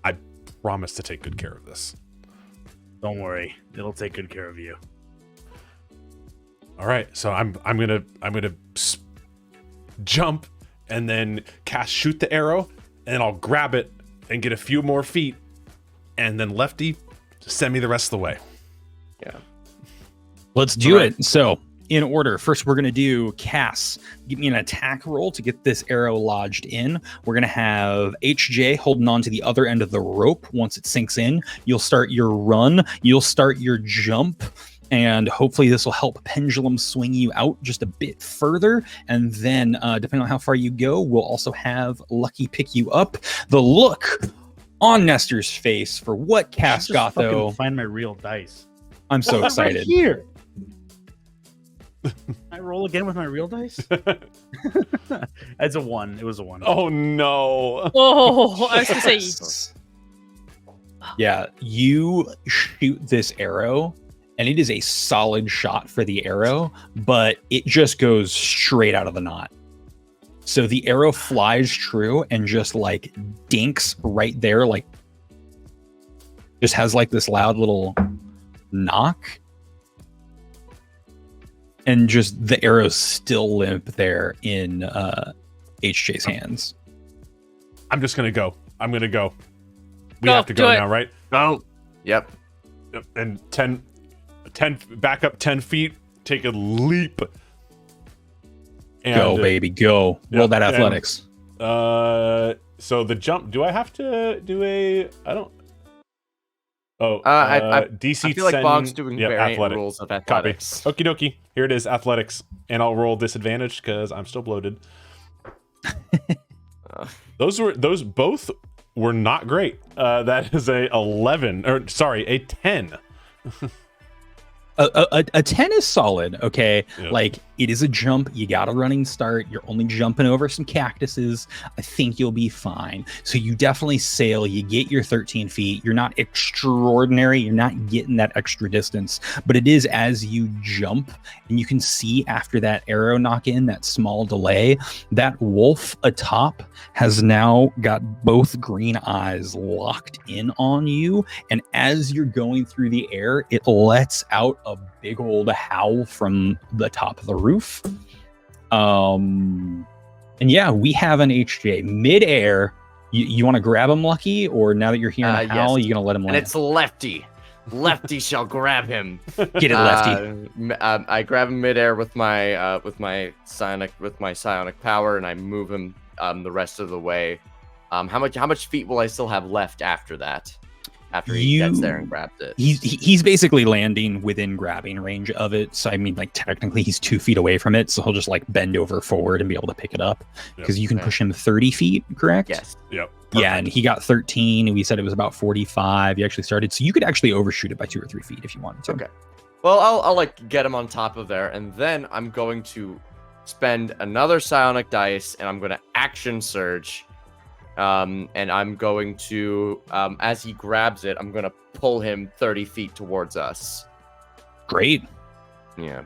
I promise to take good care of this. Don't worry, it'll take good care of you. All right, so I'm gonna jump and then shoot the arrow, and I'll grab it and get a few more feet, and then Lefty send me the rest of the way. Yeah, let's do it. So. In order, first we're going to do Cass. Give me an attack roll to get this arrow lodged in. We're going to have HJ holding on to the other end of the rope. Once it sinks in, you'll start your run. You'll start your jump. And hopefully this will help pendulum swing you out just a bit further. And then depending on how far you go, we'll also have Lucky pick you up. The look on Nestor's face for what Cass got, though. Find my real dice. I'm so excited. Right here. I roll again with my real dice? It's a 1. It was a 1. Oh no. Oh, I was gonna say Yeah, you shoot this arrow, and it is a solid shot for the arrow, but it just goes straight out of the knot. So the arrow flies true and just like dinks right there, like just has like this loud little knock. And just the arrow's still limp there in HJ's hands. I'm just gonna go. I'm gonna go. We Go, have to do go it. now, right? Go. Yep. Yep. And 10 back up 10 feet, take a leap. And, Go, baby, go. Roll that and, athletics. So the jump, do I have to do I don't. Oh, DC I feel like 10, Bog's doing yep, variant athletic. rules of Copy. athletics. Okie dokie. Here it is, athletics. And I'll roll disadvantage because I'm still bloated. Those both were not great. That is a 11, or sorry, a 10. A 10 is solid, okay? Yep. Like, it is a jump. You got a running start. You're only jumping over some cactuses. I think you'll be fine. So you definitely sail. You get your 13 feet. You're not extraordinary. You're not getting that extra distance. But it is as you jump, and you can see after that arrow knock in, that small delay, that wolf atop has now got both green eyes locked in on you. And as you're going through the air, it lets out a big old howl from the top of the roof. And yeah, we have an HJ midair. You want to grab him, Lucky, or now that you're hearing a howl, yes. you gonna let him land? And it's Lefty. Lefty shall grab him. Get it, Lefty. I grab him midair with my psionic power, and I move him the rest of the way. How much feet will I still have left after that? After he gets there and grabs it. He's basically landing within grabbing range of it. So I mean, like, technically he's 2 feet away from it. So he'll just like bend over forward and be able to pick it up. Because you can push him 30 feet, correct? Yes. Yep. Yeah, and he got 13, and we said it was about 45. You actually started, so you could actually overshoot it by 2 or 3 feet if you wanted to. Okay. Well, I'll like get him on top of there, and then I'm going to spend another psionic dice, and I'm going to action surge. And I'm going to, as he grabs it, I'm going to pull him 30 feet towards us. Great. Yeah.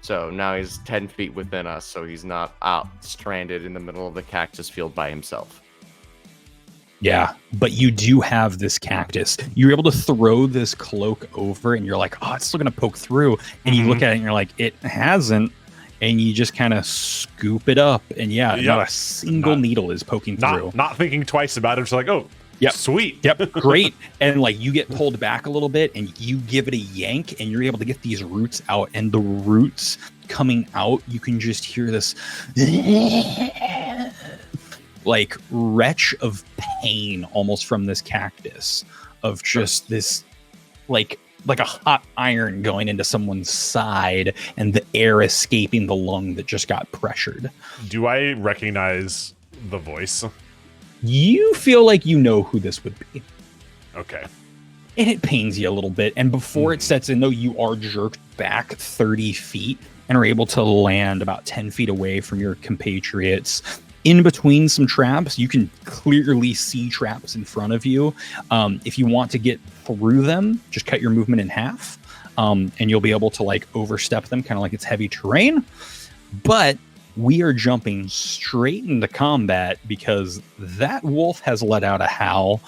So now he's 10 feet within us, so he's not out stranded in the middle of the cactus field by himself. Yeah, but you do have this cactus. You're able to throw this cloak over, and you're like, oh, it's still going to poke through. And you look at it, and you're like, it hasn't. And you just kind of scoop it up, and not a single needle is poking through. Not thinking twice about it. Just like, oh, yep, sweet, yep, great. And like you get pulled back a little bit, and you give it a yank, and you're able to get these roots out. And the roots coming out, you can just hear this like retch of pain almost from this cactus, of just this like a hot iron going into someone's side and the air escaping the lung that just got pressured. Do I recognize the voice? You feel like you know who this would be. Okay. And it pains you a little bit. And before it sets in, though, you are jerked back 30 feet and are able to land about 10 feet away from your compatriots. In between some traps, you can clearly see traps in front of you. If you want to get through them, just cut your movement in half, and you'll be able to like overstep them, kind of like it's heavy terrain. But we are jumping straight into combat because that wolf has let out a howl.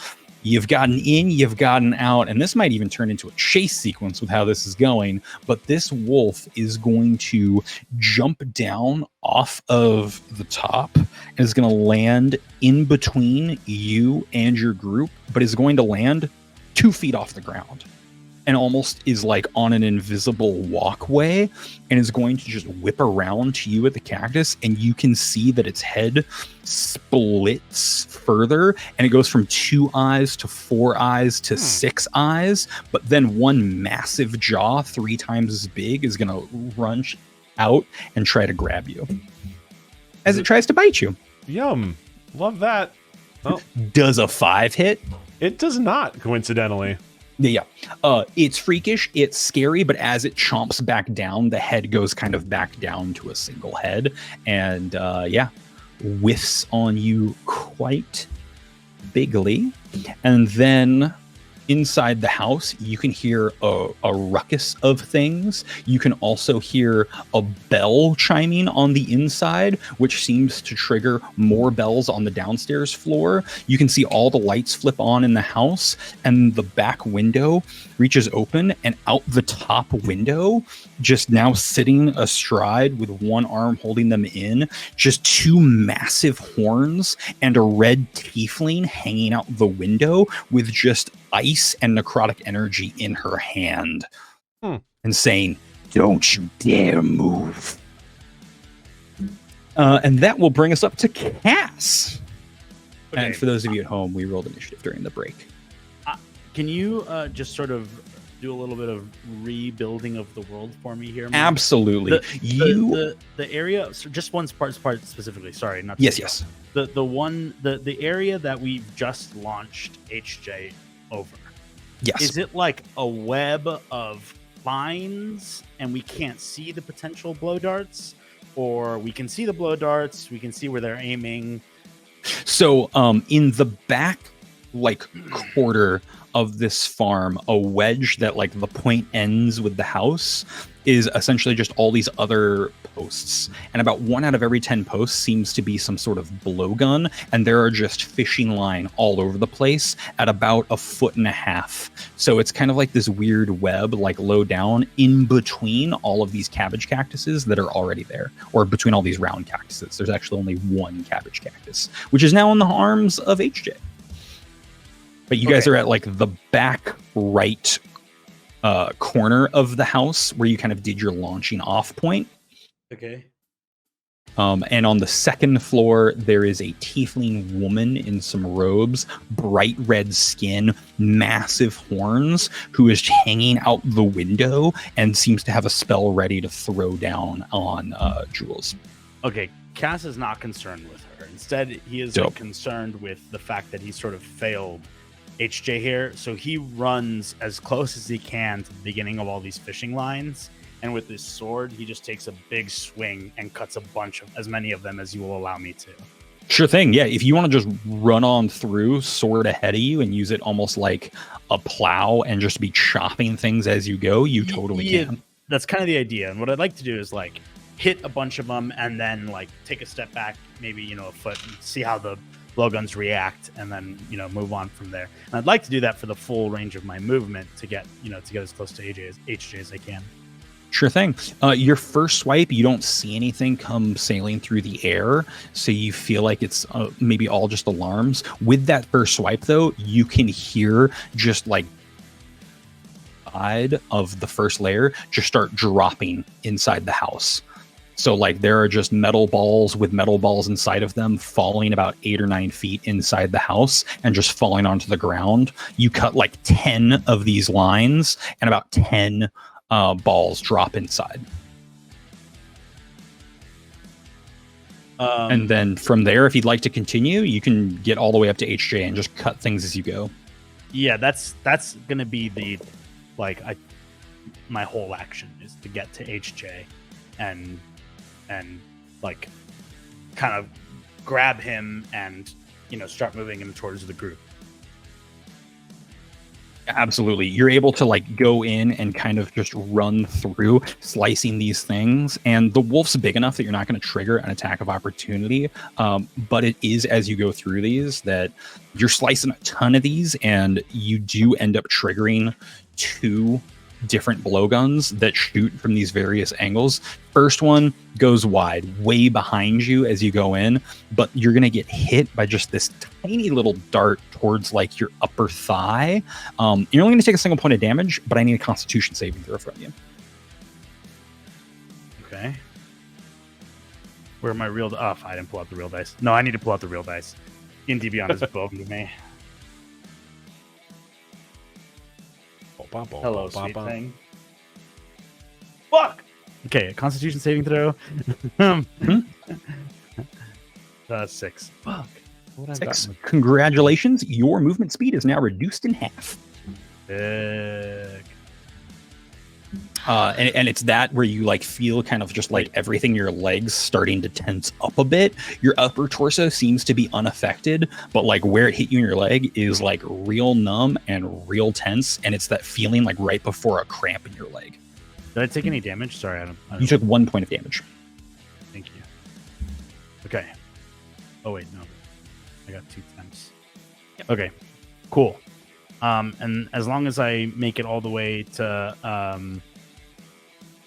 You've gotten in, you've gotten out, and this might even turn into a chase sequence with how this is going. But this wolf is going to jump down off of the top and is going to land in between you and your group, but is going to land 2 feet off the ground and almost is like on an invisible walkway and is going to just whip around to you at the cactus, and you can see that its head splits further and it goes from 2 eyes to 4 eyes to 6 eyes, but then one massive jaw 3 times as big is going to runch out and try to grab you as it tries to bite you. Yum. Love that. Oh, Does a 5 hit? it does not, coincidentally. Yeah. It's freakish, it's scary, but as it chomps back down, the head goes kind of back down to a single head and whiffs on you quite bigly. And then inside the house, you can hear a ruckus of things. You can also hear a bell chiming on the inside, which seems to trigger more bells on the downstairs floor. You can see all the lights flip on in the house, and the back window reaches open, and out the top window, just now sitting astride with one arm holding them in, just two massive horns and a red tiefling hanging out the window with just ice and necrotic energy in her hand, and saying, "Don't you dare move." And that will bring us up to Cass. Okay. And for those of you at home, we rolled initiative during the break. Can you just sort of do a little bit of rebuilding of the world for me here? Absolutely. The area, so just one part specifically. Sorry, not to Yes. the area that we've just launched HJ over. Yes. Is it like a web of lines and we can't see the potential blow darts, or we can see the blow darts, we can see where they're aiming? So in the back quarter of this farm, a wedge that the point ends with the house is essentially just all these other posts, and about 1 out of every 10 posts seems to be some sort of blowgun, and there are just fishing line all over the place at about 1.5 feet. So it's kind of like this weird web, low down in between all of these cabbage cactuses that are already there, or between all these round cactuses. There's actually only one cabbage cactus, which is now in the arms of HJ. But you guys are at the back right corner of the house where you kind of did your launching off point. Okay. And on the second floor, there is a tiefling woman in some robes, bright red skin, massive horns, who is hanging out the window and seems to have a spell ready to throw down on Jules. Okay, Cass is not concerned with her. Instead, he is concerned with the fact that he sort of failed HJ here, so he runs as close as he can to the beginning of all these fishing lines, and with his sword he just takes a big swing and cuts as many of them as you will allow me to. Sure thing. Yeah, if you want to just run on through, sword ahead of you, and use it almost like a plow and just be chopping things as you go, you totally can. That's kind of the idea, and what I'd like to do is hit a bunch of them and then take a step back, maybe a foot, and see how the blowguns react, and then move on from there. And I'd like to do that for the full range of my movement to get as close to HJ as I can. Sure thing. Your first swipe, you don't see anything come sailing through the air, so you feel like it's maybe all just alarms. With that first swipe, though, you can hear just side of the first layer just start dropping inside the house. So there are just metal balls with metal balls inside of them falling about 8 or 9 feet inside the house and just falling onto the ground. You cut 10 of these lines, and about 10 balls drop inside. And then from there, if you'd like to continue, you can get all the way up to HJ and just cut things as you go. Yeah, that's gonna be the my whole action is to get to HJ and kind of grab him and start moving him towards the group. Absolutely. You're able to go in and kind of just run through slicing these things, and the wolf's big enough that you're not going to trigger an attack of opportunity, but it is as you go through these that you're slicing a ton of these, and you do end up triggering 2 different blowguns that shoot from these various angles. First one goes wide, way behind you as you go in, but you're going to get hit by just this tiny little dart towards your upper thigh. You're only going to take a single point of damage, but I need a Constitution saving throw from you. Okay. Where are my real... Oh, I didn't pull out the real dice. No, I need to pull out the real dice. D&D Beyond is broken to me. Hello, sweet thing. Fuck! Okay, a Constitution saving throw. 6. Fuck. What 6. Congratulations. Your movement speed is now reduced in half. Sick. And it's that where you like feel kind of just like everything in your legs starting to tense up a bit. Your upper torso seems to be unaffected, but like where it hit you in your leg is like real numb and real tense, and it's that feeling like right before a cramp in your leg. Did I take any damage? Sorry, I don't You took 1 point of damage. Thank you. Okay. Oh wait, no. I got 2 times. Yep. Okay. Cool. And as long as I make it all the way to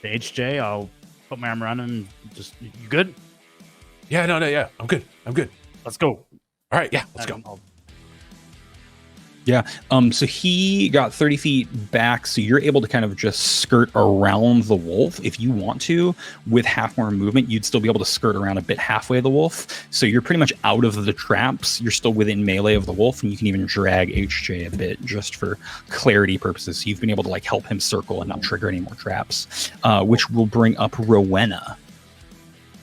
the HJ, I'll put my arm around him and just, you good? Yeah, no, yeah. I'm good. Let's go. All right, yeah, let's go. Yeah. So he got 30 feet back, so you're able to kind of just skirt around the wolf if you want to. With half more movement, you'd still be able to skirt around a bit halfway the wolf. So you're pretty much out of the traps. You're still within melee of the wolf, and you can even drag HJ a bit just for clarity purposes. So you've been able to like help him circle and not trigger any more traps, which will bring up Rowena.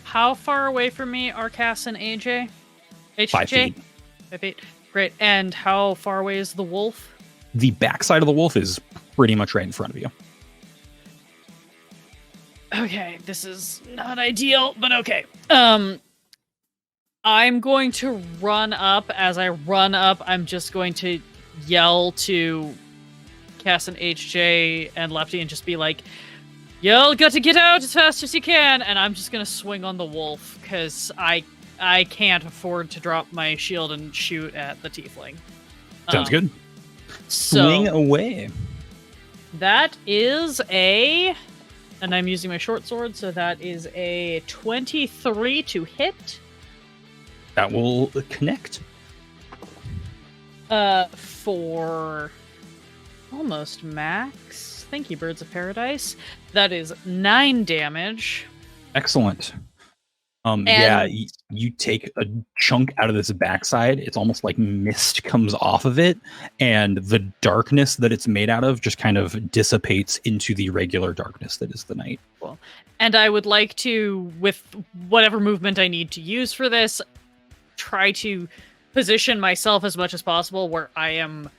How far away from me are Cass and AJ? HJ? 5 feet. 5 feet. Great. And how far away is the wolf? The backside of the wolf is pretty much right in front of you. Okay, this is not ideal, but okay. I'm going to run up. As I run up, I'm just going to yell to Cass and HJ and Lefty and just be like, y'all got to get out as fast as you can. And I'm just going to swing on the wolf because I can't afford to drop my shield and shoot at the tiefling. Sounds good. Swing away. That is and I'm using my short sword, so that is a 23 to hit. That will connect. For almost max. Thank you, Birds of Paradise. That is 9 damage. Excellent. Yeah, you take a chunk out of this backside. It's almost like mist comes off of it, and the darkness that it's made out of just kind of dissipates into the regular darkness that is the night. Cool. And I would like to, with whatever movement I need to use for this, try to position myself as much as possible where I am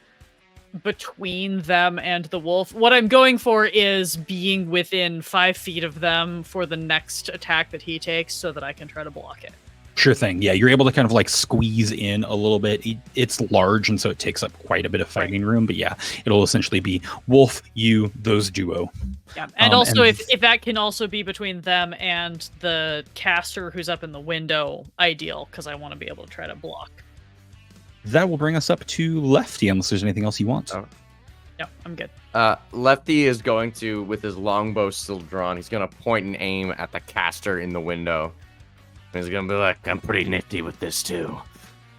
between them and the wolf. What I'm going for is being within 5 feet of them for the next attack that he takes so that I can try to block it. Sure thing. Yeah, you're able to kind of like squeeze in a little bit. It's large, and so it takes up quite a bit of fighting room. But yeah, it'll essentially be wolf, you, those duo. Yeah, and also if that can also be between them and the caster who's up in the window, ideal, because I want to be able to try to block. That will bring us up to Lefty, unless there's anything else you want. Oh. No, I'm good. Lefty is going to, with his longbow still drawn, he's going to point and aim at the caster in the window. And he's going to be like, I'm pretty nifty with this too.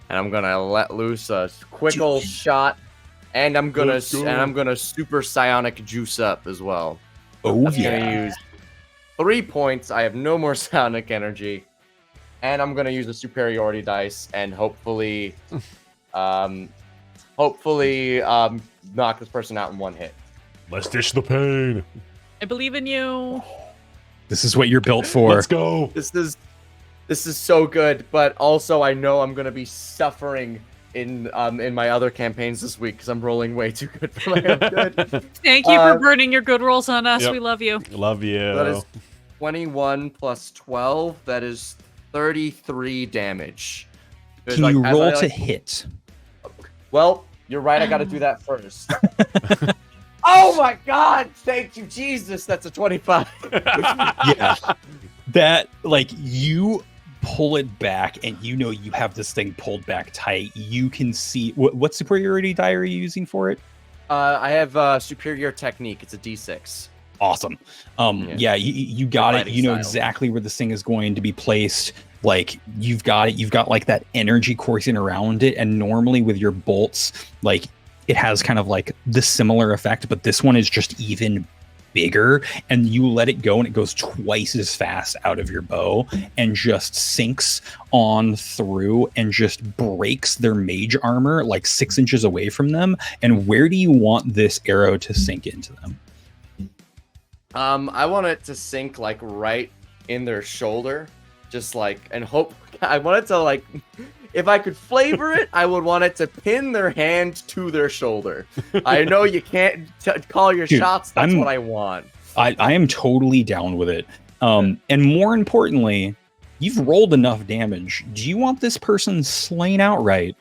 And I'm going to let loose a quick old shot, and I'm going to super psionic juice up as well. Oh, I'm yeah. going to use 3 points. I have no more psionic energy. And I'm going to use a superiority dice and hopefully knock this person out in one hit. Let's dish the pain. I believe in you. This is what you're built for. Let's go. This is so good, but also I know I'm going to be suffering in my other campaigns this week because I'm rolling way too good for my own good. Thank you for burning your good rolls on us. Yep. We love you. Love you. That is 21 plus 12. That is 33 damage. Can you roll to hit? Well, you're right. I got to do that first. Oh my God! Thank you, Jesus. That's a 25. Yeah. That, like, you pull it back, and you know you have this thing pulled back tight. You can see what superiority die are you using for it? I have superior technique. It's a D6. Awesome. Yeah, you got it. You know style. exactly where this thing is going to be placed. Like, you've got it. You've got like that energy coursing around it, and normally with your bolts, like, it has kind of like the similar effect, but this one is just even bigger, and you let it go and it goes twice as fast out of your bow and just sinks on through and just breaks their mage armor like 6 inches away from them. And where do you want this arrow to sink into them? I want it to sink like right in their shoulder, just like, and hope. I want it to like, if I could flavor it, I would want it to pin their hand to their shoulder. I know you can't call your shots. That's what I want. I am totally down with it. And more importantly, you've rolled enough damage. Do you want this person slain outright?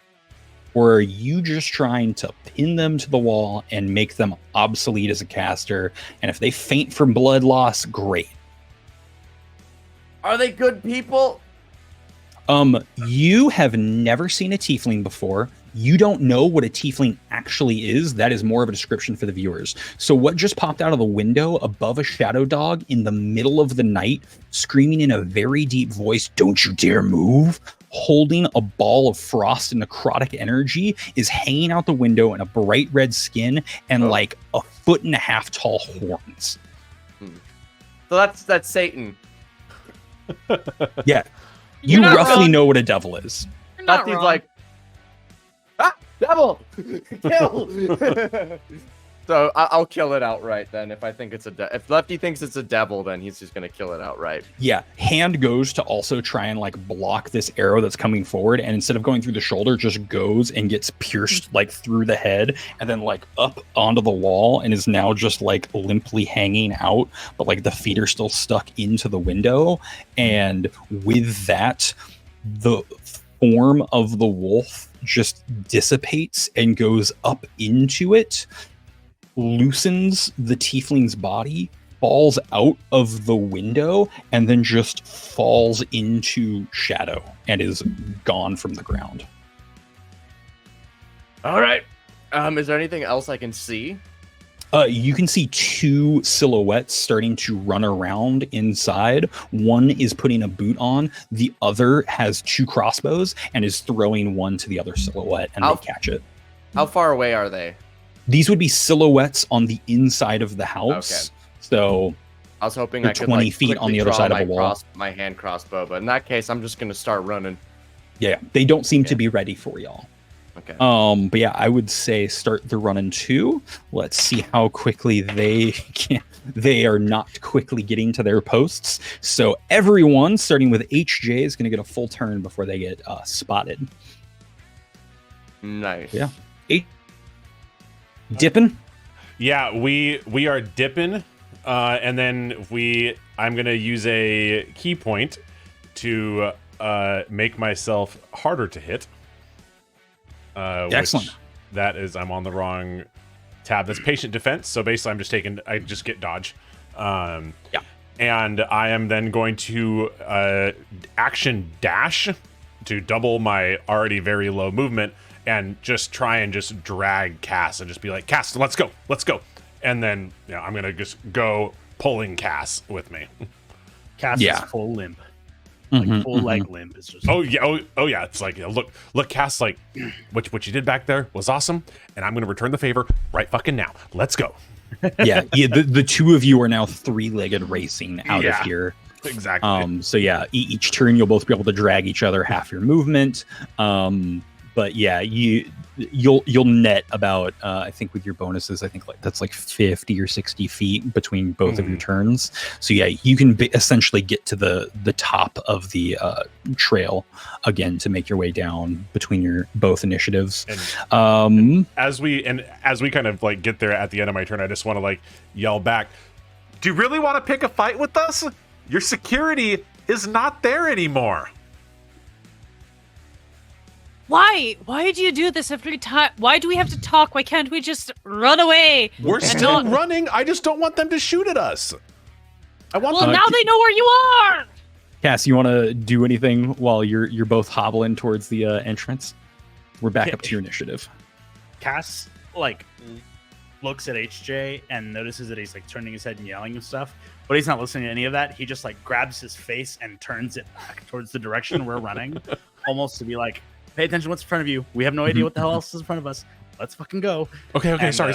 Or are you just trying to pin them to the wall and make them obsolete as a caster? And if they faint from blood loss, great. Are they good people? You have never seen a tiefling before. You don't know what a tiefling actually is. That is more of a description for the viewers. So what just popped out of the window above a shadow dog in the middle of the night, screaming in a very deep voice, "Don't you dare move," holding a ball of frost and necrotic energy, is hanging out the window in a bright red skin and like 1.5 foot tall horns. So that's Satan. Yeah. You're You not roughly wrong. know what a devil is. You're not Lefty's wrong. like, devil, kill. So I'll kill it outright then. If I think it's if Lefty thinks it's a devil, then he's just gonna kill it outright. Yeah, hand goes to also try and like block this arrow that's coming forward, and instead of going through the shoulder, just goes and gets pierced like through the head and then like up onto the wall and is now just like limply hanging out, but like the feet are still stuck into the window. And with that, the form of the wolf just dissipates and goes up into it, loosens the tiefling's body, falls out of the window, and then just falls into shadow and is gone from the ground. All right. Is there anything else I can see? You can see 2 silhouettes starting to run around inside. One is putting a boot on. The other has 2 crossbows and is throwing one to the other silhouette, and they catch it. How far away are they? These would be silhouettes on the inside of the house. Okay. So I was hoping They're I could 20 like, feet on quickly the other draw side of my a wall. my hand crossbow, but in that case, I'm just gonna start running. yeah, they don't seem to Okay. be ready for y'all. Okay. But yeah, I would say start the running too. Let's see how quickly they can. They are not quickly getting to their posts. So everyone, starting with HJ, is going to get a full turn before they get spotted. Nice. Yeah. Dipping. Yeah, we are dipping, and then I'm gonna use a key point to make myself harder to hit. Excellent. Which that is, I'm on the wrong tab. That's patient defense. So basically, I just get dodge. Yeah. And I am then going to action dash to double my already very low movement and just try and just drag Cass and just be like, Cass, let's go. And then I'm gonna just go pulling Cass with me. Cass Yeah. is full limp. Like full leg limp is just. Oh yeah. It's like, look, Cass, like what you did back there was awesome, and I'm gonna return the favor right fucking now. Let's go. Yeah. The 2 of you are now 3-legged racing out of here. Exactly. So yeah, each turn you'll both be able to drag each other half your movement. But yeah, you'll net about I think with your bonuses, I think that's like 50 or 60 feet between both of your turns. So yeah, you can essentially get to the top of the trail again to make your way down between your both initiatives. And as we kind of like get there at the end of my turn, I just want to like yell back, "Do you really want to pick a fight with us? Your security is not there anymore." Why? Why do you do this every time? Why do we have to talk? Why can't we just run away? We're And still not- running. I just don't want them to shoot at us. I want Well, them. now they know where you are. Cass, you want to do anything while you're both hobbling towards the entrance? We're back up to your initiative. Cass like looks at HJ and notices that he's like turning his head and yelling and stuff, but he's not listening to any of that. He just like grabs his face and turns it back towards the direction we're running, almost to be like, "Pay attention, what's in front of you? We have no idea what the hell else is in front of us. Let's fucking go." Okay. And, Sorry.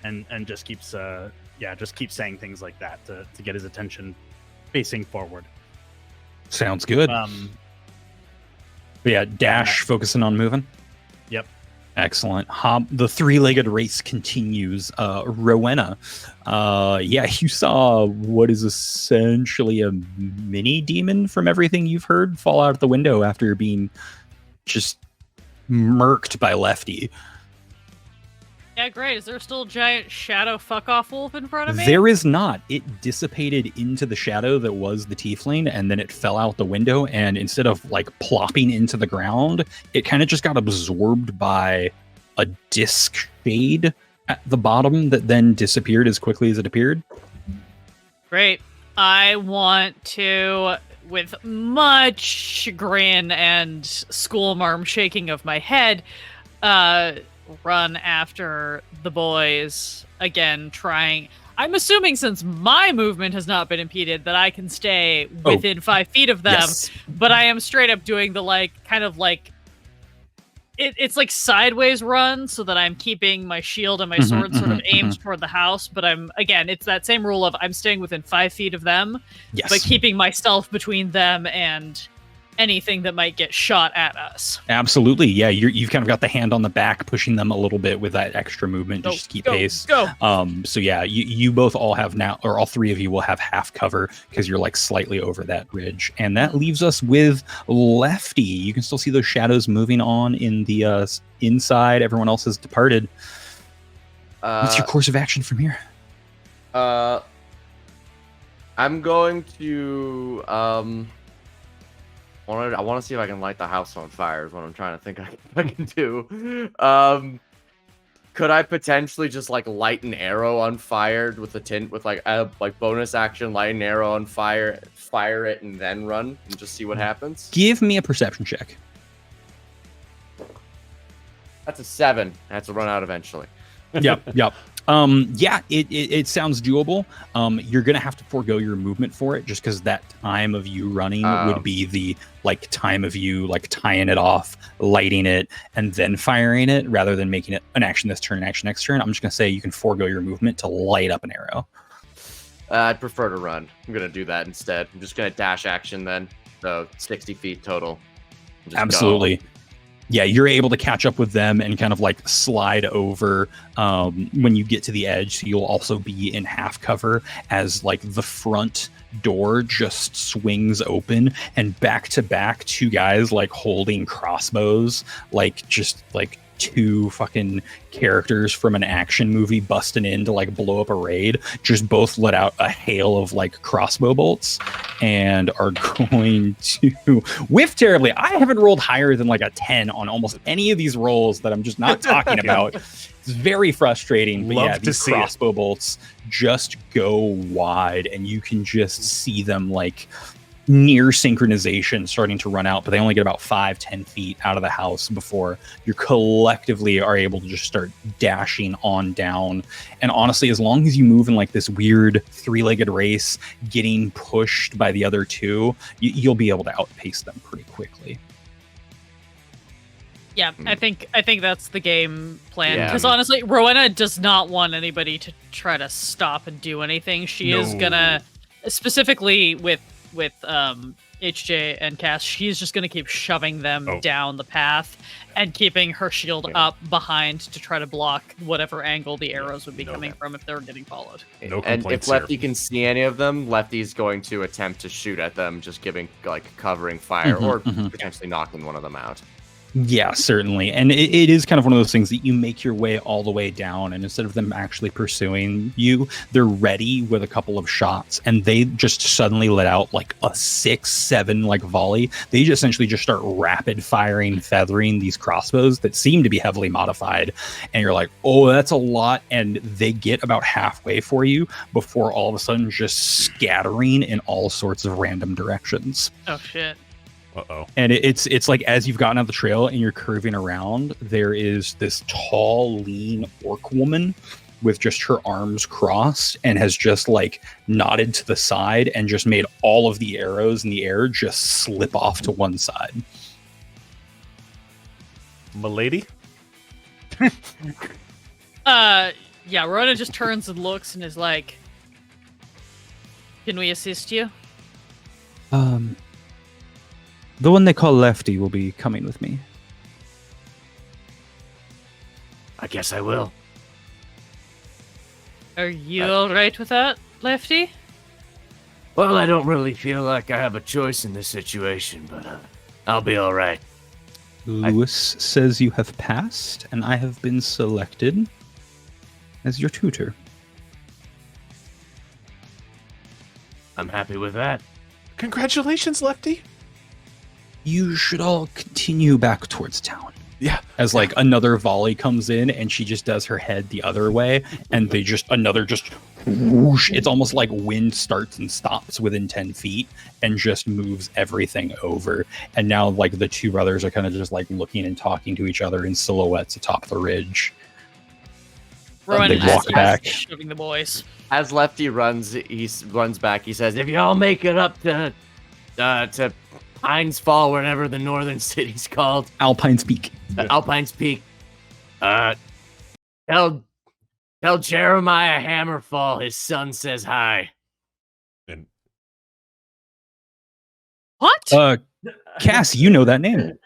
And just keeps saying things like that to get his attention facing forward. Sounds good. But yeah, dash, focusing on moving. Yep. Excellent. The 3-legged race continues. Rowena, you saw what is essentially a mini demon from everything you've heard fall out of the window after being just murked by Lefty. Yeah, great. Is there still a giant shadow fuck-off wolf in front of me? There is not. It dissipated into the shadow that was the tiefling, and then it fell out the window, and instead of like plopping into the ground, it kind of just got absorbed by a disc shade at the bottom that then disappeared as quickly as it appeared. Great. I want to, with much chagrin and schoolmarm shaking of my head, run after the boys again, trying. I'm assuming since my movement has not been impeded that I can stay within 5 feet of them, Yes. but I am straight up doing the it's like sideways run so that I'm keeping my shield and my sword sort of aimed toward the house, but it's that same rule of I'm staying within 5 feet of them, Yes. but keeping myself between them and anything that might get shot at us. Absolutely. Yeah, you've kind of got the hand on the back, pushing them a little bit with that extra movement to just keep pace. Go. So yeah, you both all have now, or all three of you will have half cover because you're like slightly over that ridge. And that leaves us with Lefty. You can still see those shadows moving on in the inside. Everyone else has departed. What's your course of action from here? I'm going to I want to see if I can light the house on fire is what I'm trying to think I can do. Could I potentially just like light an arrow on fire with a tint with like a bonus action, light an arrow on fire it, and then run and just see what happens? Give me a perception check. That's a 7. I have to run out eventually. Yep. Yeah, it sounds doable. You're gonna have to forego your movement for it just because that time of you running would be the like time of you like tying it off, lighting it, and then firing it rather than making it an action this turn, an action next turn. I'm just gonna say you can forego your movement to light up an arrow. I'd prefer to run. I'm gonna do that instead. I'm just gonna dash action then. So 60 feet total. Just Absolutely. go. Yeah, you're able to catch up with them and kind of like slide over when you get to the edge. So you'll also be in half cover as like the front door just swings open and back to back 2 guys like holding crossbows, like just like 2 fucking characters from an action movie busting in to like blow up a raid, just both let out a hail of like crossbow bolts and are going to whiff terribly. I haven't rolled higher than like a 10 on almost any of these rolls that I'm just not talking about. It's very frustrating, but Love yeah, to these see it. crossbow bolts just go wide and you can just see them like near synchronization starting to run out, but they only get about 5-10 feet out of the house before you collectively are able to just start dashing on down. And honestly, as long as you move in like this weird 3-legged race, getting pushed by the other 2, you'll be able to outpace them pretty quickly. Yeah, I think that's the game plan. Yeah. Because honestly, Rowena does not want anybody to try to stop and do anything. She is gonna, specifically with HJ and Cass, she's just gonna keep shoving them down the path and keeping her shield up behind to try to block whatever angle the arrows would be coming from if they were getting followed. No And complaints if Lefty here. can see any of them, Lefty's going to attempt to shoot at them, just giving like covering fire or potentially knocking one of them out. Yeah, certainly. And it is kind of one of those things that you make your way all the way down, and instead of them actually pursuing you, they're ready with a couple of shots, and they just suddenly let out like a 6-7 like volley. They just essentially just start rapid firing, feathering these crossbows that seem to be heavily modified. And you're like, oh, that's a lot. And they get about halfway for you before all of a sudden just scattering in all sorts of random directions. Oh shit. Uh-oh. And it's like as you've gotten out the trail and you're curving around, there is this tall, lean orc woman with just her arms crossed and has just like nodded to the side and just made all of the arrows in the air just slip off to one side. Milady? Yeah, Rowena just turns and looks and is like, "Can we assist you?" The one they call Lefty will be coming with me. I guess I will. Are you all right with that, Lefty? Well, I don't really feel like I have a choice in this situation, but I'll be all right. Lewis says you have passed, and I have been selected. as your tutor. I'm happy with that. Congratulations, Lefty. You should all continue back towards town. Yeah. As like another volley comes in and she just does her head the other way and they just whoosh. It's almost like wind starts and stops within 10 feet and just moves everything over. And now like the two brothers are kind of just like looking and talking to each other in silhouettes atop the ridge. Rowan They walk back. shoving the boys. As Lefty runs, he runs back. He says, "If y'all make it up to Pines Fall, whatever the northern city's called, Alpine's Peak. Alpine's Peak, tell Jeremiah Hammerfall his son says hi." And What? Cass, you know that name.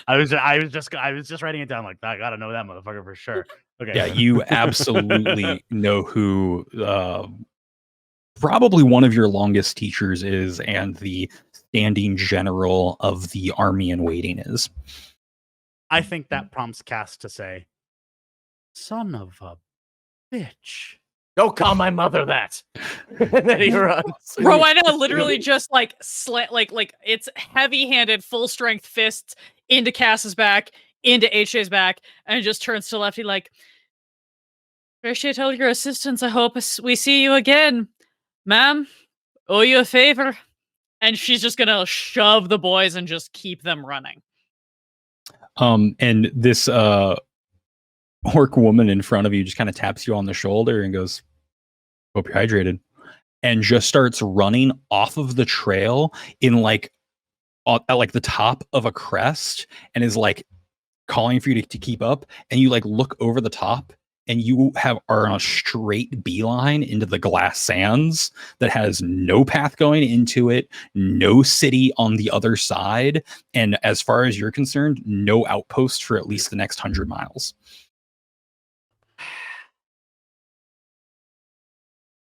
I was just writing it down like that. I gotta know that motherfucker for sure. Okay. Yeah, you absolutely know who probably one of your longest teachers is and the standing general of the army in waiting is. I think that prompts Cass to say, "Son of a bitch." Don't call my mother that. And then he runs. Rowena literally just like like it's heavy-handed, full-strength fists into Cass's back, into HJ's back, and just turns to Lefty like, "Appreciate all your assistance. I hope we see you again. Ma'am, owe you a favor." And she's just gonna shove the boys and just keep them running. And this orc woman in front of you just kind of taps you on the shoulder and goes, "Hope you're hydrated," and just starts running off of the trail in like at like the top of a crest and is like calling for you to keep up. And you like look over the top and you are on a straight beeline into the glass sands that has no path going into it, no city on the other side, and as far as you're concerned, no outpost for at least the next 100 miles.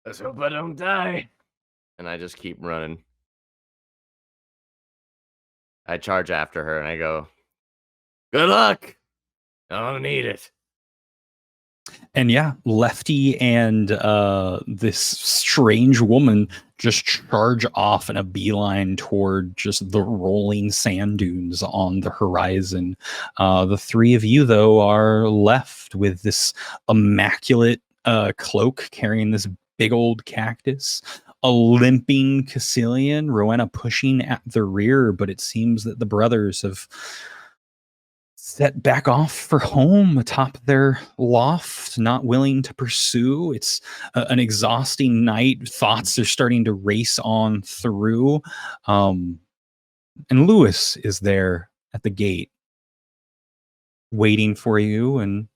Let's hope I don't die. And I just keep running. I charge after her and I go, "Good luck. I don't need it." And yeah, Lefty and this strange woman just charge off in a beeline toward just the rolling sand dunes on the horizon. The three of you, though, are left with this immaculate cloak carrying this big old cactus, a limping Caecilian, Rowena pushing at the rear, but it seems that the brothers have set back off for home atop their loft, not willing to pursue. It's an exhausting night. Thoughts are starting to race on through. And Lewis is there at the gate waiting for you. And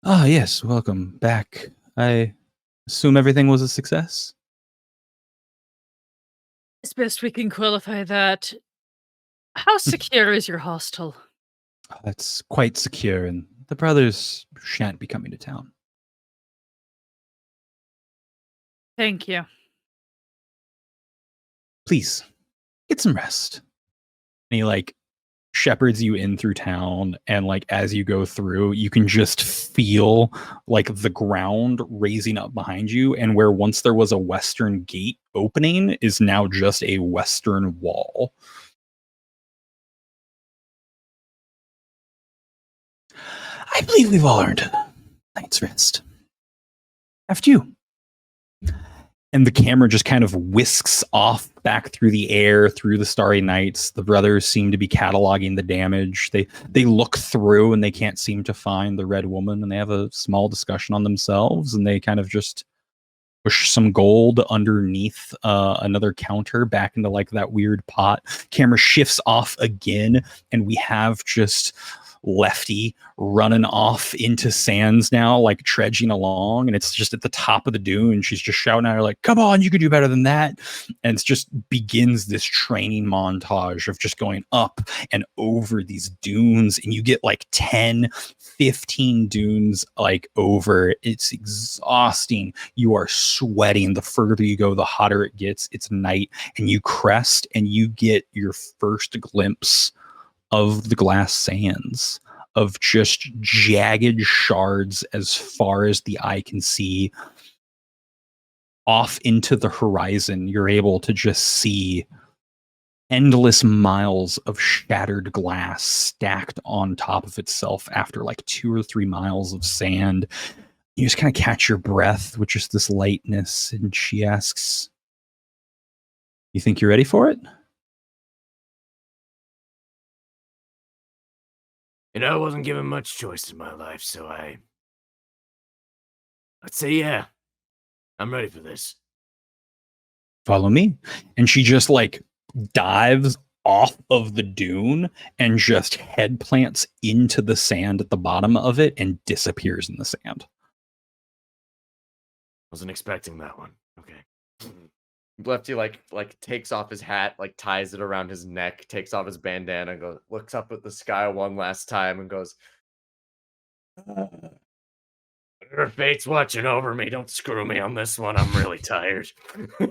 yes, welcome back. I assume everything was a success? As best we can qualify that. How secure is your hostel? It's quite secure, and the brothers shan't be coming to town. Thank you. Please, get some rest. And he like shepherds you in through town, and like as you go through, you can just feel like the ground raising up behind you, and where once there was a western gate opening is now just a western wall. I believe we've all earned a night's rest. After you. And the camera just kind of whisks off back through the air, through the starry nights. The brothers seem to be cataloging the damage. They look through and they can't seem to find the red woman, and they have a small discussion on themselves, and they kind of just push some gold underneath another counter back into like that weird pot. Camera shifts off again, and we have just Lefty running off into sands now, like trudging along, and it's just at the top of the dune. She's just shouting at her like, "Come on, you could do better than that." And it just begins this training montage of just going up and over these dunes, and you get like 10, 15 dunes like over. It's exhausting. You are sweating. The further you go, the hotter it gets. It's night, and you crest and you get your first glimpse of the glass sands, of just jagged shards as far as the eye can see. Off into the horizon, you're able to just see endless miles of shattered glass stacked on top of itself after like 2 or 3 miles of sand. You just kind of catch your breath with just this lightness, and she asks, "You think you're ready for it?" I wasn't given much choice in my life, so I'd say yeah. I'm ready for this. "Follow me." And she just like dives off of the dune and just head plants into the sand at the bottom of it and disappears in the sand. Wasn't expecting that one. Okay. Lefty like takes off his hat, like ties it around his neck, takes off his bandana, and goes, looks up at the sky one last time, and goes, Whatever fate's watching over me, don't screw me on this one. I'm really tired.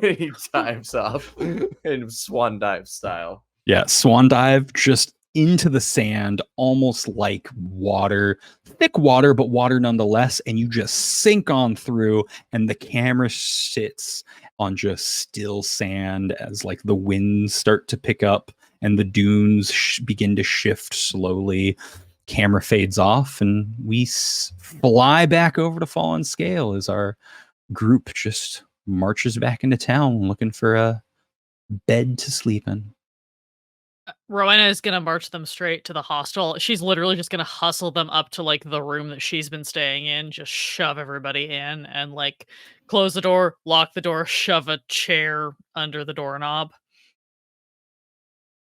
he dives off in swan dive style. Yeah, swan dive just into the sand, almost like water, thick water, but water nonetheless. And you just sink on through, and the camera sits on just still sand as like the winds start to pick up and the dunes begin to shift slowly. Camera fades off, and we fly back over to Fallen Scale as our group just marches back into town looking for a bed to sleep in. Rowena is gonna march them straight to the hostel. She's literally just gonna hustle them up to like the room that she's been staying in, just shove everybody in and like close the door, lock the door, shove a chair under the doorknob.